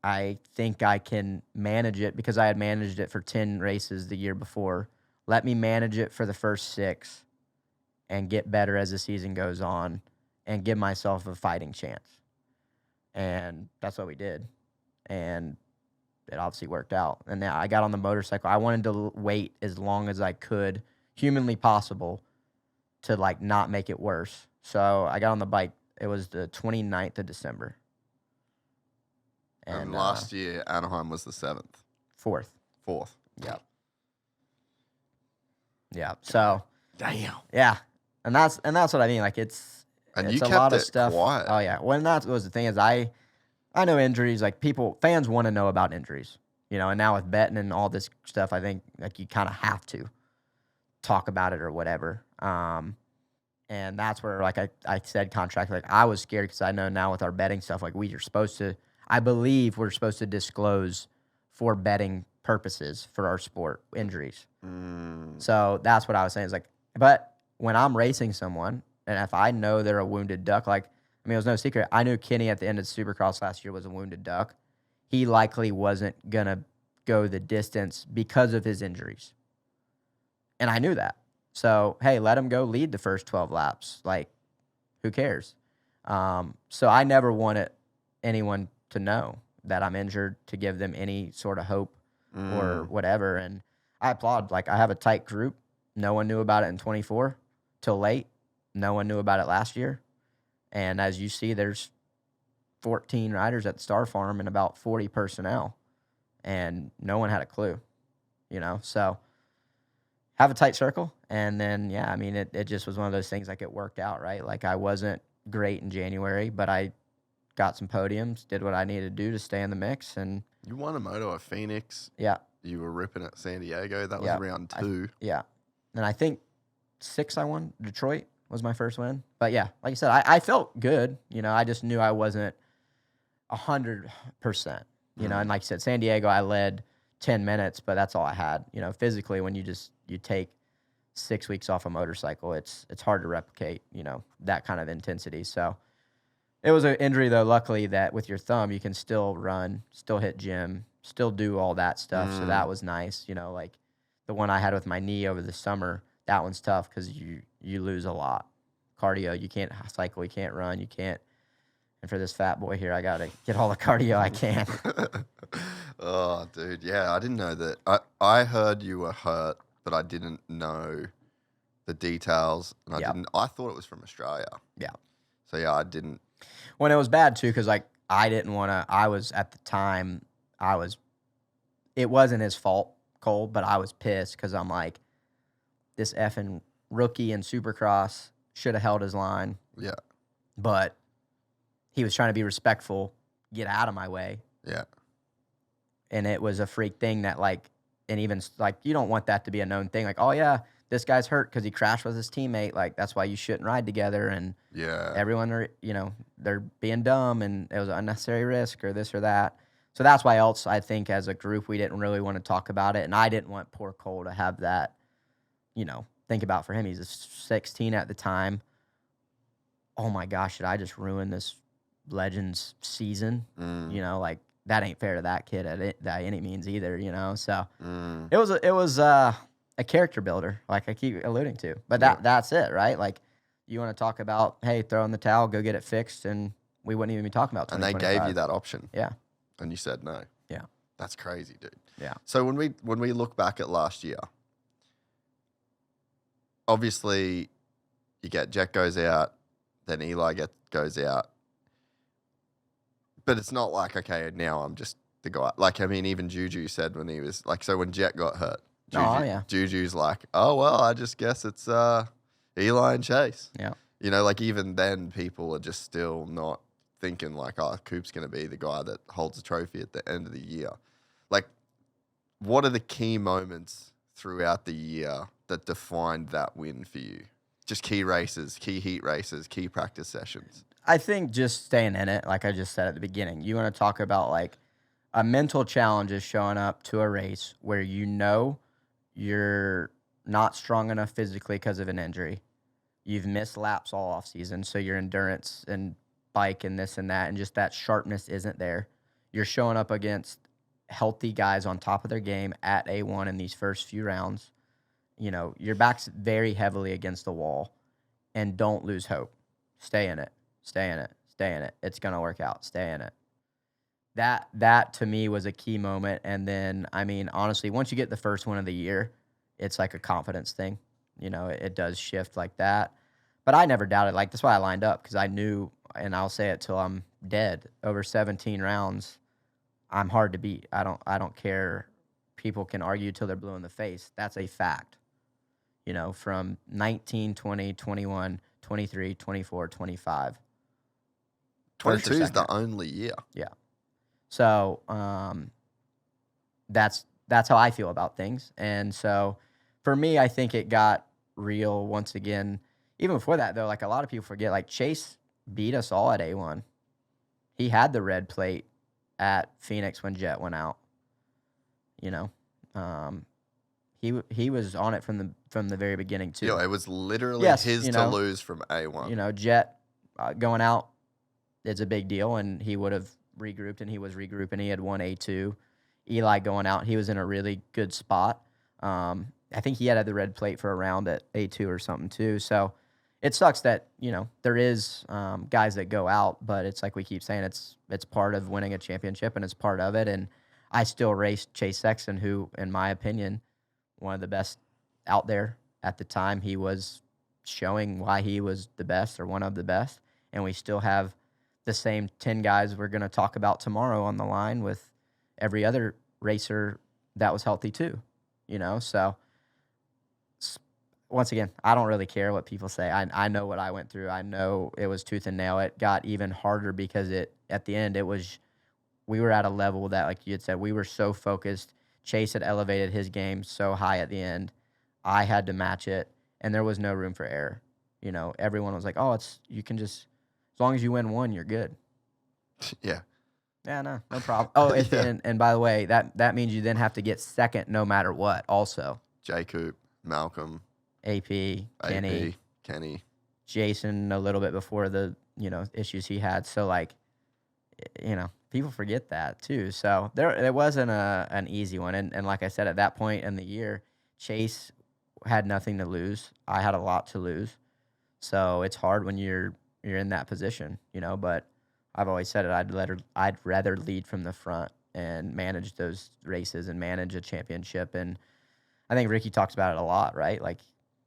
I think I can manage it because I had managed it for 10 races the year before. Let me manage it for the first 6 and get better as the season goes on and give myself a fighting chance. And that's what we did. And it obviously worked out. And then I got on the motorcycle. I wanted to wait as long as I could, humanly possible, to, like, not make it worse. So I got on the bike. It was the 29th of December. And last year, Anaheim was the 7th. 4th. 4th. Yep. Yeah. So. Damn. Yeah. And that's what I mean. Like, it's And it's you a kept lot of it stuff. quiet. Oh yeah. Well, and that was the thing is I know injuries. Like, fans want to know about injuries. You know, and now with betting and all this stuff, I think, like, you kind of have to talk about it or whatever. And that's where, like, I said contract. Like, I was scared because I know now with our betting stuff, like, I believe we're supposed to disclose for betting purposes for our sport injuries. So that's what I was saying. Is like, but when I'm racing someone, and if I know they're a wounded duck, like, I mean, it was no secret. I knew Kenny at the end of Supercross last year was a wounded duck. He likely wasn't going to go the distance because of his injuries. And I knew that. So, hey, let him go lead the first 12 laps. Like, who cares? So I never wanted anyone to know that I'm injured to give them any sort of hope or whatever. And I applaud. Like, I have a tight group. No one knew about it in 24 till late. No one knew about it last year. And as you see, there's 14 riders at the Star Farm and about 40 personnel. And no one had a clue, you know? So have a tight circle. And then, yeah, I mean, it just was one of those things, like, it worked out, right? Like, I wasn't great in January, but I got some podiums, did what I needed to do to stay in the mix. And You won a moto at Phoenix. yeah. You were ripping at San Diego. That was Yeah. round 2. Yeah. And I think 6 I won. Detroit was my first win. But yeah, like I said, I felt good. You know, I just knew I wasn't 100%. You know, and like I said, San Diego, I led 10 minutes, but that's all I had. You know, physically, when you take 6 weeks off a motorcycle, it's hard to replicate, you know, that kind of intensity. So it was an injury, though, luckily, that with your thumb, you can still run, still hit gym, still do all that stuff. So that was nice. You know, like the one I had with my knee over the summer, that one's tough because you lose a lot. Cardio, you can't cycle, you can't run, you can't. And for this fat boy here, I got to get all the cardio I can. Oh, dude. Yeah, I didn't know that. I heard you were hurt, but I didn't know the details. And I thought it was from Australia. Yeah. So, yeah, I didn't. When it was bad, too, because, like, I didn't want to, I was, at the time, it wasn't his fault, Cole, but I was pissed because I'm like, this effing rookie in Supercross should have held his line. Yeah. But he was trying to be respectful, get out of my way. Yeah. And it was a freak thing that, like, and even, like, you don't want that to be a known thing. Like, oh, yeah, this guy's hurt because he crashed with his teammate. Like, that's why you shouldn't ride together. And everyone, are, you know, they're being dumb and it was an unnecessary risk or this or that. So that's why else I think as a group we didn't really want to talk about it. And I didn't want poor Cole to have that, you know, think about for him. He's a 16 at the time. Oh, my gosh, did I just ruin this Legends season? You know, like, that ain't fair to that kid by any means either, you know? So it was a character builder, like I keep alluding to. But that's it, right? Like, you want to talk about, hey, throw in the towel, go get it fixed, and we wouldn't even be talking about 2025. And they gave you that option. Yeah. And you said no. Yeah. That's crazy, dude. Yeah. So when we look back at last year, obviously you get Jett goes out, then Eli goes out. But it's not like, okay, now I'm just the guy. Like, I mean, even Juju said when he was, like, so when Jett got hurt, Juju's like, oh, well, I just guess it's Eli and Chase. Yeah. You know, like, even then, people are just still not thinking, like, oh, Coops going to be the guy that holds the trophy at the end of the year. Like, what are the key moments throughout the year that defined that win for you? Just key races, key heat races, key practice sessions. I think just staying in it, like I just said at the beginning. You want to talk about, like, a mental challenge is showing up to a race where you know you're not strong enough physically because of an injury. You've missed laps all off season, so your endurance and bike and this and that and just that sharpness isn't there. You're showing up against healthy guys on top of their game at A1 in these first few rounds. You know, your back's very heavily against the wall, and don't lose hope. Stay in it. Stay in it. Stay in it. It's going to work out. Stay in it. That to me was a key moment. And then, I mean, honestly, once you get the first one of the year, it's like a confidence thing. You know, it does shift like that. But I never doubted. Like, that's why I lined up, because I knew, and I'll say it till I'm dead, over 17 rounds, I'm hard to beat. I don't care. People can argue till they're blue in the face. That's a fact. You know, from 19, 20, 21, 23, 24, 25. 22 is the only year. Yeah. So that's how I feel about things. And so for me, I think it got real once again. Even before that, though, like, a lot of people forget, like, Chase beat us all at A1. He had the red plate at Phoenix when Jett went out. You know, he was on it from the very beginning too. Yeah, it was literally his to lose from A1. You know, Jett going out it's a big deal, and he would have regrouped, and he was regrouping. He had won A2. Eli going out, he was in a really good spot. I think he had the red plate for a round at A2 or something too. So it sucks that, there is guys that go out, but it's like we keep saying, it's part of winning a championship, and it's part of it. And I still raced Chase Sexton, who, in my opinion, one of the best out there at the time. He was showing why he was the best or one of the best. And we still have the same 10 guys we're going to talk about tomorrow on the line with every other racer that was healthy too, So once again, I don't really care what people say. I know what I went through. I know it was tooth and nail. It got even harder because at the end, we were at a level that, like you had said, we were so focused. Chase had elevated his game so high at the end. I had to match it, and there was no room for error. Everyone was like, "Oh, you can just, as long as you win one, you're good." Yeah. Yeah, no problem. Oh, and by the way, that means you then have to get second no matter what. Also, J. Coop, Malcolm, AP, Kenny, Jason, a little bit before the issues he had. So people forget that too. So it wasn't an easy one. And like I said, at that point in the year, Chase had nothing to lose. I had a lot to lose. So it's hard when you're in that position, but I've always said it. I'd rather lead from the front and manage those races and manage a championship. And I think Ricky talks about it a lot, right? Like,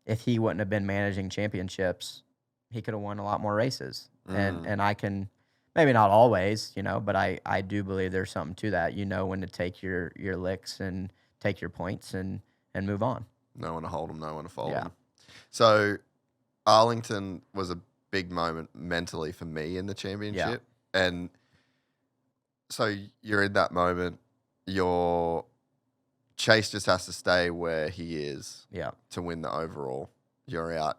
if he wouldn't have been managing championships, he could have won a lot more races. And I can, maybe not always, but I do believe there's something to that. When to take your licks and take your points and move on. No one to hold them, no one to fold Yeah. them. So Arlington was a big moment mentally for me in the championship. And so you're in that moment. Chase just has to stay where he is to win the overall. You're out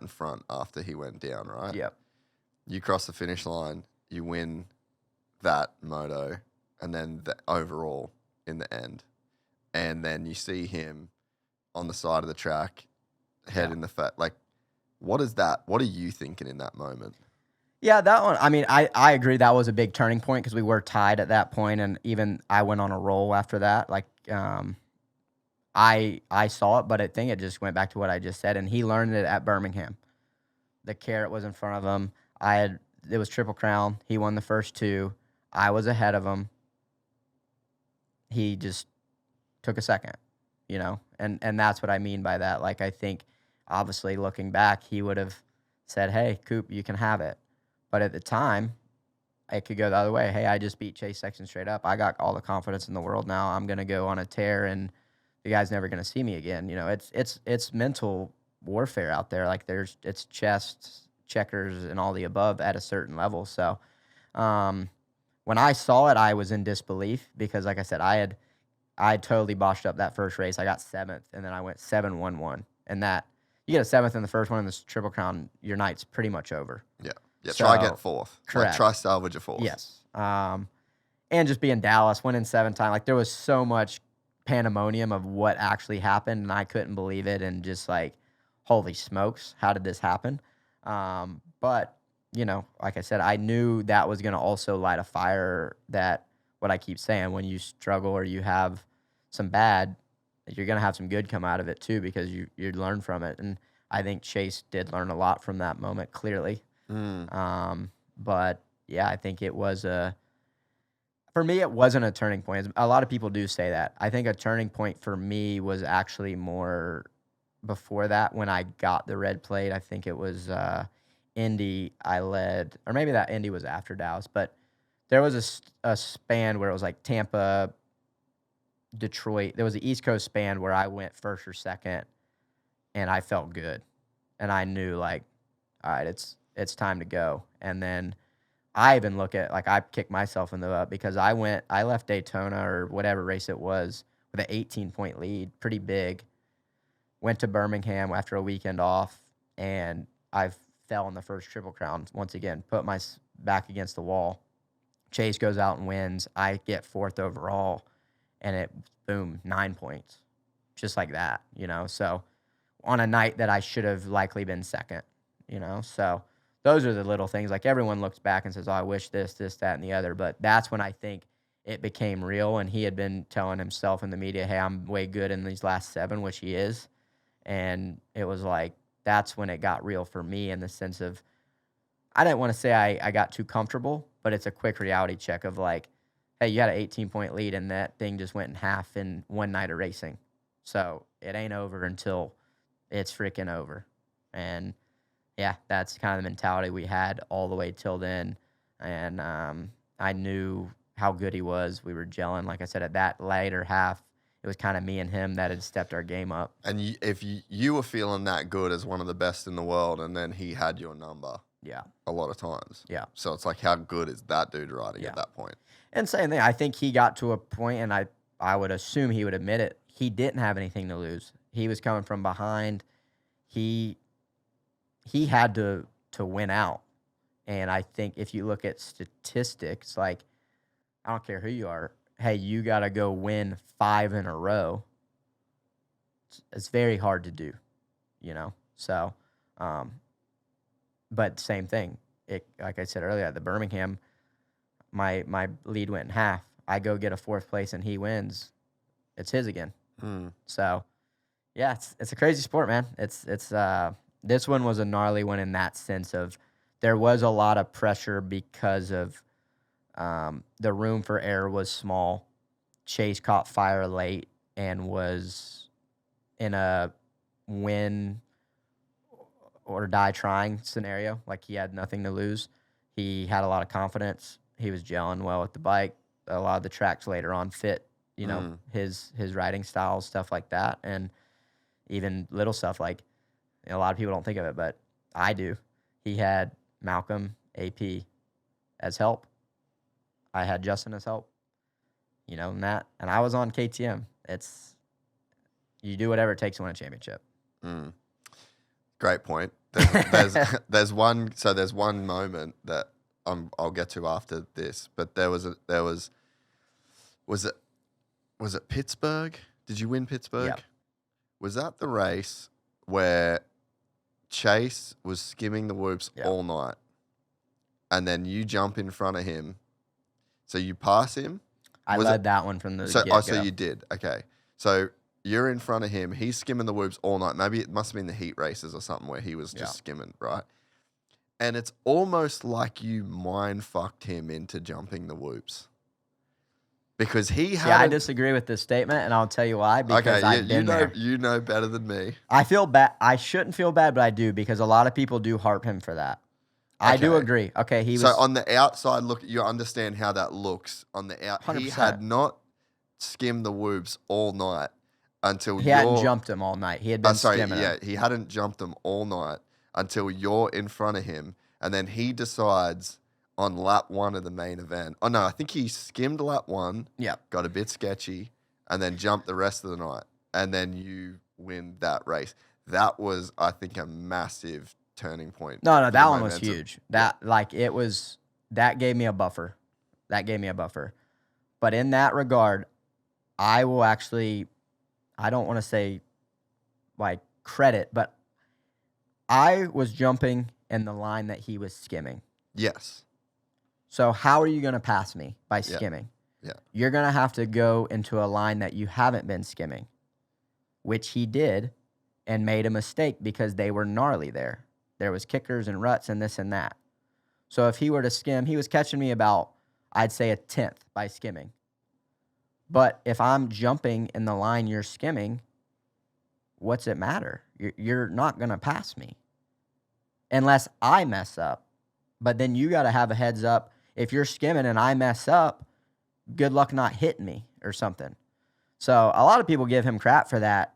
in front after he went down, right? Yep. You cross the finish line, you win that moto, and then the overall in the end. And then you see him on the side of the track, head in the fat. Like, what is that? What are you thinking in that moment? Yeah, that one, I mean, I agree that was a big turning point because we were tied at that point, and even I went on a roll after that. Like, I saw it, but I think it just went back to what I just said, and he learned it at Birmingham. The carrot was in front of him. It was Triple Crown. He won the first two. I was ahead of him. He just took a second, and that's what I mean by that. Like, I think, obviously, looking back, he would have said, "Hey, Coop, you can have it." But at the time, it could go the other way. Hey, I just beat Chase Sexton straight up. I got all the confidence in the world now. I'm going to go on a tear, and the guy's never going to see me again. It's mental warfare out there. Like, it's chess, checkers, and all the above at a certain level. So when I saw it, I was in disbelief because, like I said, I totally botched up that first race. I got 7th, and then I went 7-1-1. And that, you get a 7th in the first one in this Triple Crown, your night's pretty much over. Yeah. Yeah, So, try get 4th. correct. Like, try salvage a 4th. Yes. And just being Dallas, winning 7 times, like, there was so much pandemonium of what actually happened, and I couldn't believe it, and just like, holy smokes, how did this happen? But, like I said, I knew that was going to also light a fire that, what I keep saying, when you struggle or you have some bad, you're going to have some good come out of it too, because you learn from it. And I think Chase did learn a lot from that moment, clearly. But yeah, I think it was for me, it wasn't a turning point. A lot of people do say that. I think a turning point for me was actually more before that, when I got the red plate. I think it was Indy I led, or maybe that Indy was after Dallas, but there was a span where it was like Tampa, Detroit. There was an East Coast span where I went first or second, and I felt good. And I knew, like, all right, it's time to go. And then I even look at, like, I kicked myself in the butt because I left Daytona or whatever race it was with an 18-point lead, pretty big. Went to Birmingham after a weekend off, and I fell in the first Triple Crown once again, put my back against the wall. Chase goes out and wins. I get 4th overall, and it, boom, 9 points. Just like that, So on a night that I should have likely been second, So those are the little things. Like, everyone looks back and says, oh, I wish this, that, and the other. But that's when I think it became real. And he had been telling himself in the media, hey, I'm way good in these last 7, which he is. And it was like, that's when it got real for me, in the sense of, I didn't want to say I got too comfortable, but it's a quick reality check of like, hey, you had an 18-point lead and that thing just went in half in one night of racing. So it ain't over until it's freaking over. And yeah, that's kind of the mentality we had all the way till then. And I knew how good he was. We were gelling. Like I said, at that later half, it was kind of me and him that had stepped our game up. And if you were feeling that good as one of the best in the world, and then he had your number, yeah, a lot of times, yeah. So it's like, how good is that dude riding at that point? And same thing. I think he got to a point, and I would assume he would admit it. He didn't have anything to lose. He was coming from behind. He had to win out. And I think if you look at statistics, like, I don't care who you are, hey, you got to go win 5 in a row. It's very hard to do, you know? So, but same thing. Like I said earlier, at the Birmingham, my lead went in half. I go get a 4th place and he wins. It's his again. So, yeah, it's a crazy sport, man. It's this one was a gnarly one in that sense of, there was a lot of pressure because of the room for error was small. Chase caught fire late and was in a win or die trying scenario. Like, he had nothing to lose. He had a lot of confidence. He was gelling well with the bike. A lot of the tracks later on fit, you know, his riding styles, stuff like that. And even little stuff like, a lot of people don't think of it, but I do. He had Malcolm, AP as help. I had Justin as help, you know, and I was on KTM. You do whatever it takes to win a championship. Great point. There's one moment that I'll get to after this, but was it Pittsburgh? Did you win Pittsburgh? Yep. Was that the race where Chase was skimming the whoops all night, and then you jump in front of him, so you pass him? I led that one from the get-go. So you did. Okay. So you're in front of him. He's skimming the whoops all night. Maybe it must have been the heat races or something where he was just skimming, right? And it's almost like you mind fucked him into jumping the whoops. Because he had. Yeah, I disagree with this statement, and I'll tell you why. Because I've been there. You know better than me. I feel bad. I shouldn't feel bad, but I do, because a lot of people do harp him for that. I do agree. Okay, he was. So on the outside look, you understand how that looks. On the out, 100%. He had not skimmed the whoops all night until he hadn't jumped him all night. He had been skimming him. He hadn't jumped them all night until you're in front of him, and then he decides on lap 1 of the main event. Oh no, I think he skimmed lap 1. Yep. Got a bit sketchy, and then jumped the rest of the night, and then you win that race. That was, I think, a massive turning point. No, that one was huge. That gave me a buffer. But in that regard, I will actually, I don't want to say like credit, but I was jumping in the line that he was skimming. Yes. So how are you going to pass me? By skimming. Yeah. You're going to have to go into a line that you haven't been skimming, which he did, and made a mistake because they were gnarly there. There was kickers and ruts and this and that. So if he were to skim, he was catching me about, I'd say, 1/10 by skimming. But if I'm jumping in the line you're skimming, what's it matter? You're not going to pass me unless I mess up. But then you got to have a heads up. If you're skimming and I mess up, good luck not hitting me or something. So a lot of people give him crap for that.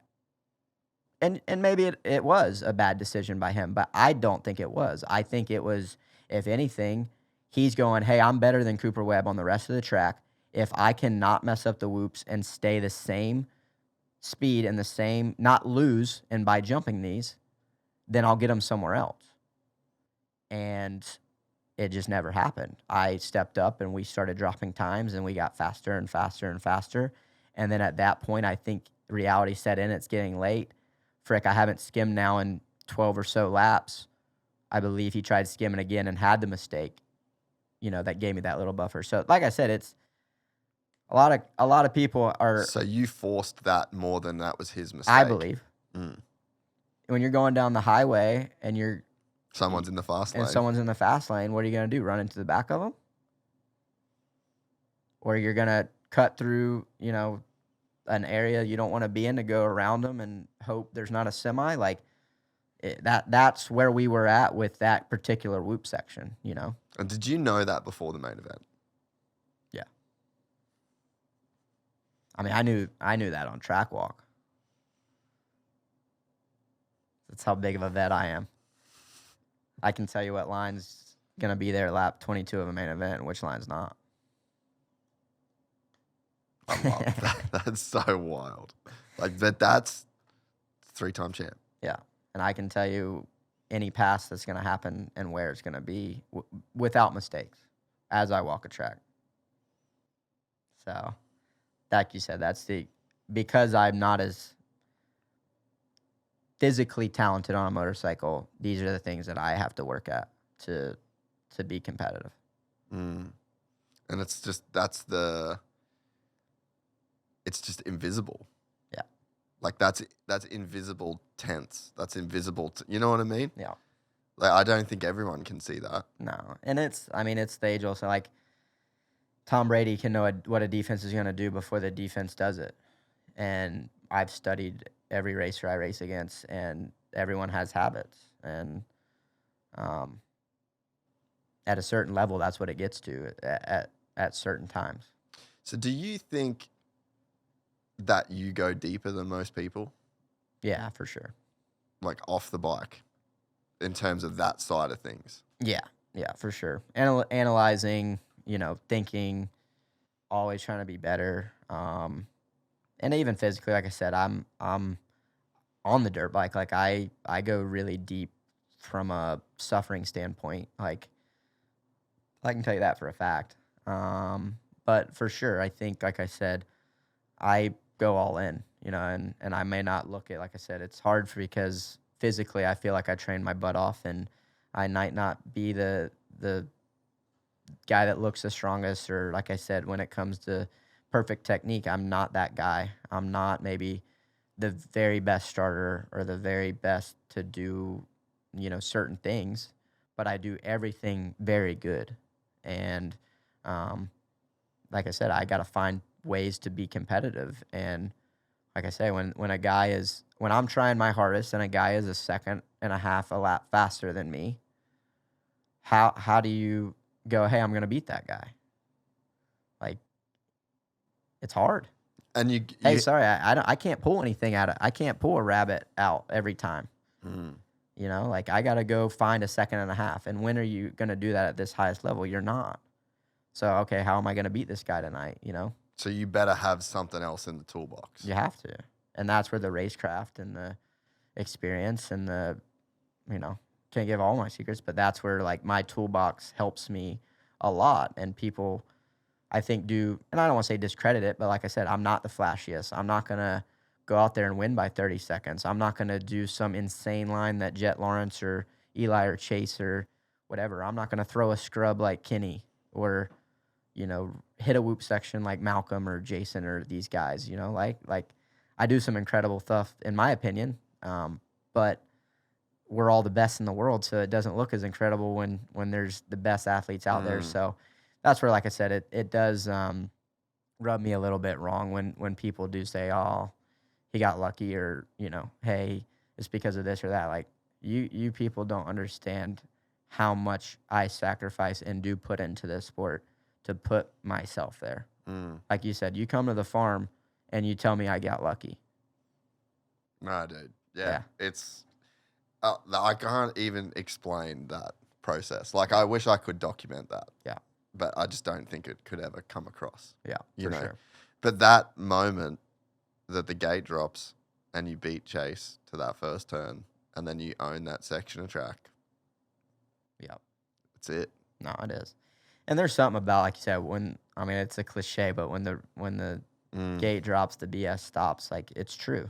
And maybe it was a bad decision by him, but I don't think it was. I think it was, if anything, he's going, hey, I'm better than Cooper Webb on the rest of the track. If I cannot mess up the whoops and stay the same speed and the same, not lose, and by jumping these, then I'll get him somewhere else. And it just never happened. I stepped up and we started dropping times and we got faster and faster and faster. And then at that point, I think reality set in. It's getting late. Frick, I haven't skimmed now in 12 or so laps. I believe he tried skimming again and had the mistake, that gave me that little buffer. So like I said, it's a lot of people are, So you forced that more than that was his mistake. I believe, Mm. when you're going down the highway and Someone's in the fast lane. and someone's in the fast lane, what are you going to do? Run into the back of them? Or you're going to cut through, an area you don't want to be in to go around them and hope there's not a semi? Like, that's where we were at with that particular whoop section, And did you know that before the main event? Yeah. I mean, I knew that on track walk. That's how big of a vet I am. I can tell you what line's going to be there at lap 22 of a main event and which line's not. I love that. That's so wild. Like, but that's 3-time champ. Yeah. And I can tell you any pass that's going to happen and where it's going to be without mistakes as I walk a track. So, like you said, because I'm not as physically talented on a motorcycle, these are the things that I have to work at to be competitive. And it's just, it's just invisible. Yeah. Like that's invisible tense. That's invisible. You know what I mean? Yeah. Like, I don't think everyone can see that. No. And it's the age also. Like, Tom Brady can know what a defense is going to do before the defense does it. And I've studied every racer I race against, and everyone has habits. And at a certain level, that's what it gets to at certain times. So do you think that you go deeper than most people? Yeah, for sure. Like off the bike in terms of that side of things? Yeah, for sure. Analyzing, thinking, always trying to be better. And even physically, like I said, I'm on the dirt bike. Like I go really deep from a suffering standpoint. Like, I can tell you that for a fact. But for sure, I think, like I said, I go all in, and I may not look at, like I said, it's hard because physically I feel like I train my butt off, and I might not be the guy that looks the strongest, or like I said, when it comes to perfect technique, I'm not that guy. I'm not maybe the very best starter or the very best to do, certain things, but I do everything very good. And like I said, I got to find ways to be competitive. And like I say, when I'm trying my hardest and a guy is a second and a half a lap faster than me, how do you go, hey, I'm going to beat that guy? Like, it's hard. And hey, sorry, I can't pull anything out of, I can't pull a rabbit out every time. Like, I got to go find a second and a half. And when are you going to do that at this highest level? You're not. So, okay, how am I going to beat this guy tonight, So you better have something else in the toolbox. You have to. And that's where the racecraft and the experience and the, can't give all my secrets, but that's where, like, my toolbox helps me a lot. And people, I think, and I don't want to say discredit it, but like I said, I'm not the flashiest. I'm not going to go out there and win by 30 seconds. I'm not going to do some insane line that Jett Lawrence or Eli or Chase or whatever. I'm not going to throw a scrub like Kenny or, hit a whoop section like Malcolm or Jason or these guys, like I do some incredible stuff in my opinion. But we're all the best in the world, so it doesn't look as incredible when there's the best athletes out there. So that's where, like I said, it does rub me a little bit wrong when people do say, oh, he got lucky, or, hey, it's because of this or that. Like, you people don't understand how much I sacrifice and do put into this sport to put myself there. Like you said, you come to the farm and you tell me I got lucky. No, dude. Yeah. It's, I can't even explain that process. Like, I wish I could document that. Yeah. But I just don't think it could ever come across. Yeah, you know? sure. But that moment that the gate drops and you beat Chase to that first turn, and then you own that section of track. Yeah. That's it. No, it is. And there's something about, like you said, it's a cliche, but when the gate drops, the BS stops. Like, it's true.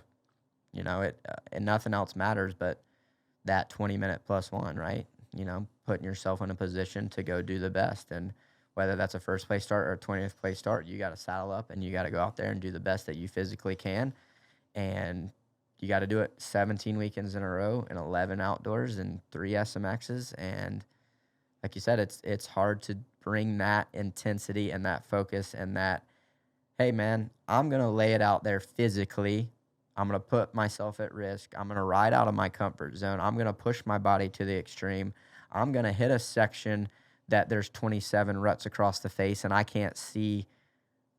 And nothing else matters but that 20-minute plus one, right? putting yourself in a position to go do the best. And whether that's a first place start or a 20th place start, you got to saddle up and you got to go out there and do the best that you physically can. And you got to do it 17 weekends in a row and 11 outdoors and 3 SMXs. And like you said, it's hard to bring that intensity and that focus and that, hey, man, I'm going to lay it out there physically. I'm going to put myself at risk. I'm going to ride out of my comfort zone. I'm going to push my body to the extreme. I'm going to hit a section that there's 27 ruts across the face and I can't see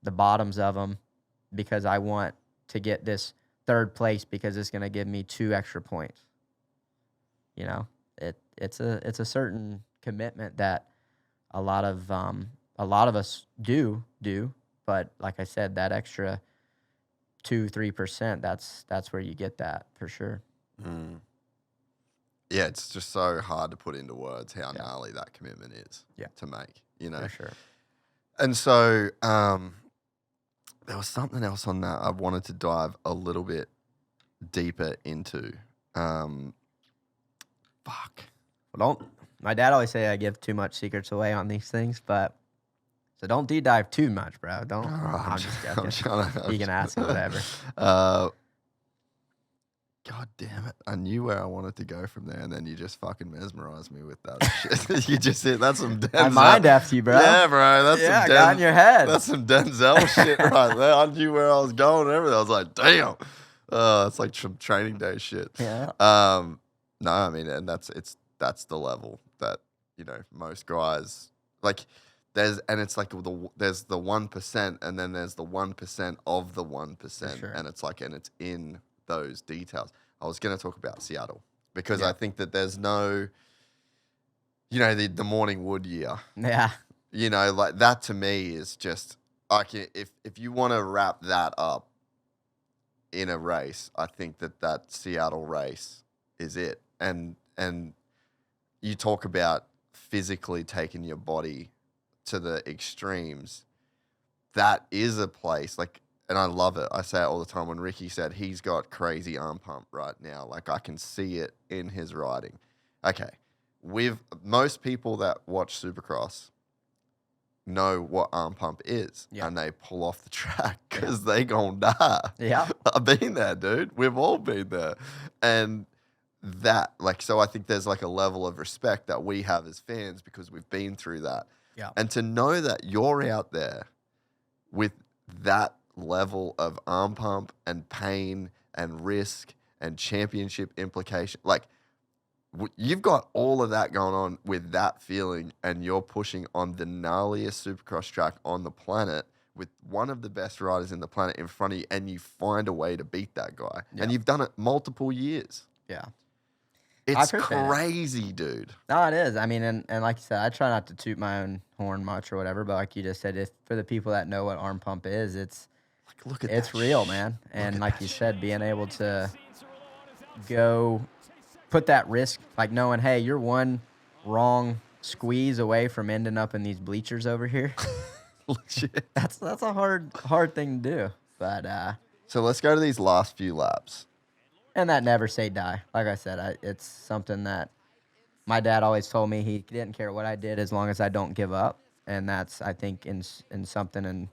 the bottoms of them because I want to get this third place because it's going to give me 2 extra points. It's a certain commitment that a lot of us do, but like I said, that extra 2-3%, that's where you get that for sure. Yeah, it's just so hard to put into words how gnarly that commitment is to make, For sure. And so there was something else on that I wanted to dive a little bit deeper into. My dad always say I give too much secrets away on these things, but so don't deep dive too much, bro. Don't. I'm just joking. You can ask whatever. God damn it. I knew where I wanted to go from there, and then you just fucking mesmerized me with that shit. You just hit, that's some Denzel. I mind after you, bro. Yeah, bro. That's some got in your head. That's some Denzel shit right there. I knew where I was going and everything. I was like, damn. It's like some training day shit. Yeah. No, I mean, and that's the level that, most guys, like, there's the 1%, and then there's the 1% of the 1%. Sure. And it's in those details. I was going to talk about Seattle because I think that there's no, the morning wood year. Yeah. Like that to me is just, if you want to wrap that up in a race, I think that Seattle race is it. And you talk about physically taking your body to the extremes. That is a place and I love it. I say it all the time. When Ricky said he's got crazy arm pump right now, I can see it in his riding. Okay. Most people that watch Supercross know what arm pump is, and they pull off the track because they gonna die. Yeah. I've been there, dude. We've all been there. And that, so I think there's a level of respect that we have as fans because we've been through that. Yeah. And to know that you're out there with that level of arm pump and pain and risk and championship implication, you've got all of that going on with that feeling, and you're pushing on the gnarliest Supercross track on the planet with one of the best riders in the planet in front of you, and you find a way to beat that guy. Yeah. And you've done it multiple years. Yeah. It's crazy, dude. No, it is. I mean, and like you said, I try not to toot my own horn much or whatever, but like you just said, for the people that know what arm pump is, it's real, man. And like you said, being able to go put that risk, knowing, hey, you're one wrong squeeze away from ending up in these bleachers over here. Legit. That's a hard thing to do. But so let's go to these last few laps. And that never say die. Like I said, it's something that my dad always told me. He didn't care what I did as long as I don't give up. And that's, I think, in something. And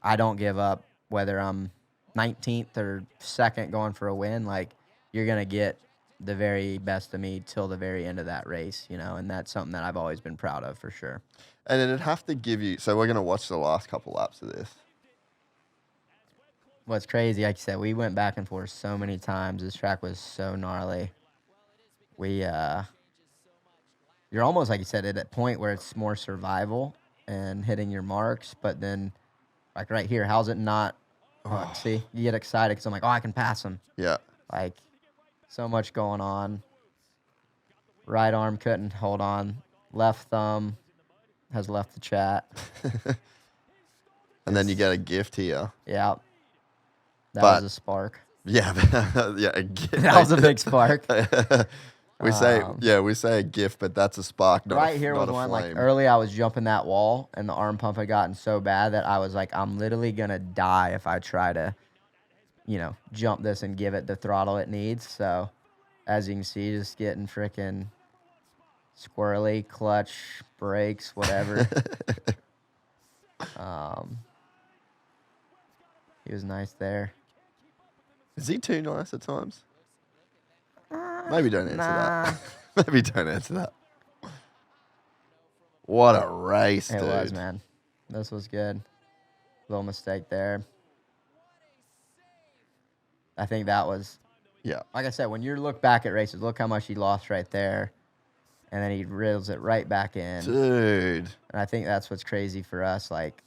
I don't give up, whether I'm 19th or 2nd going for a win. You're going to get the very best of me till the very end of that race, and that's something that I've always been proud of for sure. And it'd have to give you, so we're going to watch the last couple laps of this. What's crazy, like you said, we went back and forth so many times. This track was so gnarly. You're almost, like you said, at a point where it's more survival and hitting your marks, but then, right here, how's it not? See, you get excited because I'm I can pass him. Yeah. So much going on. Right arm couldn't hold on. Left thumb has left the chat. And then you get a gift here. Yeah. That was a spark. Yeah. Yeah. A gift. That was a big spark. we say a gift, but that's a spark. Right here was one, early I was jumping that wall, and the arm pump had gotten so bad that I was I'm literally going to die if I try to, jump this and give it the throttle it needs. So, as you can see, just getting freaking squirrely, clutch, brakes, whatever. He was nice there. Is he too nice at times? Maybe don't answer Nah. that. Maybe don't answer that. What a race, It dude. was, man. This was good. Little mistake there. I think that was, Yeah. like I said, when you look back at races, look how much he lost right there. And then he reels it right back in. Dude. And I think that's what's crazy for us. Like,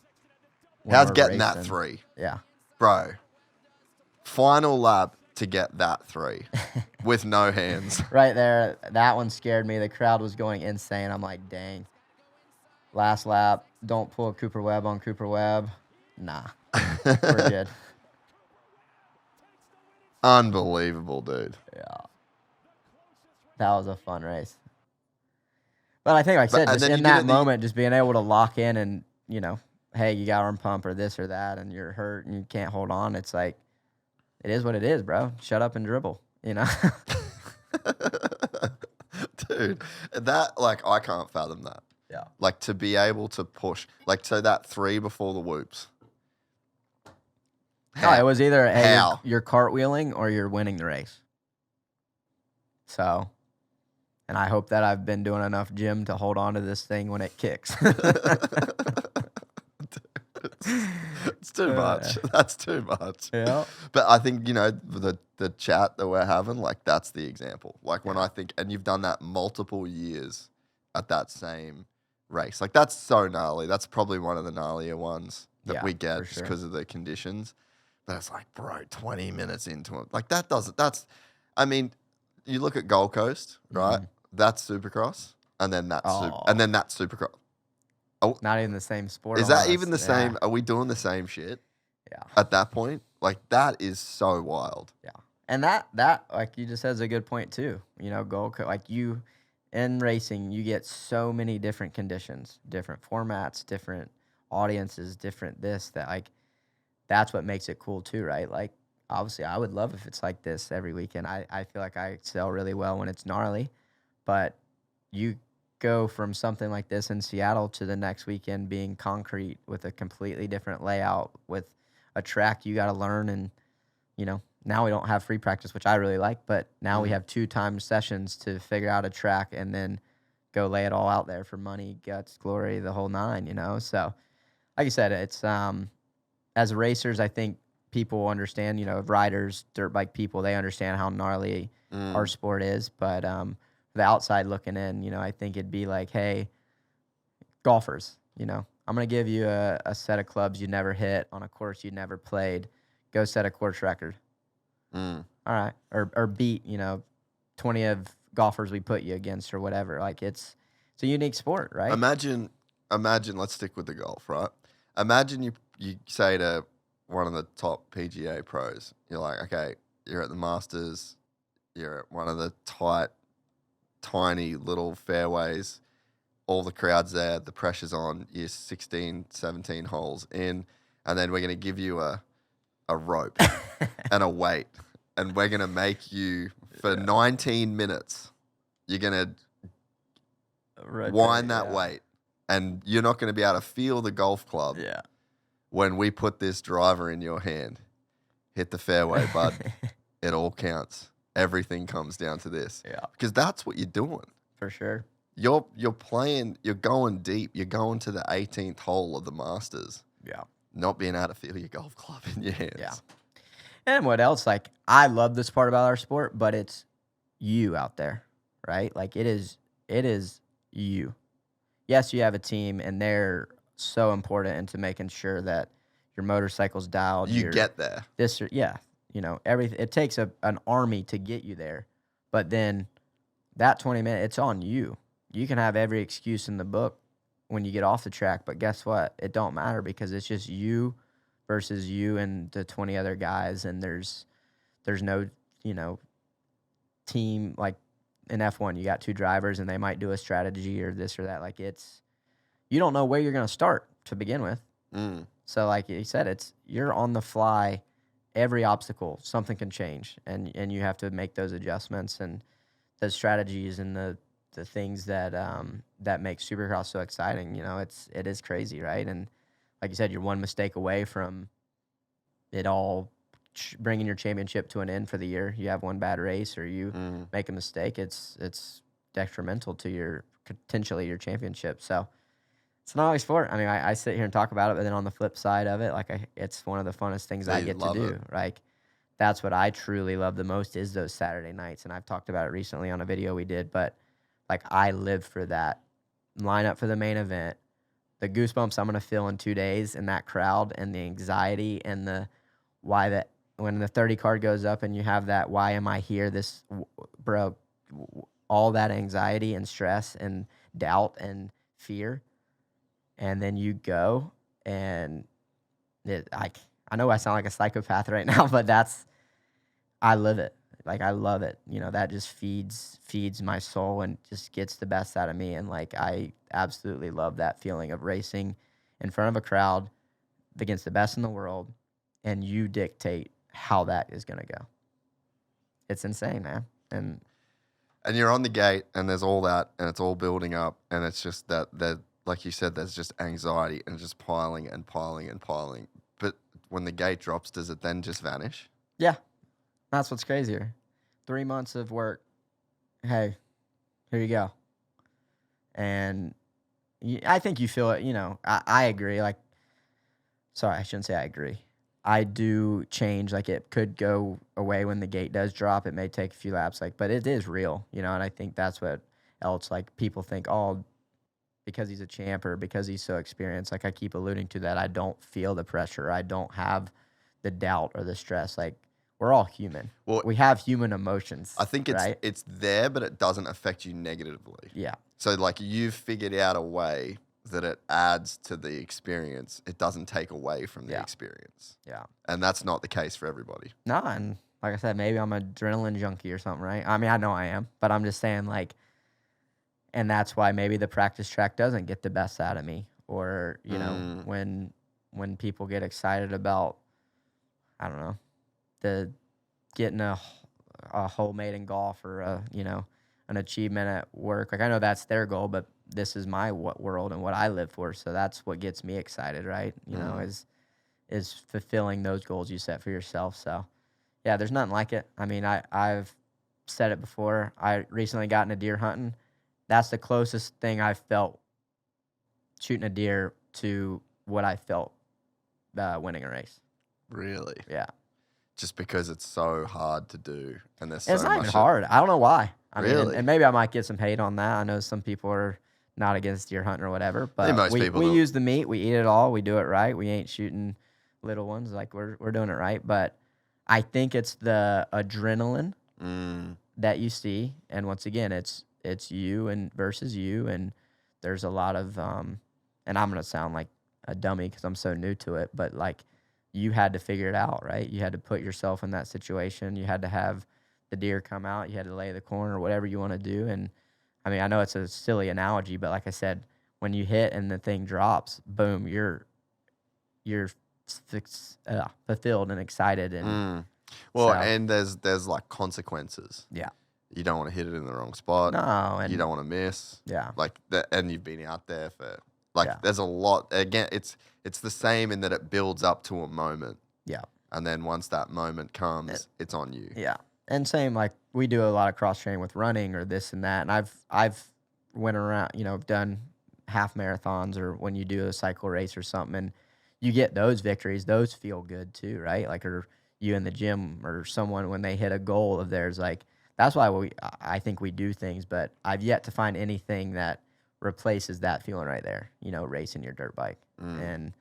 when How's we're getting that racing. 3? Yeah. Bro. Final lap to get that 3 with no hands. Right there, that one scared me. The crowd was going insane. I'm like, dang. Last lap, don't pull a Cooper Webb on Cooper Webb. Nah, we're good. Unbelievable, dude. Yeah. That was a fun race. But I think, like I said, and just then you in get that it- moment, just being able to lock in and, you know, hey, you got arm pump or this or that, and you're hurt and you can't hold on. It's like, it is what it is, bro. Shut up and dribble, you know? Dude, that, like, I can't fathom that. Yeah. Like, to be able to push, like, so that 3 before the whoops. No, it was either hey, How? you're cartwheeling or you're winning the race. So, and I hope that I've been doing enough gym to hold on to this thing when it kicks. It's too much. That's too much. Yeah. But I think, you know, the chat that we're having, like, that's the example. Like, when I think, and you've done that multiple years at that same race. Like, that's so gnarly. That's probably one of the gnarlier ones that Yeah, we get for just sure. because of the conditions. But it's like, bro, 20 minutes into it. Like, that's, I mean, you look at Gold Coast, right? That's Supercross. And then that's, and then that's Supercross. Not even the same sport. Is that almost. even the Yeah. same? Are we doing the same shit Yeah. at that point? Like, that is so wild. Yeah. And that like you just said is a good point too. You know, like you in racing, you get so many different conditions, different formats, different audiences, different this, that, like, that's what makes it cool too, right? Like, obviously I would love if it's like this every weekend. I feel like I excel really well when it's gnarly, but you go from something like this in Seattle to the next weekend being concrete with a completely different layout with a track you got to learn. And, you know, now we don't have free practice, which I really like, but now we have 2 time sessions to figure out a track and then go lay it all out there for money, guts, glory, the whole 9, you know? So like you said, it's, as racers, I think people understand, you know, riders, dirt bike people, they understand how gnarly our sport is. But the outside looking in, you know, I think it'd be like, hey, golfers, you know, I'm going to give you a set of clubs you never hit on a course you never played. Go set a course record. All right. Or beat, you know, 20 of golfers we put you against or whatever. Like, it's a unique sport, right? Imagine, let's stick with the golf, right? Imagine you say to one of the top PGA pros, you're like, okay, you're at the Masters, you're at one of the tiny little fairways, all the crowd's there, the pressure's on, you're 16, 17 holes in, and then we're going to give you a rope and a weight, and we're going to make you, for 19 minutes, you're going to wind that weight, and you're not going to be able to feel the golf club when we put this driver in your hand. Hit the fairway, bud. It all counts. Everything comes down to this. Yeah. Because that's what you're doing. For sure. You're playing, you're going deep. You're going to the 18th hole of the Masters. Yeah. Not being able to feel your golf club in your hands. Yeah. And what else? Like, I love this part about our sport, but it's you out there, right? Like, it is you. Yes, you have a team, and they're so important into making sure that your motorcycle's dialed. You get there. You know, everything. It takes an army to get you there, but then that 20 minutes, it's on you. You can have every excuse in the book when you get off the track, but guess what? It don't matter because it's just you versus you and the 20 other guys, and there's no, you know, team. Like in F1, you got 2 drivers, and they might do a strategy or this or that. Like, you don't know where you're going to start to begin with. So like you said, you're on the fly. Every obstacle, something can change, and you have to make those adjustments and the strategies and the the things that that make Supercross so exciting. You know, it is crazy, right? And like you said, you're one mistake away from it all bringing your championship to an end for the year. You have one bad race or you make a mistake, it's detrimental to your potentially your championship. So it's not always sport. I mean, I sit here and talk about it, but then on the flip side of it, like it's one of the funnest things I get to do. Like that's what I truly love the most is those Saturday nights. And I've talked about it recently on a video we did, but like I live for that. Line up for the main event, the goosebumps I'm going to feel in 2 days and that crowd and the anxiety and the why that when the 30 card goes up and you have that, why am I here? This, bro, all that anxiety and stress and doubt and fear. And then you go and I know I sound like a psychopath right now, but I live it. Like I love it. You know, that just feeds my soul and just gets the best out of me. And like, I absolutely love that feeling of racing in front of a crowd against the best in the world. And you dictate how that is going to go. It's insane, man. And you're on the gate and there's all that and it's all building up. And it's just that like you said, there's just anxiety and just piling and piling and piling. But when the gate drops, does it then just vanish? Yeah. That's what's crazier. 3 months of work. Hey, here you go. And I think you feel it, you know, I agree. Like, sorry, I shouldn't say I agree. I do change. Like, it could go away when the gate does drop. It may take a few laps, like, but it is real, you know, and I think that's what else, like, people think, oh, because he's a champ or because he's so experienced, like I keep alluding to that, I don't feel the pressure. I don't have the doubt or the stress. Like, we're all human. Well, we have human emotions. I think it's there, but it doesn't affect you negatively. Yeah. So, like, you've figured out a way that it adds to the experience. It doesn't take away from the experience. Yeah. And that's not the case for everybody. No, and like I said, maybe I'm an adrenaline junkie or something, right? I mean, I know I am, but I'm just saying, like, and that's why maybe the practice track doesn't get the best out of me. Or, you know, when people get excited about, I don't know, getting a hole made in golf or, you know, an achievement at work. Like, I know that's their goal, but this is my world and what I live for. So that's what gets me excited, right? You know, is fulfilling those goals you set for yourself. So, yeah, there's nothing like it. I mean, I've said it before. I recently got into deer hunting. That's the closest thing I felt shooting a deer to what I felt winning a race. Really? Yeah. Just because it's so hard to do, and there's it's so not much even hard. I don't know why. I Really? mean, and maybe I might get some hate on that. I know some people are not against deer hunting or whatever, but most we people don't. use the meat, we eat it all, we do it right. We ain't shooting little ones, like we're doing it right. But I think it's the adrenaline that you see, and once again, it's you and versus you, and there's a lot of and I'm gonna sound like a dummy because I'm so new to it, but like, you had to figure it out, right? You had to put yourself in that situation. You had to have the deer come out. You had to lay the corner, whatever you want to do. And I mean, I know it's a silly analogy, but like I said, when you hit and the thing drops, boom, you're fulfilled and excited. And and there's like consequences. Yeah. You don't want to hit it in the wrong spot. No, and you don't want to miss. Yeah. Like and you've been out there for like Yeah. there's a lot. Again, it's the same in that it builds up to a moment. Yeah. And then once that moment comes, it's on you. Yeah. And same, like, we do a lot of cross training with running or this and that. And I've went around, you know, done half marathons or when you do a cycle race or something, and you get those victories, those feel good too, right? Like, or you in the gym or someone when they hit a goal of theirs, like, that's why I think we do things, but I've yet to find anything that replaces that feeling right there, you know, racing your dirt bike. And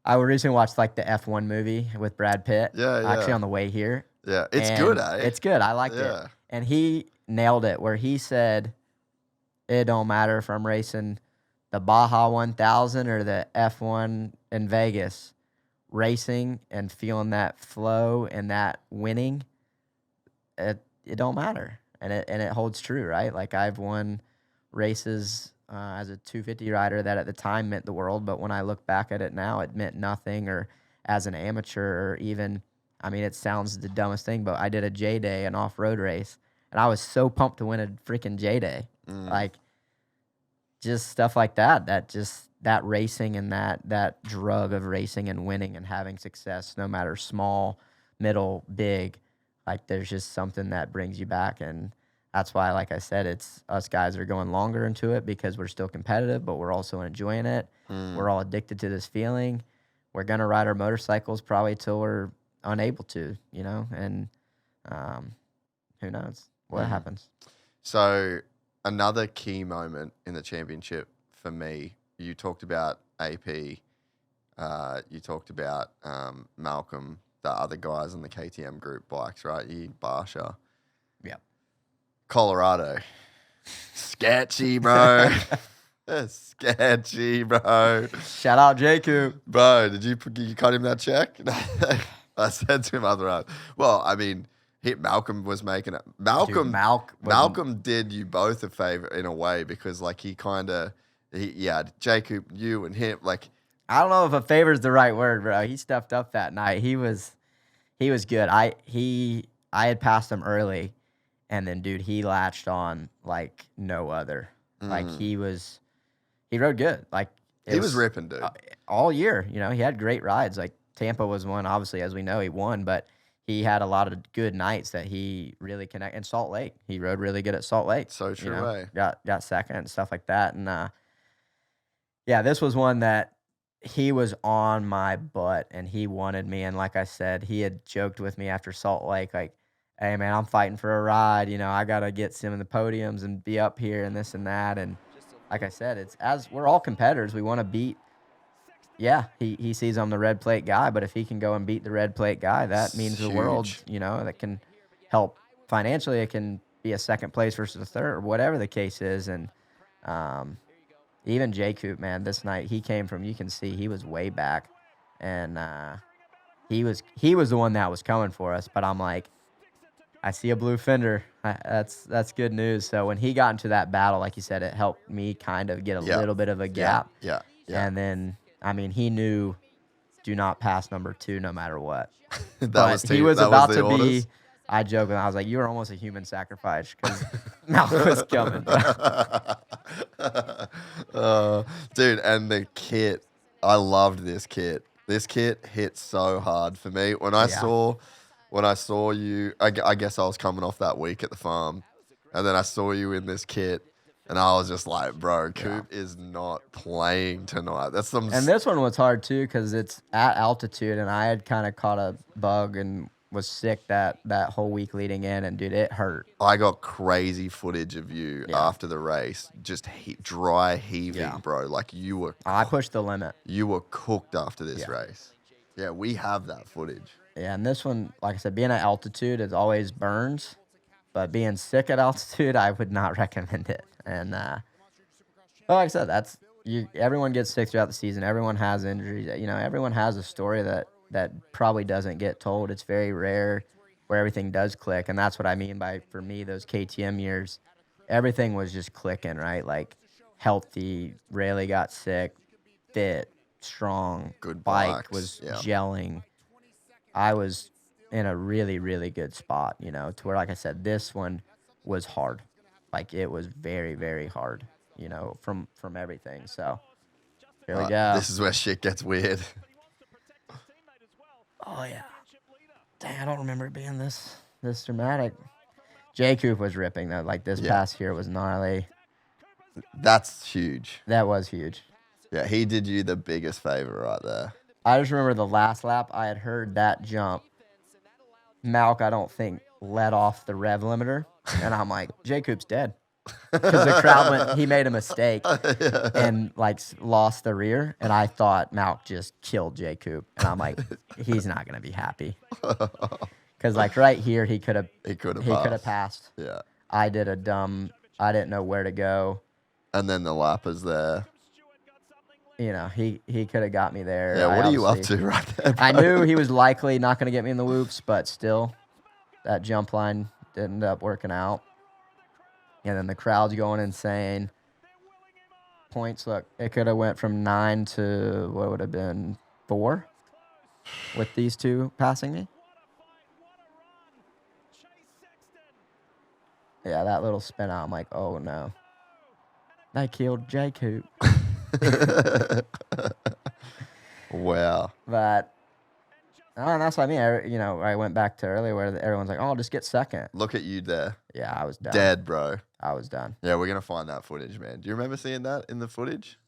I recently watched like the F1 movie with Brad Pitt. Yeah. Actually on the way here. Yeah, it's good, eh? It's good. I liked it. And he nailed it where he said, it don't matter if I'm racing the Baja 1000 or the F1 in Vegas, racing and feeling that flow and that winning, it don't matter. And it holds true, right? Like, I've won races as a 250 rider that at the time meant the world, but when I look back at it now, it meant nothing. Or as an amateur, or even, I mean, it sounds the dumbest thing, but I did a J-Day, an off-road race, And I was so pumped to win a freaking J-Day. Like, just stuff like that. That racing and that drug of racing and winning and having success, no matter small, middle, big, like there's just something that brings you back. And that's why, like I said, it's us guys are going longer into it because we're still competitive, but we're also enjoying it. We're all addicted to this feeling. We're going to ride our motorcycles probably till we're unable to, and who knows what happens. So another key moment in the championship for me, you talked about AP, you talked about Malcolm, the other guys in the KTM group bikes, right? Barsha. Yep. Colorado. Sketchy, bro. Sketchy, bro. Shout out J-Coop. Bro, did you cut him that check? I said to him other night. Well, I mean, Malcolm was making it. Malcolm did you both a favor in a way because, like, J-Coop, you and him, like. I don't know if a favor is the right word, bro. He stepped up that night. He was good. I had passed him early, and then, dude, he latched on like no other. Like, he rode good. Like, he was ripping, dude. All year, he had great rides. Like, Tampa was one, obviously, as we know, he won, but he had a lot of good nights that he really connected. And Salt Lake, he rode really good at Salt Lake. So true, Got second and stuff like that. And, this was one that he was on my butt, and he wanted me. And like I said, he had joked with me after Salt Lake, like, hey, man, I'm fighting for a ride. I got to get some of the podiums and be up here and this and that. And like I said, it's as we're all competitors, we want to beat. Yeah, he sees I'm the red plate guy, but if he can go and beat the red plate guy, that means the world, that can help financially. It can be a second place versus a third or whatever the case is. And even J-Coop, man, this night he came from, you can see he was way back, and he was the one that was coming for us. But I'm like, I see a blue fender. That's good news. So when he got into that battle, like you said, it helped me kind of get a little bit of a gap. Yeah. And then, I mean, he knew, do not pass number 2 no matter what. He was about to be. I joke with him. I was like, you were almost a human sacrifice because Malcolm was coming. Dude, and the kit. I loved this kit. This kit hit so hard for me. When I saw you, I guess I was coming off that week at the farm, and then I saw you in this kit, and I was just like, bro, Coop is not playing tonight. And this one was hard too because it's at altitude, and I had kind of caught a bug and was sick that whole week leading in, and dude, it hurt. I got crazy footage of you after the race, just dry heaving, bro. Like you were. I pushed the limit. You were cooked after this race. Yeah, we have that footage. Yeah, and this one, like I said, being at altitude, it always burns, but being sick at altitude, I would not recommend it. And like I said, everyone gets sick throughout the season. Everyone has injuries. Everyone has a story that probably doesn't get told. It's very rare where everything does click, and that's what I mean by, for me, those KTM years, everything was just clicking, right? Like, healthy, rarely got sick, fit, strong, good bike bikes, was gelling. I was in a really, really good spot, to where, like I said, this one was hard. Like, it was very, very hard, from everything. So, here we go. This is where shit gets weird. Oh, yeah. Dang, I don't remember it being this dramatic. J-Coop was ripping, though. Like, this past year was gnarly. That's huge. That was huge. Yeah, he did you the biggest favor right there. I just remember the last lap, I had heard that jump. Malk, I don't think, let off the rev limiter. And I'm like, J-Coop's dead. Because the crowd he made a mistake and, like, lost the rear. And I thought Malk just killed J-Coop. And I'm like, he's not going to be happy. Because, like, right here, he could have passed. Yeah. I didn't know where to go. And then the lap is there. He could have got me there. Yeah, what are you up to right there, bro? I knew he was likely not going to get me in the whoops, but still, that jump line didn't end up working out. And then the crowd's going insane. Points, look, it could have went from 9 to what would have been 4 with these two passing me. Yeah, that little spin out. I'm like, oh no, they killed J Coop. Wow. But and that's what I mean. I went back to earlier where everyone's like, oh, just get second. Look at you there. Yeah, I was done. Dead, bro. I was done. Yeah, we're going to find that footage, man. Do you remember seeing that in the footage?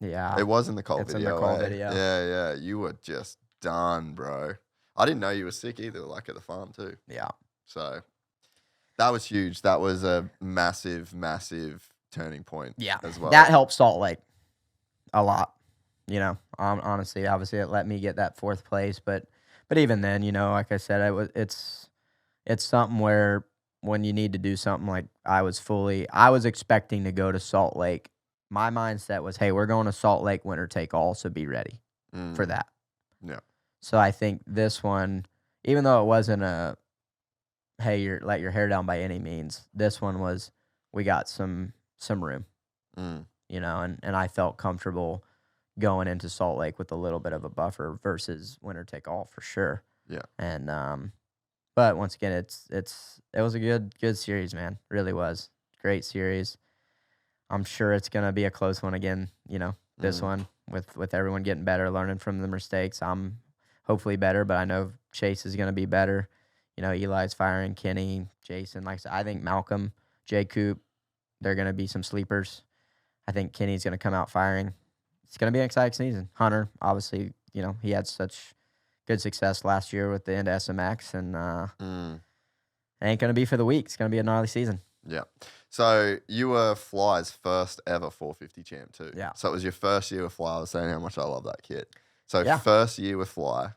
Yeah. It was in the Cole It's video. in the Cole eh? video. Yeah. You were just done, bro. I didn't know you were sick either, like at the farm too. Yeah. So that was huge. That was a massive, massive turning point. Yeah. As well. That helped Salt Lake a lot. Honestly, obviously it let me get that 4th place, but even then, like I said, it's something where when you need to do something, like I was expecting to go to Salt Lake. My mindset was, hey, we're going to Salt Lake, winner take all, so be ready for that. Yeah. So I think this one, even though it wasn't a, hey, you're let your hair down by any means, this one was, we got some room, and I felt comfortable going into Salt Lake with a little bit of a buffer versus winner take all for sure. Yeah. And but once again, it was a good series, man. Really was. Great series. I'm sure it's gonna be a close one again, this one with everyone getting better, learning from the mistakes. I'm hopefully better, but I know Chase is gonna be better. Eli's firing, Kenny, Jason, like I said, I think Malcolm, J Coop, they're gonna be some sleepers. I think Kenny's gonna come out firing. It's going to be an exciting season. Hunter, obviously, he had such good success last year with the end of SMX, and it ain't going to be for the weak. It's going to be a gnarly season. Yeah. So you were Fly's first ever 450 champ too. Yeah. So it was your first year with Fly. I was saying how much I love that kit. So Yeah. first year with Fly,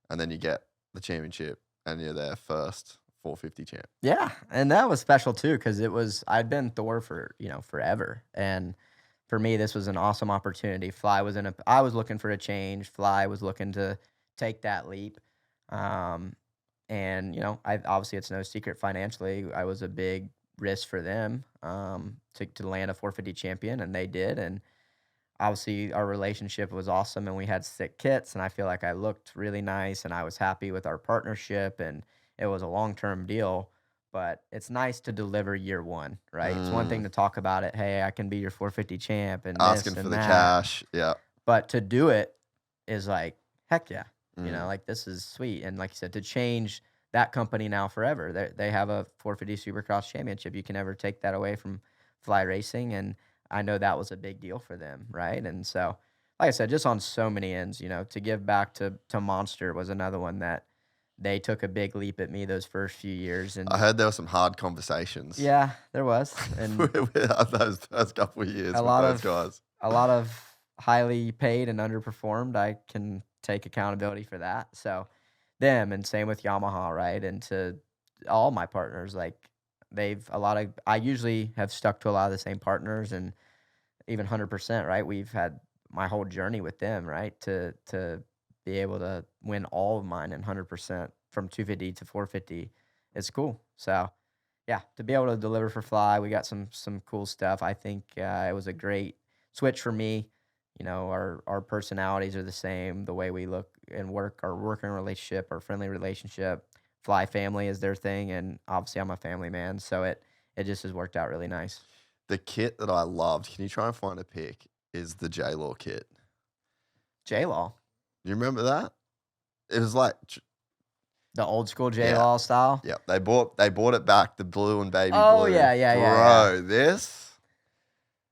and then you get the championship, and you're their first 450 champ. Yeah, and that was special too because I'd been Thor for forever, and for me this was an awesome opportunity. I was looking for a change. Fly was looking to take that leap, and I obviously it's no secret financially I was a big risk for them to land a 450 champion, and they did, and obviously our relationship was awesome, and we had sick kits, and I feel like I looked really nice, and I was happy with our partnership, and it was a long-term deal. But it's nice to deliver year one, right? It's one thing to talk about it. Hey, I can be your 450 champ and asking this and for the that. cash. Yeah. But to do it is like, heck yeah. Like this is sweet. And like you said, to change that company now forever. They have a 450 Supercross Championship. You can never take that away from Fly Racing. And I know that was a big deal for them, right? And so, like I said, just on so many ends, to give back to Monster was another one that they took a big leap at me those first few years. And I heard there were some hard conversations. Yeah, there was. And those first couple of years with those guys. A lot of highly paid and underperformed. I can take accountability for that. So them, and same with Yamaha, right? And to all my partners, like I usually have stuck to a lot of the same partners, and even 100%, right? We've had my whole journey with them, right? To be able to win all of mine and 100% from 250 to 450 is cool. So yeah, to be able to deliver for Fly, we got some cool stuff. I think it was a great switch for me. Our personalities are the same. The way we look and work, our working relationship, our friendly relationship. Fly family is their thing, and obviously I'm a family man, so it just has worked out really nice. The kit that I loved, can you try and find a pic, is the J-Law kit. J-Law? You remember that? It was like the old school J-Law style? Yeah, they bought it back, the blue and baby blue. Oh, yeah. Bro, this?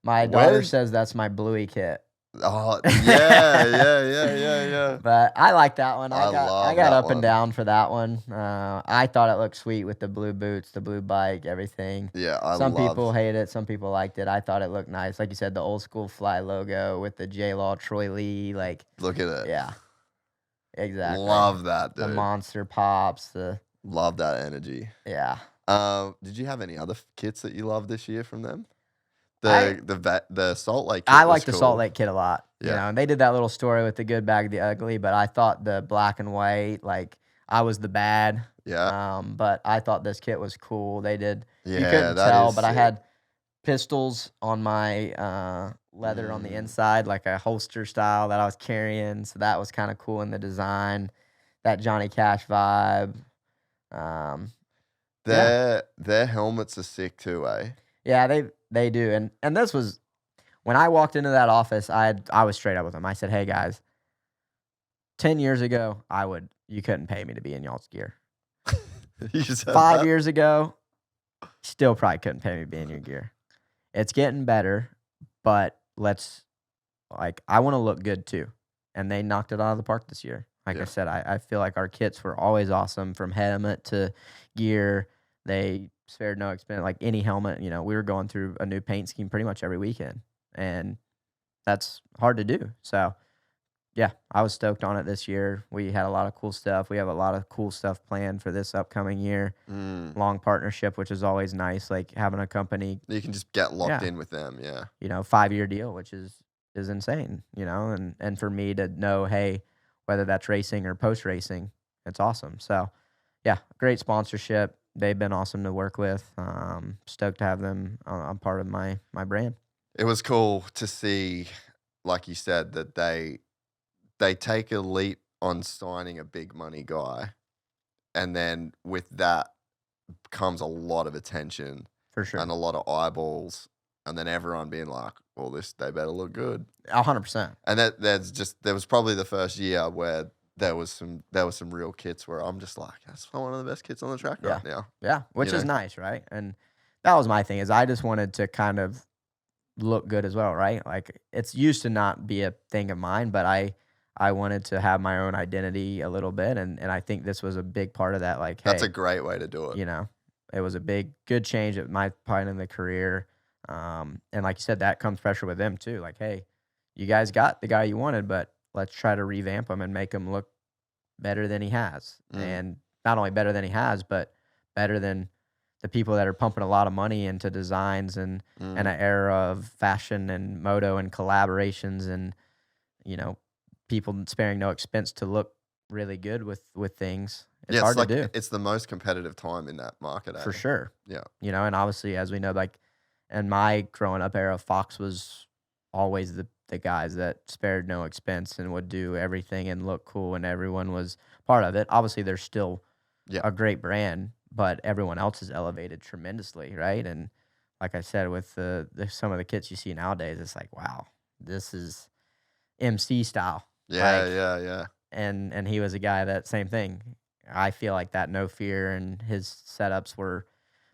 My daughter says that's my bluey kit. Oh, yeah. But I like that one. I got up one. and down for that one. I thought it looked sweet with the blue boots, the blue bike, everything. Yeah, Some people hate it. Some people liked it. I thought it looked nice. Like you said, the old school Fly logo with the J-Law, Troy Lee. Like, look at it. Yeah. Exactly. Love that, dude. The monster pops. Love that energy. Yeah. Did you have any other kits that you loved this year from them? The Salt Lake kit I like cool. the Salt Lake kit a lot. Yeah. And they did that little story with the good bag, the ugly, but I thought the black and white, like I was the bad. Yeah. But I thought this kit was cool. They did. Yeah, you couldn't tell, but sick. I had pistols on my leather on the inside, like a holster style that I was carrying. So that was kind of cool in the design. That Johnny Cash vibe. Their helmets are sick too, eh? Yeah, they do. And this was when I walked into that office, I was straight up with them. I said, "Hey guys, 10 years ago, you couldn't pay me to be in y'all's gear. You said 5 that? years ago, still probably couldn't pay me to be in your gear. It's getting better, but I want to look good too." And they knocked it out of the park this year. Like I said, I feel like our kits were always awesome from helmet to gear. They spared no expense. Like any helmet, we were going through a new paint scheme pretty much every weekend. And that's hard to do. So, yeah, I was stoked on it this year. We had a lot of cool stuff. We have a lot of cool stuff planned for this upcoming year. Long partnership, which is always nice. Like having a company. You can just get locked in with them, 5-year deal, which is insane, and for me to know, hey, whether that's racing or post-racing, it's awesome. So, yeah, great sponsorship. They've been awesome to work with. Stoked to have them on part of my brand. It was cool to see, like you said, that they take a leap on signing a big money guy, and then with that comes a lot of attention For sure. and a lot of eyeballs, and then everyone being like, "Well, they better look good." 100%. And there was probably the first year where there was some real kits where I'm just like, that's one of the best kits on the track right now. Yeah, which is nice, right? And that was my thing, is I just wanted to kind of look good as well, right? Like it's used to not be a thing of mine, but I wanted to have my own identity a little bit, and I think this was a big part of that. Like, that's hey, a great way to do it. It was a good change at my point in the career. And like you said, that comes pressure with them too. Like, hey, you guys got the guy you wanted, but let's try to revamp him and make him look better than he has. And not only better than he has, but better than the people that are pumping a lot of money into designs and an era of fashion and moto and collaborations and, people sparing no expense to look really good with things. It's hard to do. It's the most competitive time in that market. For sure. Yeah. And obviously, as we know, like in my growing up era, Fox was always the guys that spared no expense and would do everything and look cool, and everyone was part of it. Obviously, they're still a great brand, but everyone else is elevated tremendously, right? And like I said, with some of the kits you see nowadays, it's like, wow, this is MC style. Yeah. And he was a guy that same thing. I feel like that no fear and his setups were,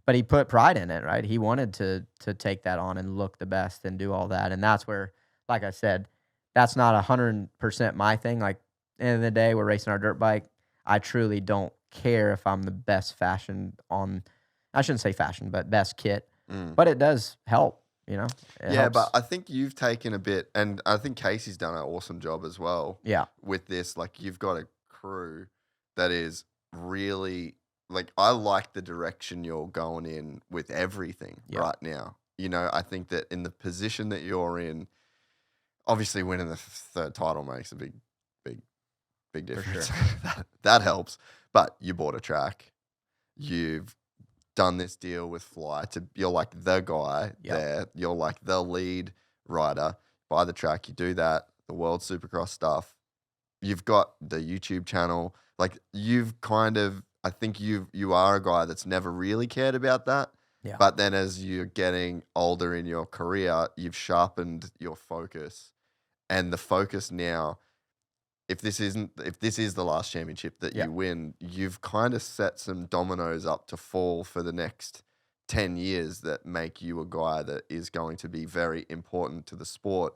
but he put pride in it, right? He wanted to take that on and look the best and do all that. And that's where, like I said, that's not 100% my thing. Like, end of the day, we're racing our dirt bike. I truly don't care if I'm the best I shouldn't say fashion, but best kit. But it does help, It helps. But I think you've taken a bit, and I think Casey's done an awesome job as well. Yeah. With this, like, you've got a crew that is really, like, I like the direction you're going in with everything right now. I think that in the position that you're in, obviously winning the third title makes a big difference. Sure. that helps. But you bought a track. You've done this deal with Fly. You're like the guy there. You're like the lead rider. Buy the track. You do that. The World Supercross stuff. You've got the YouTube channel. Like, I think you are a guy that's never really cared about that. Yeah. But then as you're getting older in your career, you've sharpened your focus. And the focus now, if this is the last championship that you win, you've kind of set some dominoes up to fall for the next 10 years that make you a guy that is going to be very important to the sport.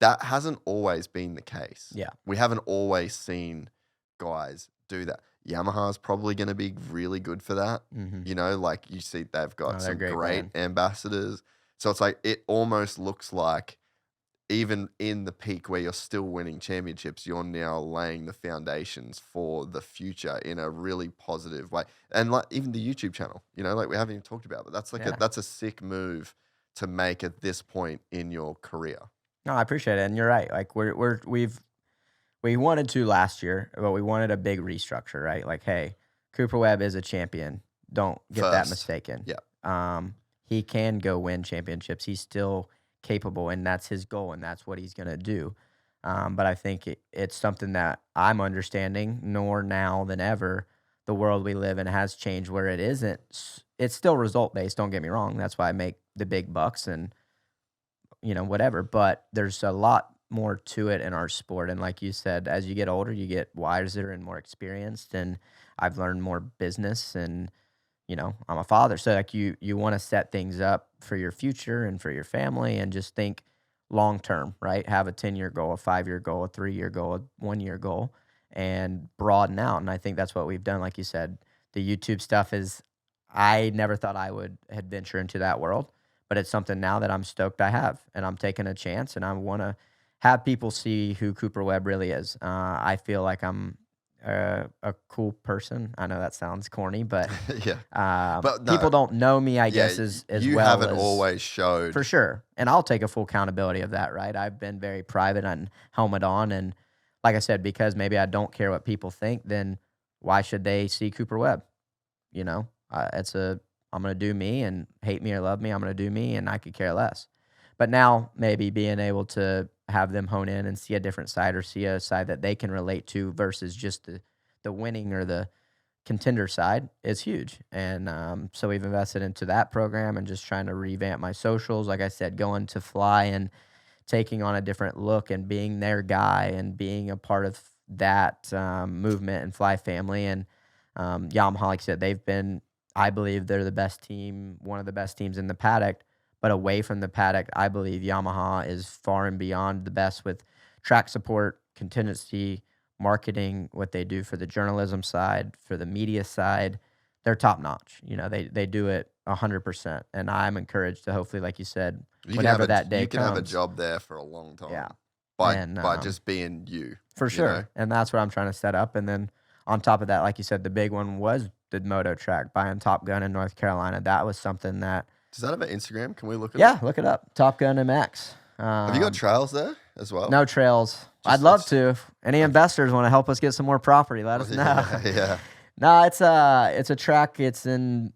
That hasn't always been the case. Yeah. We haven't always seen guys do that. Yamaha's probably going to be really good for that. Like you see they've got some great ambassadors. So it's like, it almost looks like even in the peak where you're still winning championships, you're now laying the foundations for the future in a really positive way. And like even the YouTube channel, like we haven't even talked about, but that's like that's a sick move to make at this point in your career. No, I appreciate it. And you're right. Like we wanted to last year, but we wanted a big restructure, right? Like, hey, Cooper Webb is a champion. Don't get that mistaken. Yeah. He can go win championships. He's still capable, and that's his goal, and that's what he's going to do. But I think it's something that I'm understanding more now than ever the world we live in has changed where it isn't. It's still result based. Don't get me wrong. That's why I make the big bucks and whatever. But there's a lot more to it in our sport. And like you said, as you get older, you get wiser and more experienced. And I've learned more business. And I'm a father, so like you want to set things up for your future and for your family, and just think long term, right? Have a 10-year goal, a 5-year goal, a 3-year goal, a 1-year goal, and broaden out. And I think that's what we've done. Like you said, the YouTube stuff I never thought I would venture into that world, but it's something now that I'm stoked I have, and I'm taking a chance, and I want to have people see who Cooper Webb really is. I feel like I'm a cool person. I know that sounds corny, but but no, people don't know me, I guess, as you well. haven't always showed. For sure. And I'll take a full accountability of that, right? I've been very private and helmet on. And like I said, because maybe I don't care what people think, then why should they see Cooper Webb? I'm going to do me, and hate me or love me, I'm going to do me, and I could care less. But now maybe being able to have them hone in and see a different side, or see a side that they can relate to versus just the winning or the contender side is huge. And so we've invested into that program and just trying to revamp my socials. Like I said, going to Fly and taking on a different look and being their guy and being a part of that movement and Fly family. And Yamaha, like I said, I believe they're the best team, one of the best teams in the paddock. But away from the paddock, I believe Yamaha is far and beyond the best with track support, contingency, marketing, what they do for the journalism side, for the media side. They're top notch. They do it 100%. And I'm encouraged to hopefully, like you said, whenever that day comes. You can have a job there for a long time. Yeah. By just being you. For sure. And that's what I'm trying to set up. And then on top of that, like you said, the big one was the Moto track, buying Top Gun in North Carolina. That was something that... Does that have an Instagram? Can we look at it? Yeah, look it up. Top Gun MX. Have you got trails there as well? No trails. I'd love to. If any investors want to help us get some more property, let us know. Yeah. No, it's a track. It's in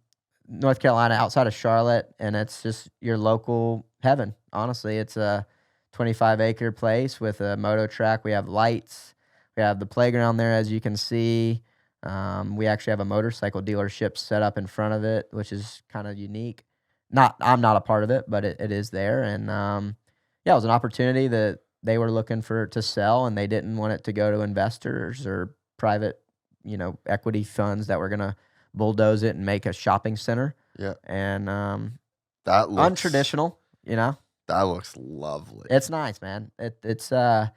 North Carolina, outside of Charlotte, and it's just your local heaven. Honestly, it's a 25-acre place with a moto track. We have lights. We have the playground there, as you can see. We actually have a motorcycle dealership set up in front of it, which is kind of unique. I'm not a part of it, but it is there. And it was an opportunity that they were looking to sell, and they didn't want it to go to investors or private, equity funds that were going to bulldoze it and make a shopping center. Yeah. And that looks untraditional, That looks lovely. It's nice, man. It's a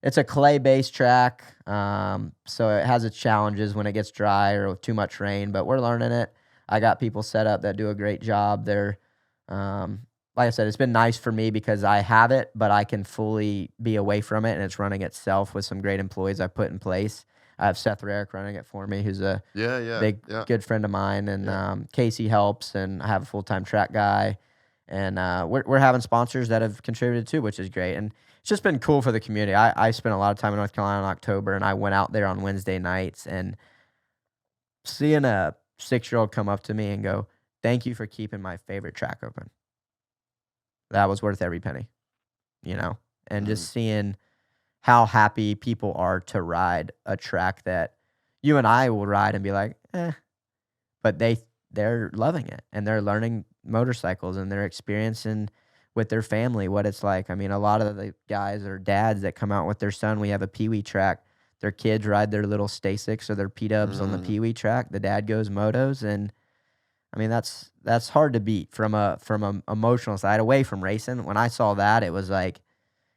clay-based track, so it has its challenges when it gets dry or with too much rain, but we're learning it. I got people set up that do a great job. They're, like I said, it's been nice for me because I have it, but I can fully be away from it, and it's running itself with some great employees I've put in place. I have Seth Rarick running it for me, who's a good friend of mine, and Casey helps, and I have a full-time track guy, and we're having sponsors that have contributed too, which is great. And it's just been cool for the community. I spent a lot of time in North Carolina in October, and I went out there on Wednesday nights, and seeing a 6-year-old come up to me and go, "Thank you for keeping my favorite track open." That was worth every penny, and just seeing how happy people are to ride a track that you and I will ride and be like, but they're loving it, and they're learning motorcycles, and they're experiencing with their family what it's like. I mean, a lot of the guys are dads that come out with their son. We have a Pee Wee track. Their kids ride their little Stasics or their P-dubs on the Pee Wee track. The dad goes motos, and I mean that's hard to beat from a emotional side away from racing. When I saw that, it was like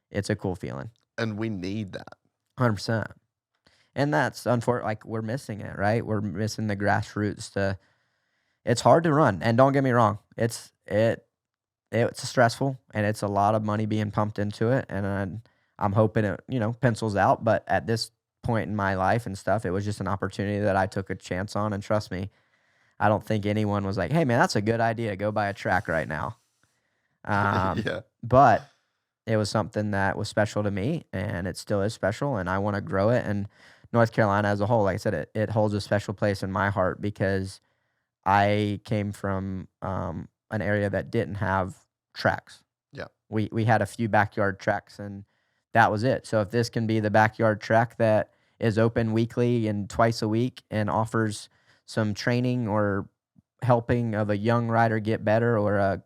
it's a cool feeling. And we need that. 100%. And that's unfortunate. Like, we're missing it, right? We're missing the grassroots. It's hard to run, and don't get me wrong, it's stressful, and it's a lot of money being pumped into it, and I'm hoping it pencils out. But at this point in my life and stuff, it was just an opportunity that I took a chance on, and trust me, I don't think anyone was like, "Hey man, that's a good idea, go buy a track right now." But it was something that was special to me, and it still is special, and I want to grow it. And North Carolina as a whole, like I said, it holds a special place in my heart because I came from an area that didn't have tracks. Yeah. We had a few backyard tracks, and that was it. So if this can be the backyard track that is open weekly and twice a week and offers some training or helping of a young rider get better, or a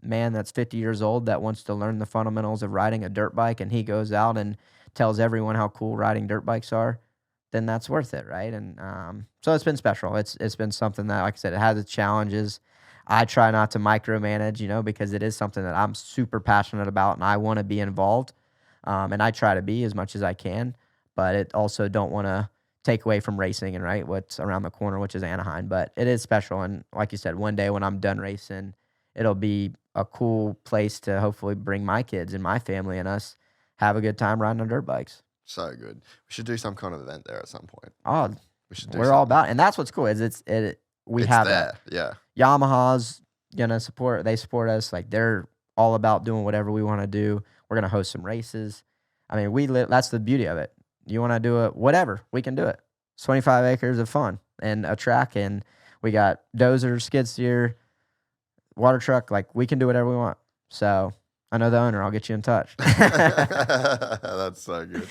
man that's 50 years old that wants to learn the fundamentals of riding a dirt bike, and he goes out and tells everyone how cool riding dirt bikes are, then that's worth it, right? And so it's been special. It's been something that, like I said, it has its challenges. I try not to micromanage, because it is something that I'm super passionate about and I want to be involved. And I try to be as much as I can, but it also don't want to take away from racing and right what's around the corner, which is Anaheim. But it is special. And like you said, one day when I'm done racing, it'll be a cool place to hopefully bring my kids and my family and us have a good time riding on dirt bikes. So good. We should do some kind of event there at some point. Oh, we should do we're all about it. And that's what's cool is we have there. that. Yeah. Yamaha's gonna support us. Like, they're all about doing whatever we want to do. We're gonna host some races. I mean, that's the beauty of it. You want to do it, whatever, we can do it. It's 25 acres of fun and a track, and we got dozer, skid steer, water truck. Like, we can do whatever we want. So I know the owner. I'll get you in touch. That's so good.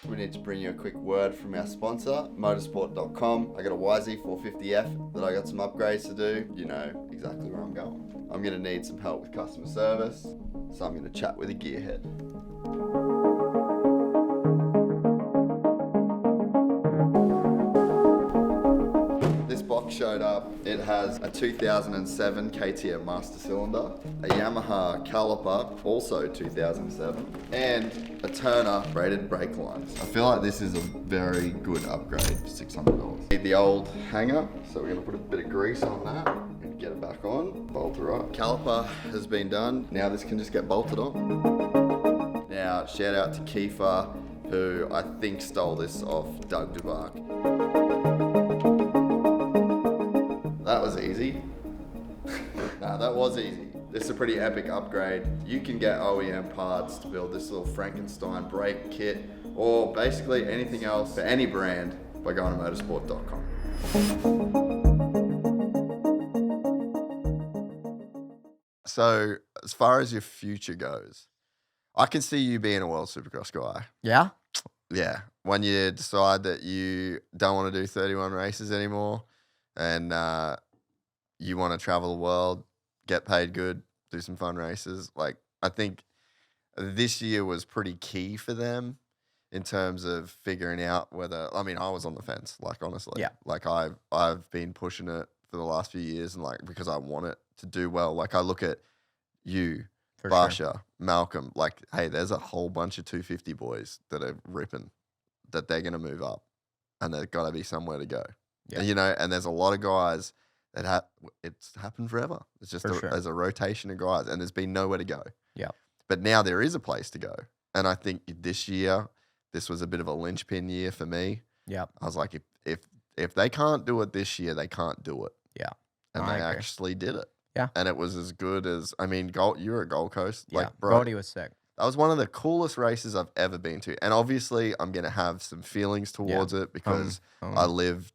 We need to bring you a quick word from our sponsor, Motosport.com. I got a YZ450F that I got some upgrades to do. You know exactly where I'm going. I'm going to need some help with customer service, so I'm going to chat with a gearhead. This box showed up. It has a 2007 KTM master cylinder, a Yamaha caliper, also 2007, and a Turner braided brake lines. I feel like this is a very good upgrade for $600. Need the old hanger, so we're gonna put a bit of grease on that and get it back on, bolt her up. Caliper has been done. Now this can just get bolted on. Now, shout out to Kiefer, who I think stole this off Doug Dubac. That was easy. Nah, that was easy. This is a pretty epic upgrade. You can get OEM parts to build this little Frankenstein brake kit, or basically anything else for any brand by going to motosport.com. So, as far as your future goes, I can see you being a World Supercross guy. Yeah? Yeah. When you decide that you don't want to do 31 races anymore, and you want to travel the world, get paid good, do some fun races. Like, I think this year was pretty key for them in terms of figuring out whether, I mean, I was on the fence, like, honestly. Yeah. Like, I've been pushing it for the last few years, and, like, because I want it to do well. Like, I look at you, For Barsha, sure. Malcolm, like, hey, there's a whole bunch of 250 boys that are ripping, that they're going to move up, and they've got to be somewhere to go. Yeah. And, and there's a lot of guys that it's happened forever. It's just For sure. there's a rotation of guys, and there's been nowhere to go. Yeah. But now there is a place to go. And I think this year, this was a bit of a linchpin year for me. Yeah. I was like, if they can't do it this year, they can't do it. Yeah. And I they agree. actually did it. Yeah. And it was as good as, I mean, you were at Gold Coast. Yeah. Like, bro, Goldie was sick. that was one of the coolest races I've ever been to. And obviously, I'm going to have some feelings towards it because I live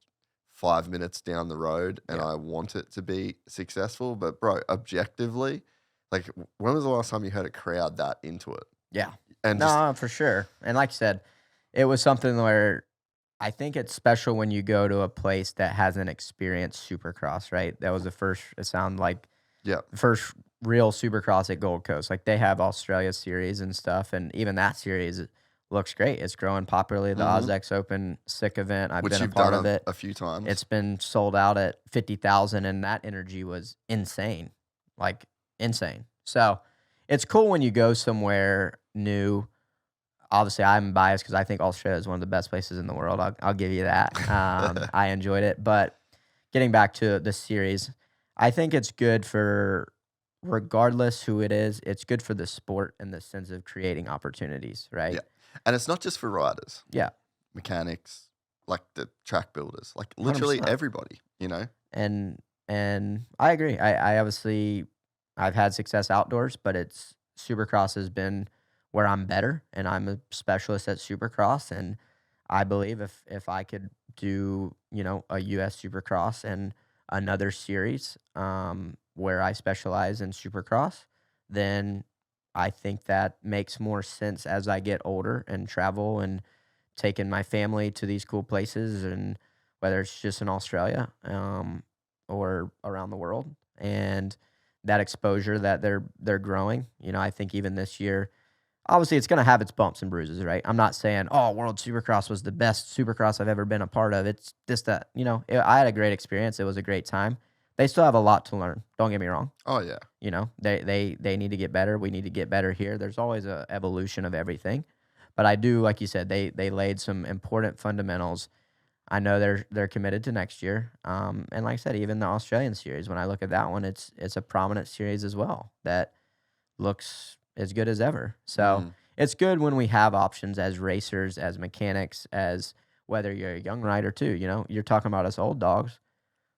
5 minutes down the road and I want it to be successful. But, bro, objectively, like, when was the last time you heard a crowd that into it? Yeah. And No, for sure. And like you said, it was something where I think it's special when you go to a place that hasn't experienced Supercross, right? That was the first, it sounded like, the first real Supercross at Gold Coast. Like, they have Australia series and stuff, and even that series looks great. It's growing popularly. The OzX Open, sick event. I've been a part of it a few times. It's been sold out at 50,000, and that energy was insane, like insane. So it's cool when you go somewhere new. Obviously, I'm biased because I think Australia is one of the best places in the world. I'll give you that. I enjoyed it. But getting back to the series, I think it's good for, regardless who it is, it's good for the sport in the sense of creating opportunities, right? Yeah. And it's not just for riders. Yeah. Mechanics, like the track builders, like literally 100%. everybody, And I agree. I obviously, I've had success outdoors, but Supercross has been where I'm better, and I'm a specialist at Supercross. And I believe if I could do, a US Supercross and another series where I specialize in Supercross, then I think that makes more sense as I get older and travel and taking my family to these cool places and whether it's just in Australia or around the world. And that exposure that they're growing, I think even this year, obviously it's going to have its bumps and bruises, right? I'm not saying, oh, World Supercross was the best Supercross I've ever been a part of. It's just that, I had a great experience. It was a great time. They still have a lot to learn. Don't get me wrong. Oh, yeah. They need to get better. We need to get better here. There's always a evolution of everything. But I do, like you said, they laid some important fundamentals. I know they're committed to next year. And like I said, even the Australian series, when I look at that one, it's a prominent series as well that looks as good as ever. So it's good when we have options as racers, as mechanics, as whether you're a young rider too. You're talking about us old dogs.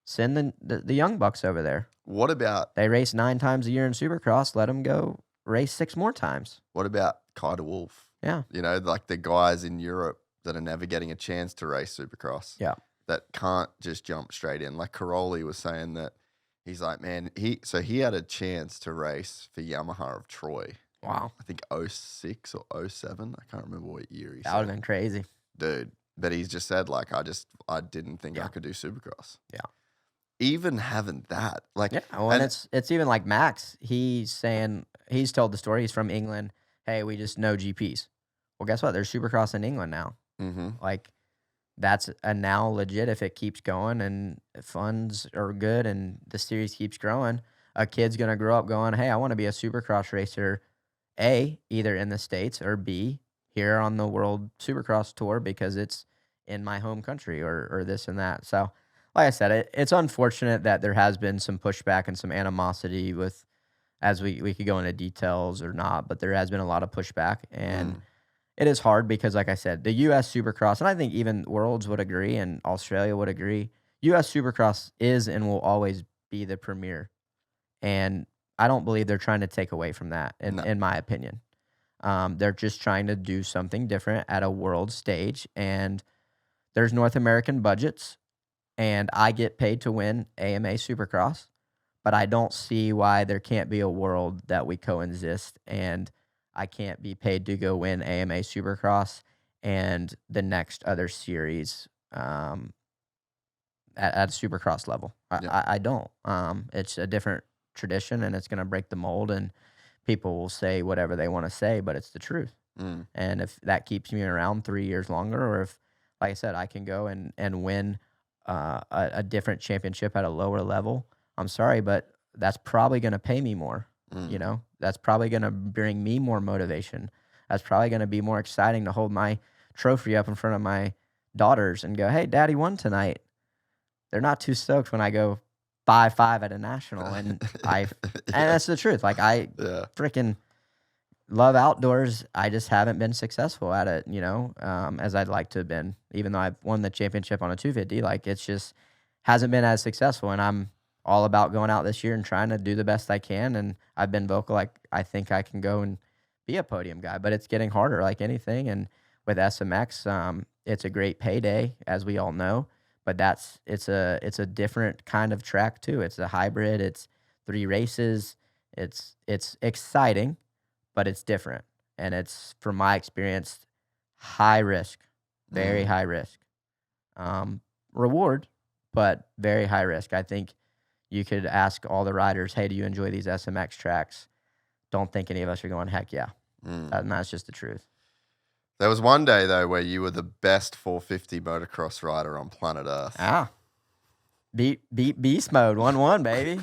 Send the young bucks over there. What about... They race 9 times a year in Supercross. Let them go race 6 more times. What about Kaiser Wolf? Yeah. Like the guys in Europe that are never getting a chance to race Supercross. Yeah. That can't just jump straight in. Like Caroli was saying that he's like, man, he had a chance to race for Yamaha of Troy. Wow. I think 06 or 07. I can't remember what year he said. That would have been crazy. Dude. But he's just said, like, I didn't think I could do Supercross. Yeah. Even having that. Like, yeah. Well, and it's even like Max. He's saying, he's told the story. He's from England. Hey, we just know GPs. Well, guess what? There's Supercross in England now. Mm-hmm. Like, that's a now legit if it keeps going and funds are good and the series keeps growing. A kid's going to grow up going, hey, I want to be a Supercross racer, A, either in the States, or B, here on the World Supercross Tour because it's in my home country or this and that. So, like I said, it's unfortunate that there has been some pushback and some animosity with, as we could go into details or not, but there has been a lot of pushback. And it is hard because, like I said, the U.S. Supercross, and I think even Worlds would agree and Australia would agree, U.S. Supercross is and will always be the premier. And I don't believe they're trying to take away from that, in my opinion. They're just trying to do something different at a world stage. And there's North American budgets, and I get paid to win AMA Supercross, but I don't see why there can't be a world that we coexist, and I can't be paid to go win AMA Supercross and the next other series at a Supercross level. I don't. It's a different tradition, and it's going to break the mold, and people will say whatever they want to say, but it's the truth. And if that keeps me around 3 years longer, or if, like I said, I can go and win a different championship at a lower level, I'm sorry, but that's probably going to pay me more. That's probably going to bring me more motivation. That's probably going to be more exciting to hold my trophy up in front of my daughters and go, hey, daddy won tonight. They're not too stoked when I go 5-5 at a national. And and that's the truth. Like, I freaking love outdoors. I just haven't been successful at it, as I'd like to have been. Even though I've won the championship on a 250, like, it's just hasn't been as successful. And I'm all about going out this year and trying to do the best I can. And I've been vocal, like, I think I can go and be a podium guy, but it's getting harder like anything. And with SMX, it's a great payday, as we all know, but it's a different kind of track too. It's a hybrid. It's 3 races. It's exciting, but it's different. And it's, from my experience, high risk, very high risk. Reward, but very high risk. I think you could ask all the riders, hey, do you enjoy these SMX tracks? Don't think any of us are going, heck yeah. And that's just the truth. There was one day, though, where you were the best 450 motocross rider on planet Earth. Beat beast mode, 1-1, baby.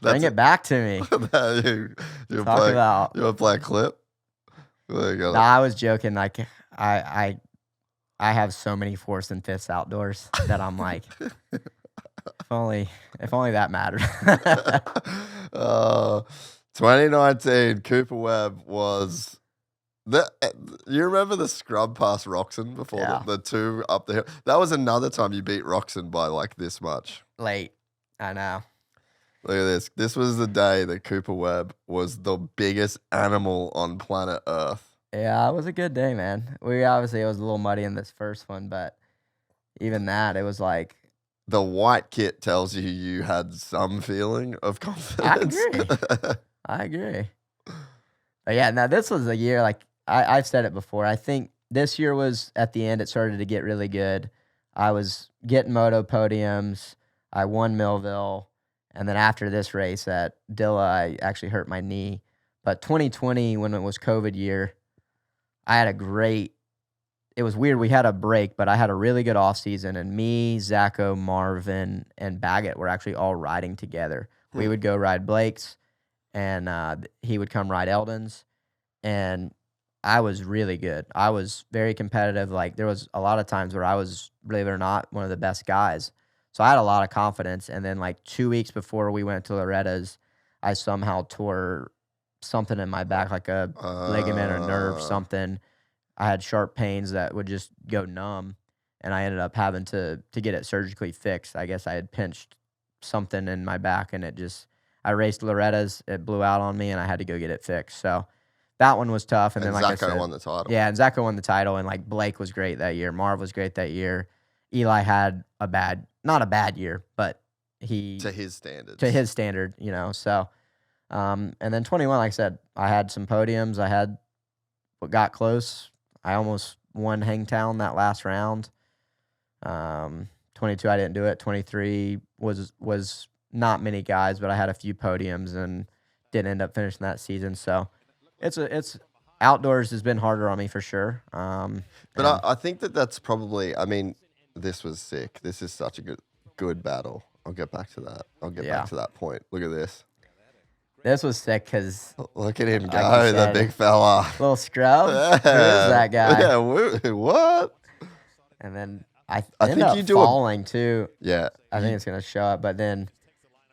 Bring it back to me. You want to play a clip? I was joking. Like, I have so many 4th and 5th outdoors that I'm like, if only that mattered. 2019, Cooper Webb was... You remember the scrub past Roxon before the 2 up the hill? That was another time you beat Roxon by like this much. Late. I know. Look at this. This was the day that Cooper Webb was the biggest animal on planet Earth. Yeah, it was a good day, man. It was a little muddy in this first one, but even that, it was like... The white kit tells you had some feeling of confidence. I agree. But yeah, now this was a year, like I've said it before. I think this year was, at the end, it started to get really good. I was getting Moto podiums. I won Millville. And then after this race at Dilla, I actually hurt my knee. But 2020, when it was COVID year, I had it was weird. We had a break, but I had a really good off season. And me, Zacho, Marvin, and Baggett were actually all riding together. We would go ride Blake's, and he would come ride Eldon's. And I was really good. I was very competitive. Like, there was a lot of times where I was, believe it or not, one of the best guys. So I had a lot of confidence. And then, like, 2 weeks before we went to Loretta's, I somehow tore something in my back, like a ligament or nerve, something. I had sharp pains that would just go numb, and I ended up having to get it surgically fixed. I guess I had pinched something in my back, and I raced Loretta's. It blew out on me, and I had to go get it fixed. So that one was tough. And then, like I said, won the title. Yeah, and Zacho won the title, and like Blake was great that year. Marv was great that year. Eli had not a bad year, but to his standard, you know. So, and then 21, like I said, I had some podiums. I had what got close. I almost won Hangtown that last round. 22, I didn't do it. 23 was not many guys, but I had a few podiums and didn't end up finishing that season. So it's outdoors has been harder on me for sure. But I think that's probably. I mean, this was sick. This is such a good battle. I'll get back to that. Back to that point. Look at this. This was sick because look at him go, the big fella. Little scrub. Who is that guy? Yeah, what? And then I think you do falling too. Yeah. I think it's gonna show up, but then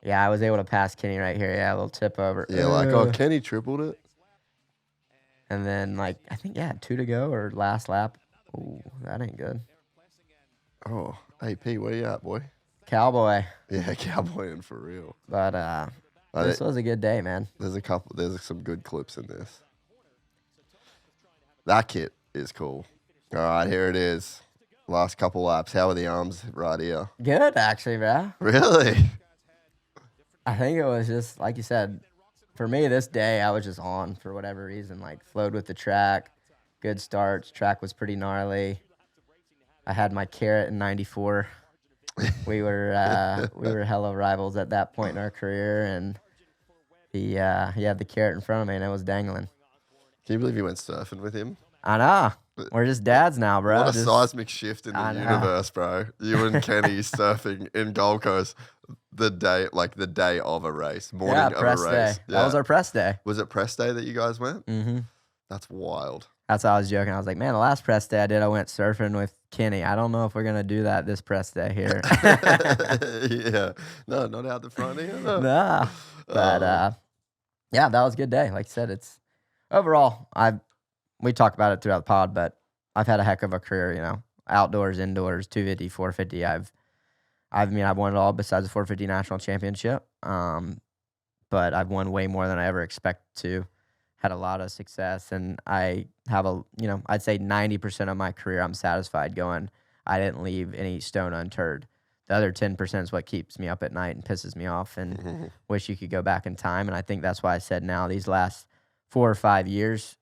I was able to pass Kenny right here. Yeah, a little tip over. Yeah, Kenny tripled it. And then I think 2 to go or last lap. Ooh, that ain't good. Oh, hey P, where you at, boy? Cowboy. Yeah, cowboying for real. But this was a good day, man. There's some good clips in this. That kit is cool. All right, here it is. Last couple laps. How are the arms right here? Good, actually, bro. Really? I think it was just, like you said, for me this day, I was just on for whatever reason. Like, flowed with the track, good starts. Track was pretty gnarly. I had my carrot in 94. We were hella rivals at that point in our career, and he had the carrot in front of me, and it was dangling. Can you believe you went surfing with him? I know. We're just dads now, bro. What a seismic shift in the universe, bro. You and Kenny surfing in Gold Coast the day of a race, morning of a race. Day. Yeah. That was our press day. Was it press day that you guys went? Mm-hmm. That's wild. That's how I was joking. I was like, man, the last press day I went surfing with Kenny. I don't know if we're going to do that this press day here. Yeah. No, not out the front here. No. Nah. But, that was a good day. Like I said, it's overall, we talk about it throughout the pod, but I've had a heck of a career, you know, outdoors, indoors, 250, 450. I've won it all besides the 450 national championship. But I've won way more than I ever expected to. Had a lot of success, and I have I'd say 90% of my career I'm satisfied going, I didn't leave any stone unturned. The other 10% is what keeps me up at night and pisses me off and wish you could go back in time. And I think that's why I said now these last 4 or 5 years,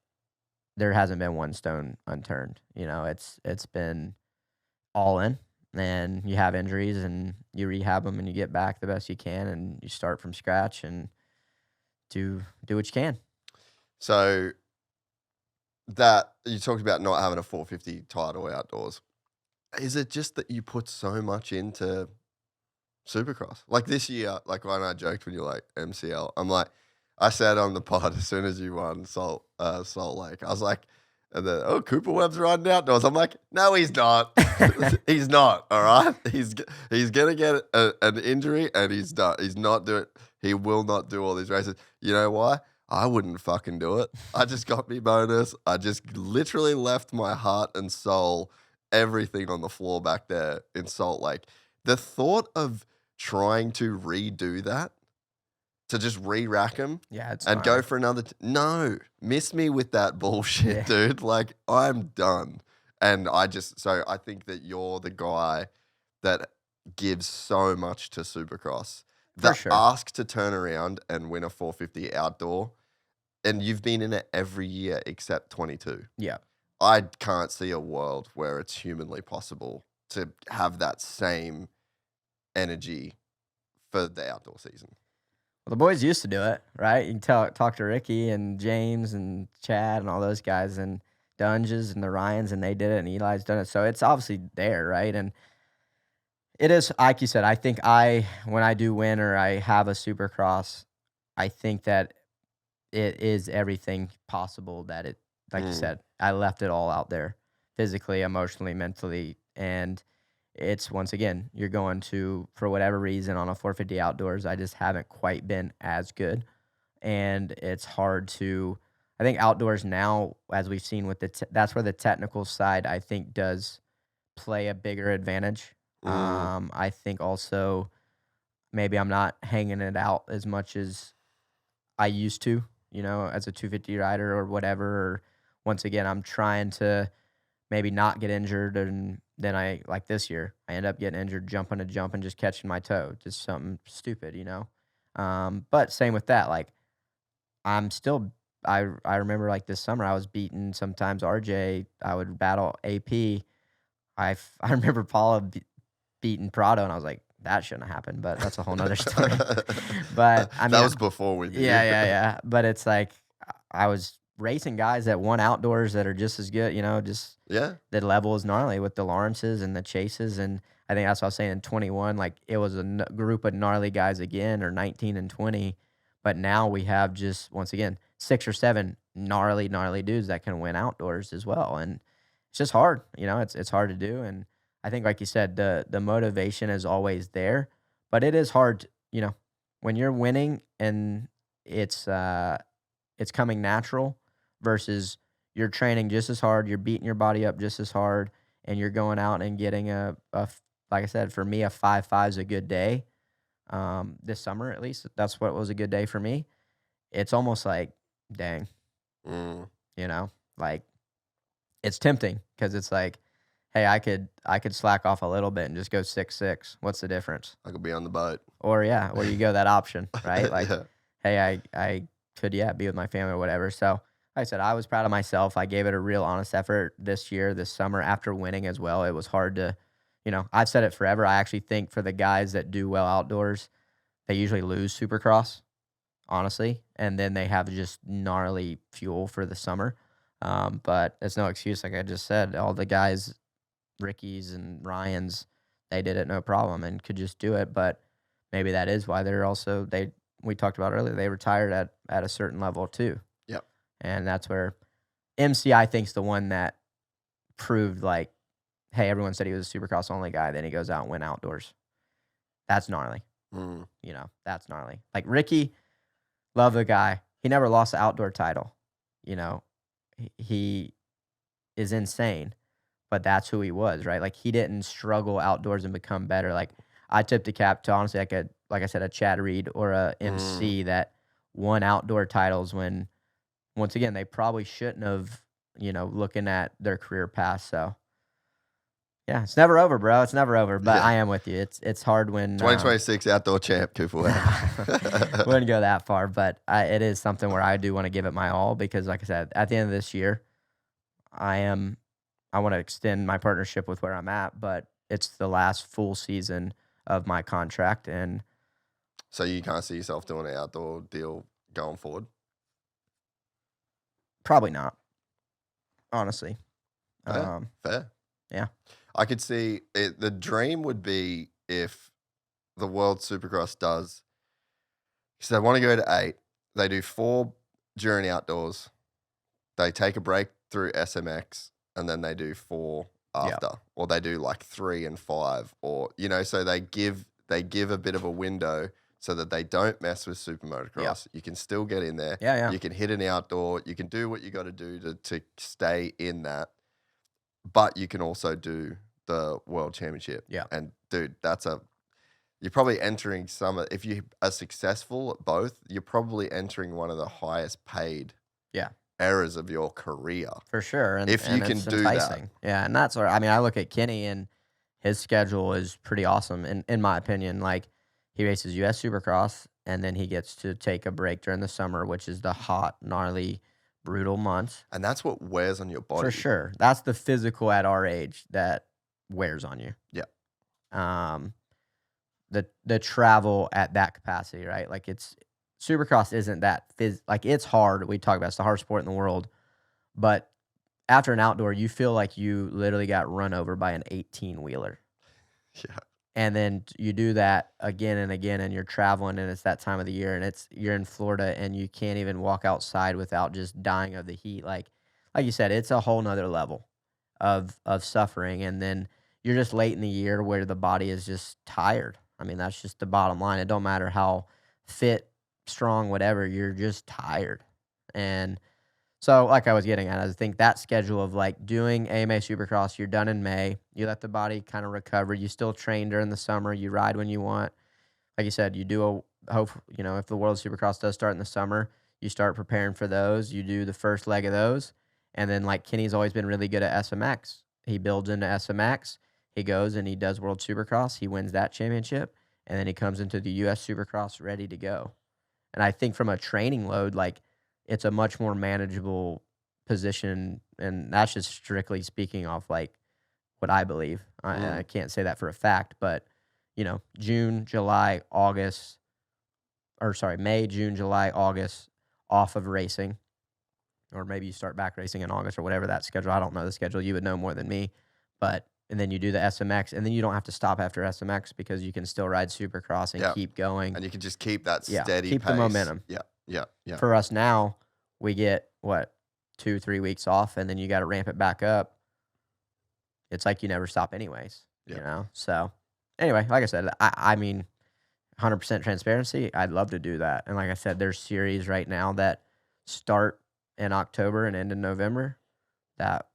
there hasn't been one stone unturned. You know, it's been all in, and you have injuries and you rehab them and you get back the best you can and you start from scratch and do what you can. So that you talked about not having a 450 title outdoors. Is it just that you put so much into Supercross? Like this year, like when I joked when you're like MCL, I'm like, I said on the pod as soon as you won Salt Lake, I was like, and then Cooper Webb's riding outdoors. I'm like, no, he's not. He's not. All right, he's gonna get an injury and he's done. He's not doing. He will not do all these races. You know why? I wouldn't fucking do it. I just got me bonus. I just literally left my heart and soul, everything on the floor back there in Salt Lake. The thought of trying to redo that, to just re-rack them and go for another... No, miss me with that bullshit, dude. Like, I'm done. And so I think that you're the guy that gives so much to Supercross. The ask to turn around and win a 450 outdoor, and you've been in it every year except 22. Yeah. I can't see a world where it's humanly possible to have that same energy for the outdoor season. Well, the boys used to do it, right? You can talk to Ricky and James and Chad and all those guys and Dunges and the Ryans, and they did it, and Eli's done it. So it's obviously there, right? And it is, like you said, I think when I do win or I have a Supercross, I think that it is everything possible that it, like you said, I left it all out there, physically, emotionally, mentally, and it's, once again, you're going to, for whatever reason, on a 450 outdoors, I just haven't quite been as good, and it's hard to, I think outdoors now, as we've seen with that's where the technical side, I think, does play a bigger advantage. I think also maybe I'm not hanging it out as much as I used to, as a 250 rider or whatever. Or once again, I'm trying to maybe not get injured, and then like this year, I end up getting injured jumping a jump and just catching my toe, just something stupid, But same with that, like I'm still, I remember like this summer I was beating sometimes RJ. I would battle AP. I remember Paula beating Prado, and I was like, that shouldn't have happened, but that's a whole nother story. But I mean, that was before we did. Yeah. But it's like I was racing guys that won outdoors that are just as good, the level is gnarly with the Lawrences and the Chases. And I think that's what I was saying in 21, like it was a group of gnarly guys again, or 19 and 20. But now we have just, once again, 6 or 7 gnarly dudes that can win outdoors as well. And it's just hard, it's hard to do. And I think, like you said, the motivation is always there, but it is hard, when you're winning and it's coming natural versus you're training just as hard, you're beating your body up just as hard, and you're going out and getting a like I said, for me, a 5.5 is a good day. This summer, at least, that's what was a good day for me. It's almost like, dang, like it's tempting because it's like, hey, I could slack off a little bit and just go 6.6. What's the difference? I could be on the boat. Or you go that option, right? Like, hey, I could, be with my family or whatever. So, like I said, I was proud of myself. I gave it a real honest effort this summer, after winning as well. It was hard to, I've said it forever. I actually think for the guys that do well outdoors, they usually lose Supercross, honestly, and then they have just gnarly fuel for the summer. But it's no excuse, like I just said. All the guys, Ricky's and Ryan's, they did it no problem and could just do it. But maybe that is why they're also, we talked about earlier, they retired at a certain level too. Yep. And that's where MC, I think, is the one that proved, like, hey, everyone said he was a Supercross only guy, then he goes out and win outdoors. That's gnarly. That's gnarly. Like Ricky, love the guy. He never lost the outdoor title. He is insane. But that's who he was, right? Like, he didn't struggle outdoors and become better. Like, I tipped the cap to, honestly, like I said, a Chad Reed or a MC that won outdoor titles when, once again, they probably shouldn't have, looking at their career path. So, yeah, it's never over, bro. It's never over. But I am with you. It's hard when 2026 outdoor champ, Cooper Webb. Wouldn't go that far, but it is something where I do want to give it my all because, like I said, at the end of this year, I want to extend my partnership with where I'm at, but it's the last full season of my contract. And so you can't see yourself doing an outdoor deal going forward? Probably not, honestly. Fair. Yeah. I could see it. The dream would be if the World Supercross does, because they want to go to 8, they do 4 during outdoors, they take a break through SMX, and then they do 4 after, or they do like 3 and 5, or so they give a bit of a window so that they don't mess with Super Motocross. You can still get in there. You can hit an outdoor. You can do what you got to do to stay in that, but you can also do the World Championship. And dude, you're probably entering if you are successful at both, you're probably entering one of the highest paid eras of your career. For sure. And if you can do enticing. that. Yeah, and that's where, I look at Kenny, and his schedule is pretty awesome, in my opinion. Like, he races US Supercross, and then he gets to take a break during the summer, which is the hot, gnarly, brutal months. And that's what wears on your body. For sure. That's the physical at our age that wears on you. Yeah. The travel at that capacity, right? Like Supercross isn't that like it's hard. We talk about it's the hardest sport in the world, but after an outdoor, you feel like you literally got run over by an 18-wheeler. Yeah. And then you do that again and again, and you're traveling, and it's that time of the year, and you're in Florida, and you can't even walk outside without just dying of the heat. Like you said, it's a whole nother level of suffering. And then you're just late in the year where the body is just tired. I mean, that's just the bottom line. It don't matter how fit, strong, whatever, you're just tired. And so, like I was getting at, I think that schedule of like doing AMA Supercross, you're done in May, you let the body kind of recover, you still train during the summer, you ride when you want. Like you said, you do if the World Supercross does start in the summer, you start preparing for those, you do the first leg of those, and then like Kenny's always been really good at SMX. He builds into SMX, he goes and he does World Supercross, he wins that championship, and then he comes into the US Supercross ready to go. And I think from a training load, like, it's a much more manageable position, and that's just strictly speaking off like what I believe. I can't say that for a fact, but May, June, July, August, off of racing, or maybe you start back racing in August or whatever that schedule. I don't know the schedule. You would know more than me, and then you do the SMX, and then you don't have to stop after SMX because you can still ride Supercross and keep going, and you can just keep that steady keep pace. the momentum. Yeah. For us now, we get 2-3 weeks off, and then you got to ramp it back up. It's like you never stop anyways, So anyway, like I said, I mean, 100% transparency. I'd love to do that. And like I said, there's series right now that start in October and end in November.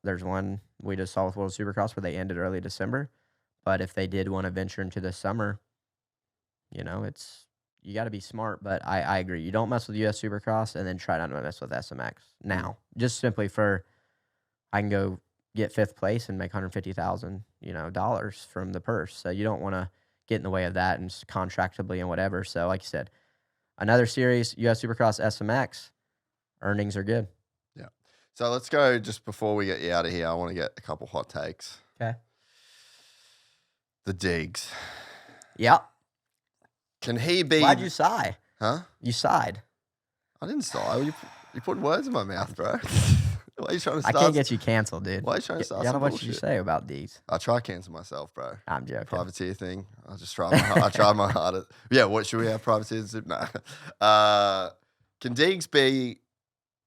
There's one we just saw with World Supercross where they ended early December. But if they did want to venture into the summer, you got to be smart, but I agree. You don't mess with US Supercross and then try not to mess with SMX now. Just simply I can go get 5th place and make $150,000, dollars from the purse. So you don't want to get in the way of that and contractably and whatever. So like you said, another series, US Supercross SMX, earnings are good. Yeah. So let's go just before we get you out of here. I want to get a couple hot takes. Okay. The Deegs. Yeah. Can he be? Why'd you sigh? Huh? You sighed. I didn't sigh. You put words in my mouth, bro. Why are you trying to start? I can't get you canceled, dude. Why are you trying to start? What did you say about these? I try to cancel myself, bro. I'm joking. Privateer thing. I just try. I try my hardest. Yeah. What should we have? Privateers? Nah. Can Deegs be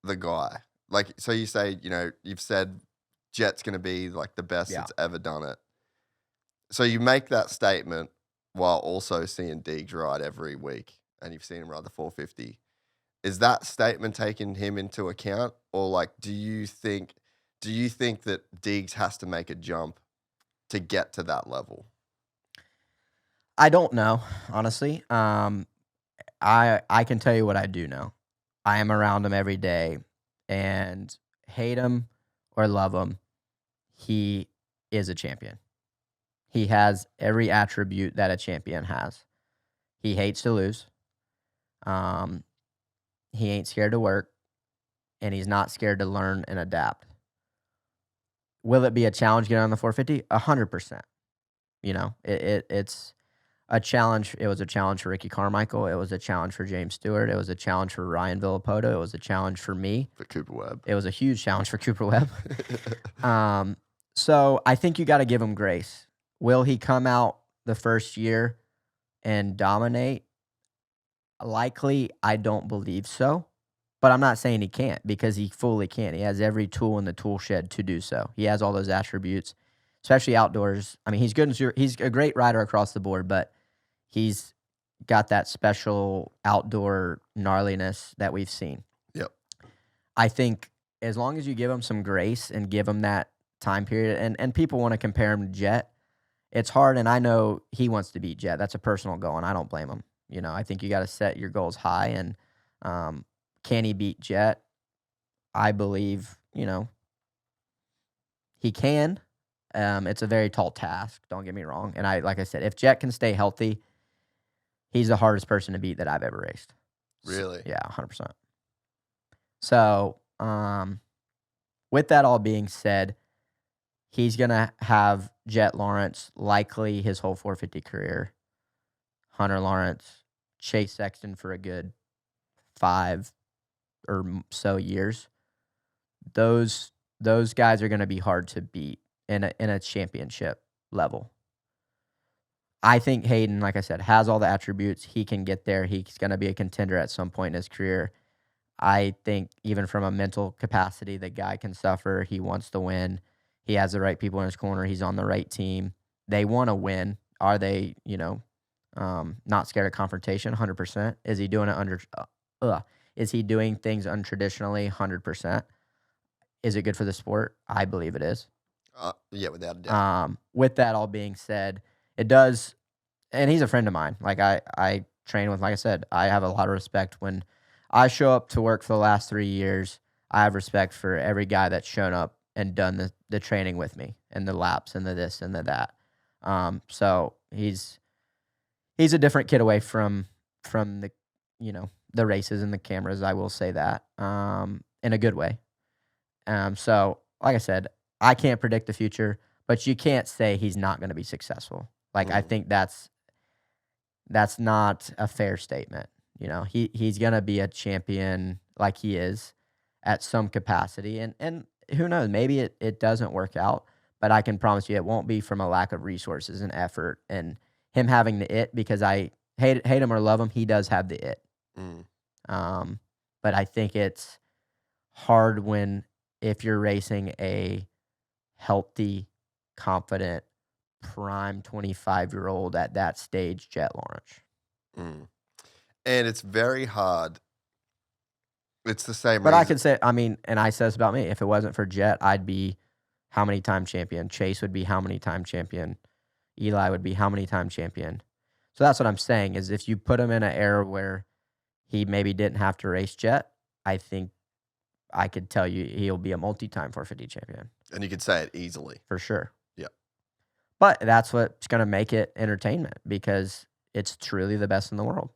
the guy? Like, so you say, you've said Jett's going to be like the best that's ever done it. So you make that statement while also seeing Deegs ride every week, and you've seen him ride the 450. Is that statement taking him into account, or like, do you think that Deegs has to make a jump to get to that level? I don't know, honestly. I can tell you what I do know. I am around him every day, and hate him or love him, he is a champion. He has every attribute that a champion has. He hates to lose. He ain't scared to work, and he's not scared to learn and adapt. Will it be a challenge getting on the 450? 100%. It's a challenge. It was a challenge for Ricky Carmichael. It was a challenge for James Stewart. It was a challenge for Ryan Villapoto. It was a challenge for me. For Cooper Webb. It was a huge challenge for Cooper Webb. So I think you got to give him grace. Will he come out the first year and dominate? Likely, I don't believe so. But I'm not saying he can't, because he fully can. He has every tool in the tool shed to do so. He has all those attributes, especially outdoors. I mean, he's good. He's a great rider across the board, but he's got that special outdoor gnarliness that we've seen. Yep. I think as long as you give him some grace and give him that time period, and people want to compare him to Jett, it's hard, and I know he wants to beat Jett. That's a personal goal, and I don't blame him. I think you got to set your goals high, and can he beat Jett? I believe, he can. It's a very tall task, don't get me wrong. And like I said, if Jett can stay healthy, he's the hardest person to beat that I've ever raced. Really? Yeah, 100%. So, with that all being said, he's going to have Jett Lawrence, likely his whole 450 career, Hunter Lawrence, Chase Sexton for a good 5 or so years. Those guys are going to be hard to beat in a championship level. I think Haiden, like I said, has all the attributes. He can get there. He's going to be a contender at some point in his career. I think even from a mental capacity, the guy can suffer. He wants to win. He has the right people in his corner. He's on the right team. They want to win. Are they, not scared of confrontation? 100%. Is he doing it Is he doing things untraditionally? 100%. Is it good for the sport? I believe it is. Yeah, without a doubt. With that all being said, it does, and he's a friend of mine. Like I train with, like I said, I have a lot of respect when I show up to work for the last 3 years. I have respect for every guy that's shown up and done the training with me and the laps and the this and the that. So he's a different kid away from the, the races and the cameras. I will say that, in a good way. So like I said, I can't predict the future, but you can't say he's not going to be successful. Like, I think that's not a fair statement. He's going to be a champion like he is at some capacity. And who knows, maybe it doesn't work out, but I can promise you it won't be from a lack of resources and effort and him having the it, because I hate him or love him, he does have the it. But I think it's hard if you're racing a healthy, confident, prime 25-year-old at that stage, Jett Lawrence. And it's very hard. It's the same But reason. I could say, and I said this about me, if it wasn't for Jett, I'd be how many time champion? Chase would be how many time champion? Eli would be how many time champion? So that's what I'm saying, is if you put him in an era where he maybe didn't have to race Jett, I think I could tell you he'll be a multi-time 450 champion. And you could say it easily. For sure. Yeah. But that's what's going to make it entertainment, because it's truly the best in the world.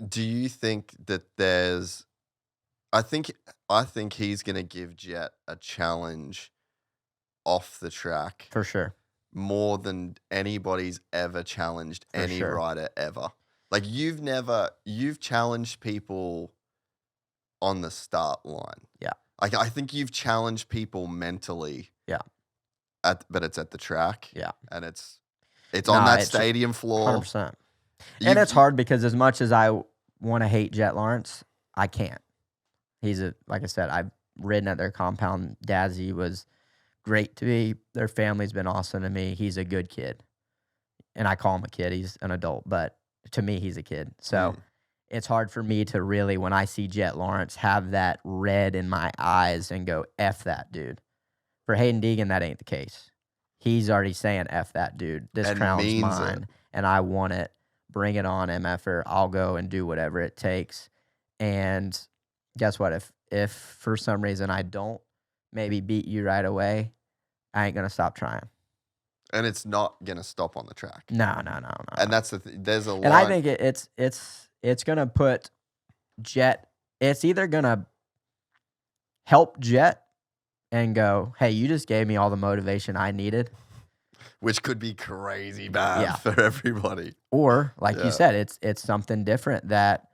Do you think that there's... I think he's going to give Jett a challenge off the track. For sure. More than anybody's ever challenged any sure. rider ever. Like, you've challenged people on the start line. Yeah. Like, I think you've challenged people mentally. Yeah. But it's at the track. Yeah. And it's on that stadium floor. 100%. And it's hard because as much as I want to hate Jett Lawrence, I can't. Like I said, I've ridden at their compound. Dazzy was great to me. Their family's been awesome to me. He's a good kid. And I call him a kid. He's an adult, but to me, he's a kid. So it's hard for me to really, when I see Jett Lawrence, have that red in my eyes and go, F that dude. For Haiden Deegan, that ain't the case. He's already saying, F that dude. This crown's mine, and I want it. Bring it on, MFer. I'll go and do whatever it takes. And guess what? If for some reason I don't maybe beat you right away, I ain't going to stop trying. And it's not going to stop on the track. No. And that's there's a line. And I think it's going to put Jett, it's either going to help Jett and go, hey, you just gave me all the motivation I needed. Which could be crazy bad for everybody. Or, like you said, it's something different that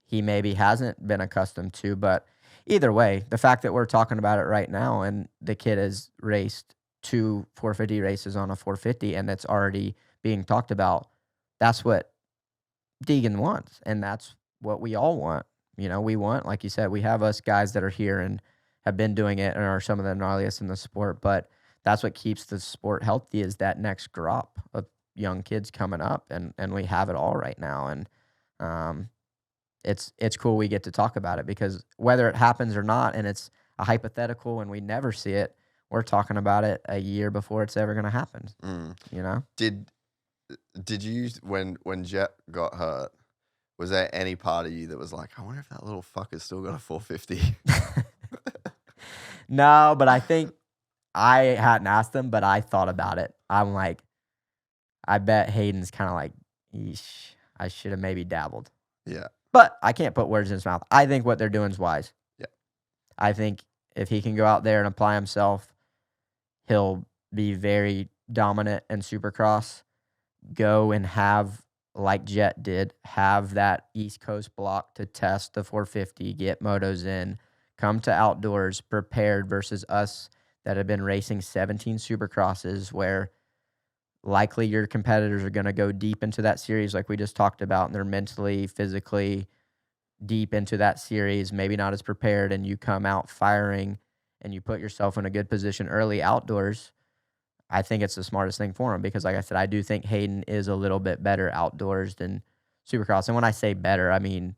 he maybe hasn't been accustomed to. But either way, the fact that we're talking about it right now and the kid has raced 2 450 races on a 450 and it's already being talked about, that's what Deegan wants. And that's what we all want. We want, like you said, we have us guys that are here and have been doing it and are some of the gnarliest in the sport. But that's what keeps the sport healthy, is that next crop of young kids coming up. And we have it all right now. And it's cool we get to talk about it, because whether it happens or not, and it's a hypothetical and we never see it, we're talking about it a year before it's ever going to happen. Did you, when Jett got hurt, was there any part of you that was like, I wonder if that little fucker's still got a 450? No, but I think I hadn't asked him, but I thought about it. I'm like, I bet Hayden's kind of like, yeesh, I should have maybe dabbled. Yeah. But I can't put words in his mouth. I think what they're doing is wise. Yeah. I think if he can go out there and apply himself, he'll be very dominant in Supercross, go and have, like Jett did, have that East Coast block to test the 450, get motos in, come to outdoors prepared versus us that have been racing 17 Supercrosses where likely your competitors are going to go deep into that series like we just talked about, and they're mentally, physically deep into that series, maybe not as prepared, and you come out firing and you put yourself in a good position early outdoors. I think it's the smartest thing for him because, like I said, I do think Haiden is a little bit better outdoors than Supercross. And when I say better, I mean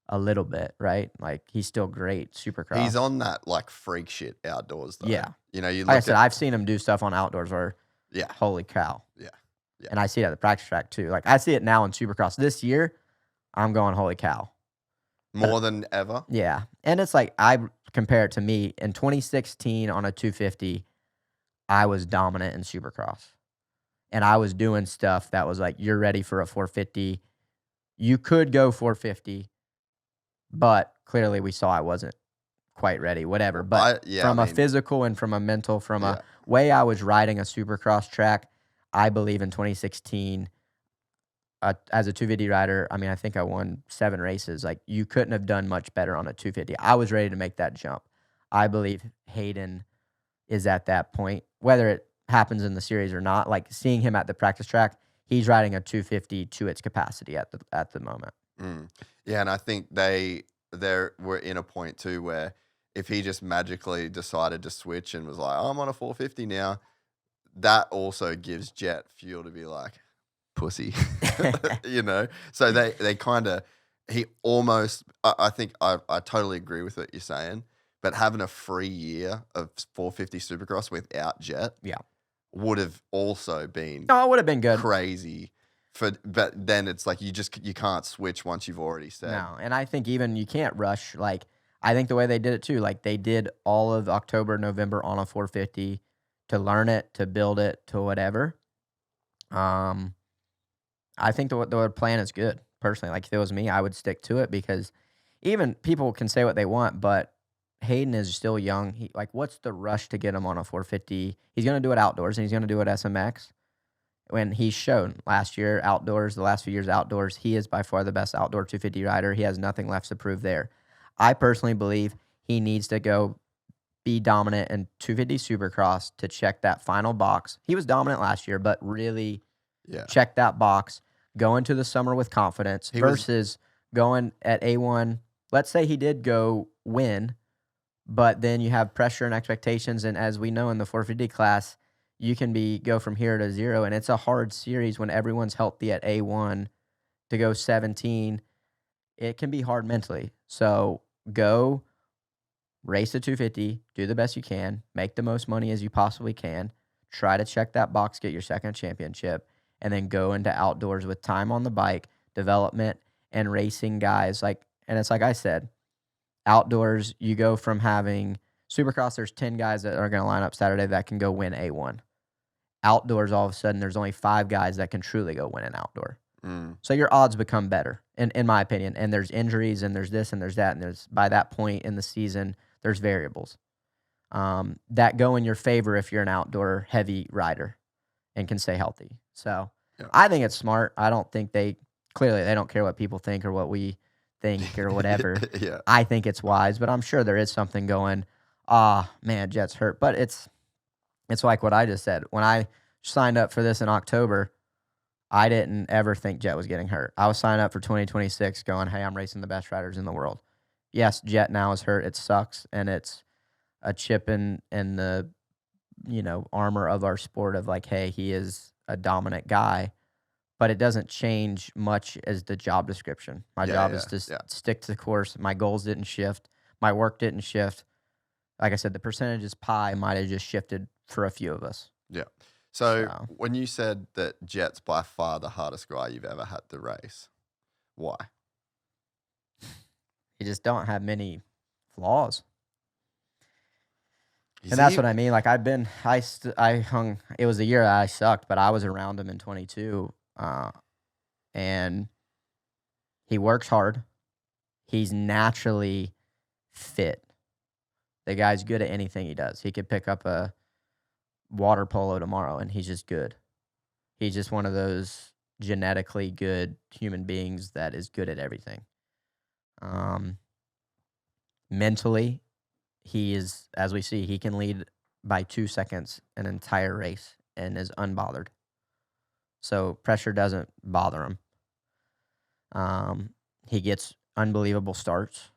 a little bit, right? Like, he's still great Supercross. He's on that, like, freak shit outdoors, though. Yeah. You know, you look like I said, I've seen him do stuff on outdoors where, yeah, holy cow. Yeah. And I see it at the practice track, too. Like, I see it now in Supercross. This year, I'm going, holy cow. More than ever. Yeah. And it's like, I compare it to me. In 2016 on a 250, I was dominant in Supercross. And I was doing stuff that was like, you're ready for a 450. You could go 450, but clearly we saw I wasn't quite ready, whatever. But from a physical and from a mental, from a way I was riding a Supercross track, I believe in 2016, as a 250 rider, I mean, I think I won 7 races. Like, you couldn't have done much better on a 250. I was ready to make that jump. I believe Haiden is at that point, whether it happens in the series or not. Like, seeing him at the practice track, he's riding a 250 to its capacity at the moment. Yeah, and I think they were in a point too where if he just magically decided to switch and was like, oh, I'm on a 450 now, that also gives Jett fuel to be like, pussy, you know? So they kind of, he almost, I think I totally agree with what you're saying, but having a free year of 450 Supercross without Jett would have also been it would have been good. Crazy. But then it's like you can't switch once you've already said. No, and I think even you can't rush. Like, I think the way they did it too, like they did all of October, November on a 450 to learn it, to build it, to whatever. I think the plan is good, personally. Like, if it was me, I would stick to it because even people can say what they want, but Haiden is still young. What's the rush to get him on a 450? He's going to do it outdoors, and he's going to do it SMX. When he's shown last year outdoors, the last few years outdoors, he is by far the best outdoor 250 rider. He has nothing left to prove there. I personally believe he needs to go be dominant in 250 Supercross to check that final box. He was dominant last year, but really check that box, go into the summer with confidence versus going at A1. Let's say he did go win, but then you have pressure and expectations, and as we know in the 450 class, you can go from here to 0, and it's a hard series when everyone's healthy at A1 to go 17. It can be hard mentally. So go race a 250, do the best you can, make the most money as you possibly can, try to check that box, get your second championship, and then go into outdoors with time on the bike, development, and racing guys. And it's like I said, outdoors, you go from having Supercross, there's 10 guys that are going to line up Saturday that can go win A1. Outdoors, all of a sudden, there's only 5 guys that can truly go win an outdoor. So your odds become better, in my opinion. And there's injuries, and there's this, and there's that, and there's by that point in the season, there's variables that go in your favor if you're an outdoor heavy rider and can stay healthy. So I think it's smart. I don't think they don't care what people think or what we think or whatever. I think it's wise, but I'm sure there is something going, man, Jett's hurt. But it's like what I just said. When I signed up for this in October, I didn't ever think Jett was getting hurt. I was signing up for 2026 going, hey, I'm racing the best riders in the world. Yes, Jett now is hurt. It sucks, and it's a chip in the armor of our sport of like, hey, he is a dominant guy, but it doesn't change much as the job description. My job is to stick to the course. My goals didn't shift. My work didn't shift. Like I said, the percentages pie might have just shifted for a few of us. Yeah. So when you said that Jett's by far the hardest guy you've ever had to race, why? You just don't have many flaws. And that's what I mean. Like, I hung, it was the year that I sucked, but I was around him in 22. And he works hard. He's naturally fit. The guy's good at anything he does. He could pick up a water polo tomorrow, and he's just good. He's just one of those genetically good human beings that is good at everything. Mentally, he is, as we see, he can lead by 2 seconds an entire race and is unbothered. So pressure doesn't bother him. He gets unbelievable starts,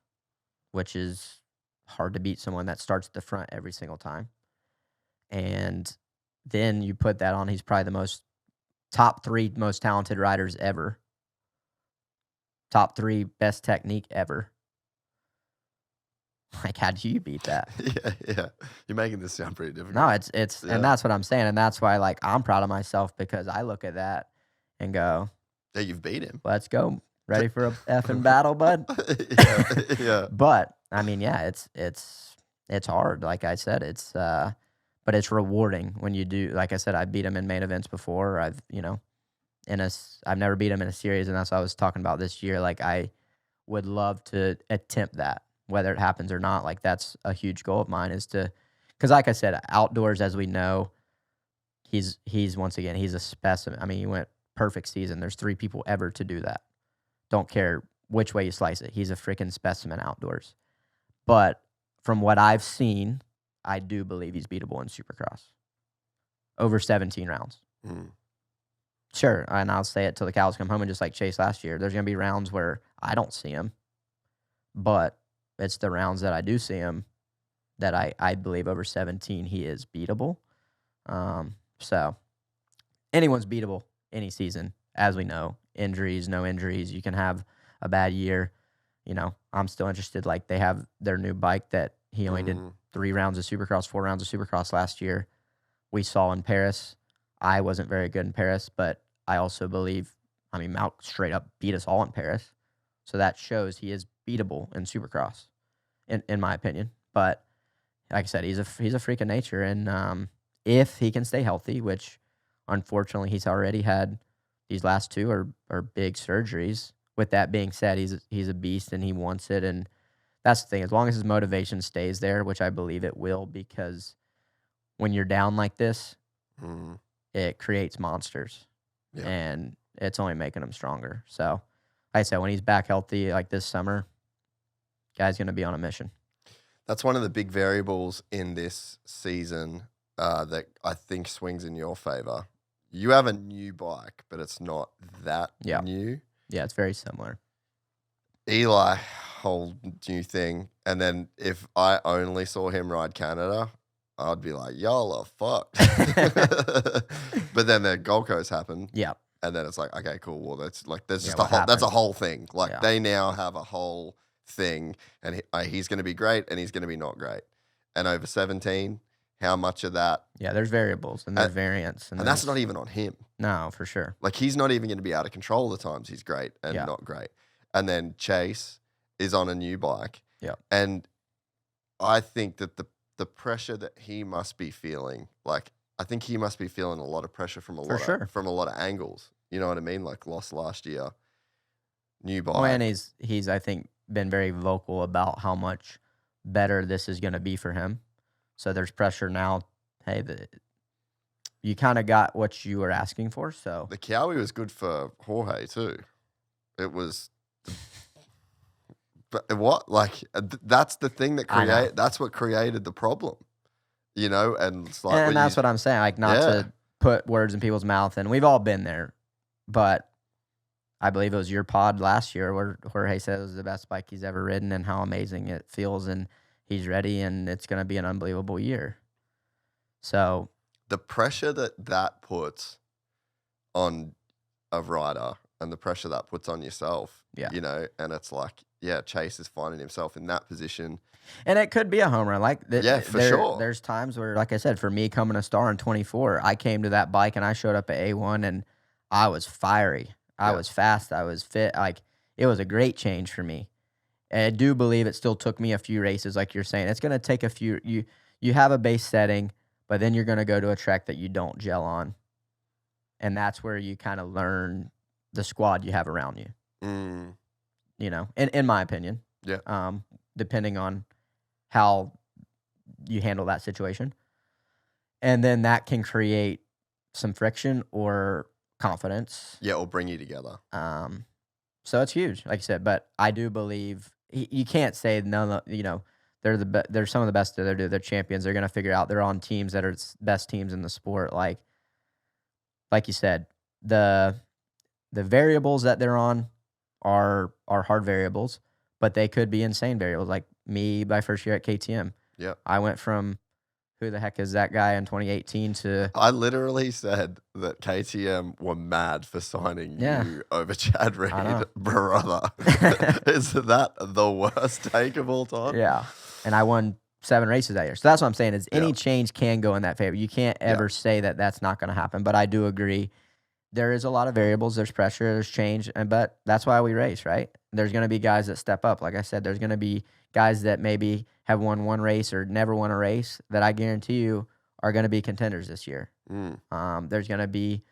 which is hard to beat someone that starts at the front every single time. And then you put that on, he's probably the top 3 most talented riders ever. Top 3 best technique ever. Like, how do you beat that? Yeah. You're making this sound pretty difficult. No, it's and that's what I'm saying. And that's why, like, I'm proud of myself because I look at that and go, yeah, you've beat him. Let's go. Ready for a effing battle, bud? Yeah. But, I mean, yeah, it's hard. Like I said, but it's rewarding when you do. Like I said, I beat him in main events before. I've never beat him in a series, and that's what I was talking about this year. Like, I would love to attempt that, whether it happens or not. Like, that's a huge goal of mine because like I said, outdoors, as we know, he's once again, he's a specimen. I mean, he went perfect season. There's 3 people ever to do that. Don't care which way you slice it. He's a freaking specimen outdoors. But from what I've seen, I do believe he's beatable in Supercross. Over 17 rounds. Mm. Sure, and I'll say it till the cows come home, and just like Chase last year, there's going to be rounds where I don't see him. But it's the rounds that I do see him that I believe over 17 he is beatable. So anyone's beatable any season, as we know. Injuries, no injuries. You can have a bad year. I'm still interested. Like, they have their new bike that he only did 3 rounds of Supercross, 4 rounds of Supercross last year. We saw in Paris. I wasn't very good in Paris, but I also believe, Malk straight up beat us all in Paris. So that shows he is beatable in Supercross, in my opinion. But like I said, he's a freak of nature. And if he can stay healthy, which unfortunately he's already had, these last 2 are big surgeries. With that being said, he's a beast and he wants it. And that's the thing. As long as his motivation stays there, which I believe it will, because when you're down like this, it creates monsters. Yeah. And it's only making them stronger. So, like I said, when he's back healthy like this summer, guy's going to be on a mission. That's one of the big variables in this season that I think swings in your favor. You have a new bike, but it's not that new. Yeah, it's very similar. Eli, whole new thing. And then if I only saw him ride Canada, I'd be like, y'all are fucked. But then the Gold Coast happened. Yeah. And then it's like, okay, cool. Well, that's like, there's just that's a whole thing. Like, they now have a whole thing, and he's going to be great and he's going to be not great. And over 17, how much of that? Yeah, there's variables and there's variants. And that's not even on him. No, for sure. Like, he's not even going to be out of control the times he's great and not great. And then Chase is on a new bike. Yeah. And I think that the pressure that he must be feeling, like, I think he must be feeling a lot of pressure from a lot of angles. You know what I mean? Like, lost last year, new bike. Oh, and he's I think been very vocal about how much better this is going to be for him. So there's pressure now. Hey, you kind of got what you were asking for. So the Cowie was good for Jorge too. It was, but what? Like, that's the thing that that's what created the problem. And it's like, and that's what I'm saying. Like, not to put words in people's mouth, and we've all been there, but I believe it was your pod last year where Jorge said it was the best bike he's ever ridden and how amazing it feels, and he's ready, and it's going to be an unbelievable year. So the pressure that puts on a rider and the pressure that puts on yourself, and it's like, Chase is finding himself in that position. And it could be a home run. Like, for sure. There's times where, like I said, for me coming a star in 24, I came to that bike and I showed up at A1 and I was fiery. I was fast. I was fit. Like, it was a great change for me. And I do believe it still took me a few races, like you're saying. It's going to take a few. You have a base setting, but then you're going to go to a track that you don't gel on. And that's where you kind of learn the squad you have around you. In my opinion. Yeah. Depending on how you handle that situation. And then that can create some friction or confidence. Yeah, or bring you together. So it's huge, like you said. But I do believe you can't say no. You know, they're some of the best. They're champions. They're gonna figure out. They're on teams that are best teams in the sport. Like you said, the variables that they're on are hard variables, but they could be insane variables. Like me, my first year at KTM. Yeah, I went from who the heck is that guy in 2018 to I literally said that KTM were mad for signing you over Chad Reed, brother. Is that the worst take of all time? Yeah, and I won 7 races that year. So that's what I'm saying is any change can go in that favor. You can't ever say that that's not going to happen. But I do agree. There is a lot of variables. There's pressure. There's change. But that's why we race, right? There's going to be guys that step up. Like I said, there's going to be guys that maybe have won one race or never won a race that I guarantee you are going to be contenders this year. There's going to be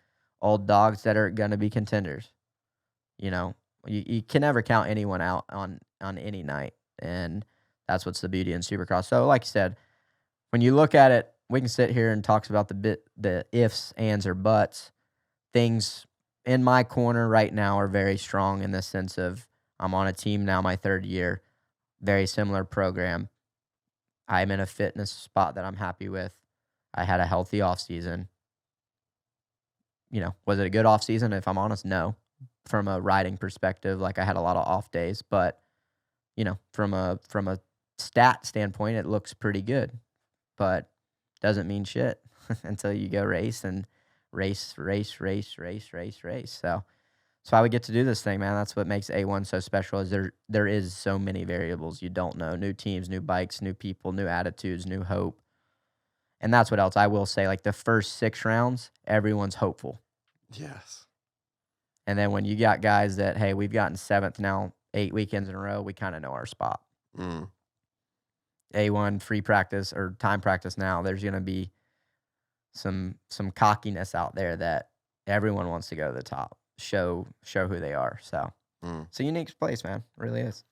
old dogs that are going to be contenders. You know, you can never count anyone out on any night. And that's what's the beauty in Supercross. So like you said, when you look at it, we can sit here and talk about the ifs, ands, or buts. Things in my corner right now are very strong in the sense of I'm on a team now, my 3rd year, very similar program. I'm in a fitness spot that I'm happy with. I had a healthy off season. You know, was it a good off season? If I'm honest, no. From a riding perspective, like I had a lot of off days, but you know, from a stat standpoint, it looks pretty good, but doesn't mean shit until you go race. So that's why we get to do this thing, man. That's what makes A1 so special is there is so many variables you don't know. New teams, new bikes, new people, new attitudes, new hope. And that's what else I will say. Like the first 6 rounds, everyone's hopeful. Yes. And then when you got guys that, hey, we've gotten 7th now 8 weekends in a row, we kind of know our spot. A1 free practice or time practice now, there's going to be some cockiness out there that everyone wants to go to the top, show who they are. So it's a unique place, man. It really is.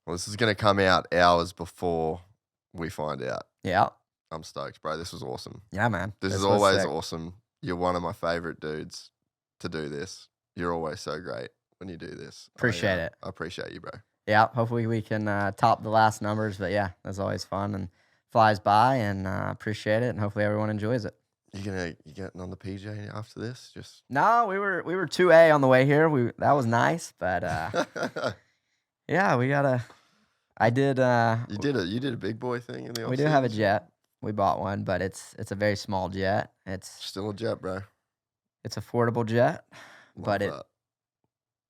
Well, this is going to come out hours before we find out. Yeah. I'm stoked, bro. This was awesome. Yeah, man. This is always awesome. You're one of my favorite dudes to do this. You're always so great when you do this. Appreciate it. I appreciate you, bro. Yeah. Hopefully we can top the last numbers. But yeah, that's always fun and flies by, and appreciate it. And hopefully everyone enjoys it. You getting on the PJ after this? No, we were 2A on the way here. That was nice, but yeah, we gotta. I did. You did a big boy thing in the. We do have a jet. We bought one, but it's a very small jet. It's still a jet, bro. It's affordable jet, but that.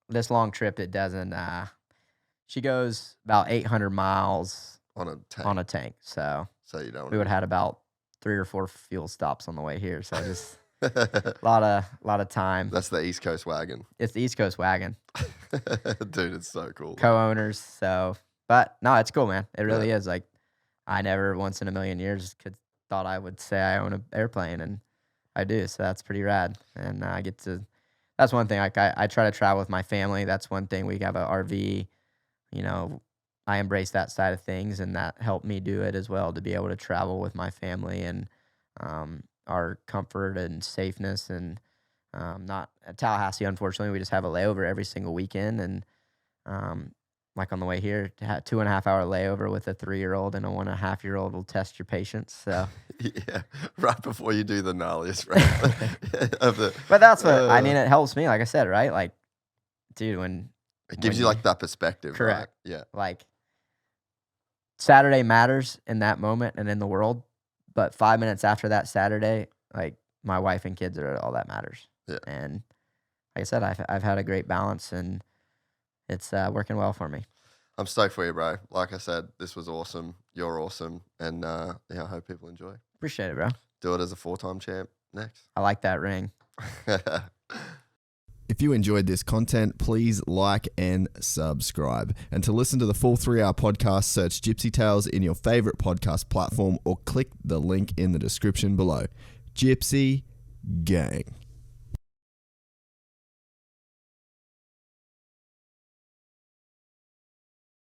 This long trip it doesn't. She goes about 800 miles on a tank. So you don't. We would have had about 3 or 4 fuel stops on the way here. So just a lot of time. That's the East Coast wagon. It's the East Coast wagon. Dude, it's so cool. Co-owners. So, but no, it's cool, man. It really is. Like, I never once in a million years thought I would say I own an airplane, and I do. So that's pretty rad. And I get to. That's one thing. Like I try to travel with my family. That's one thing. We have an RV. You know, I embrace that side of things, and that helped me do it as well, to be able to travel with my family and our comfort and safeness. And not at Tallahassee, unfortunately, we just have a layover every single weekend. And like on the way here, 2.5-hour layover with a 3-year-old and a 1.5-year-old will test your patience. So yeah, right before you do the gnarliest, right? But that's what I mean. It helps me, like I said, right? Like, dude, it gives you like that perspective. Correct. Right? Yeah. Like, Saturday matters in that moment and in the world, but 5 minutes after that Saturday, like, my wife and kids are all that matters. Yeah. And like I said, I've had a great balance, and it's working well for me. I'm stoked for you, bro. Like I said, this was awesome. You're awesome. And I hope people enjoy. Appreciate it, bro. Do it as a 4-time champ next. I like that ring. If you enjoyed this content, please like and subscribe. And to listen to the full 3-hour podcast, search Gypsy Tales in your favorite podcast platform or click the link in the description below. Gypsy Gang.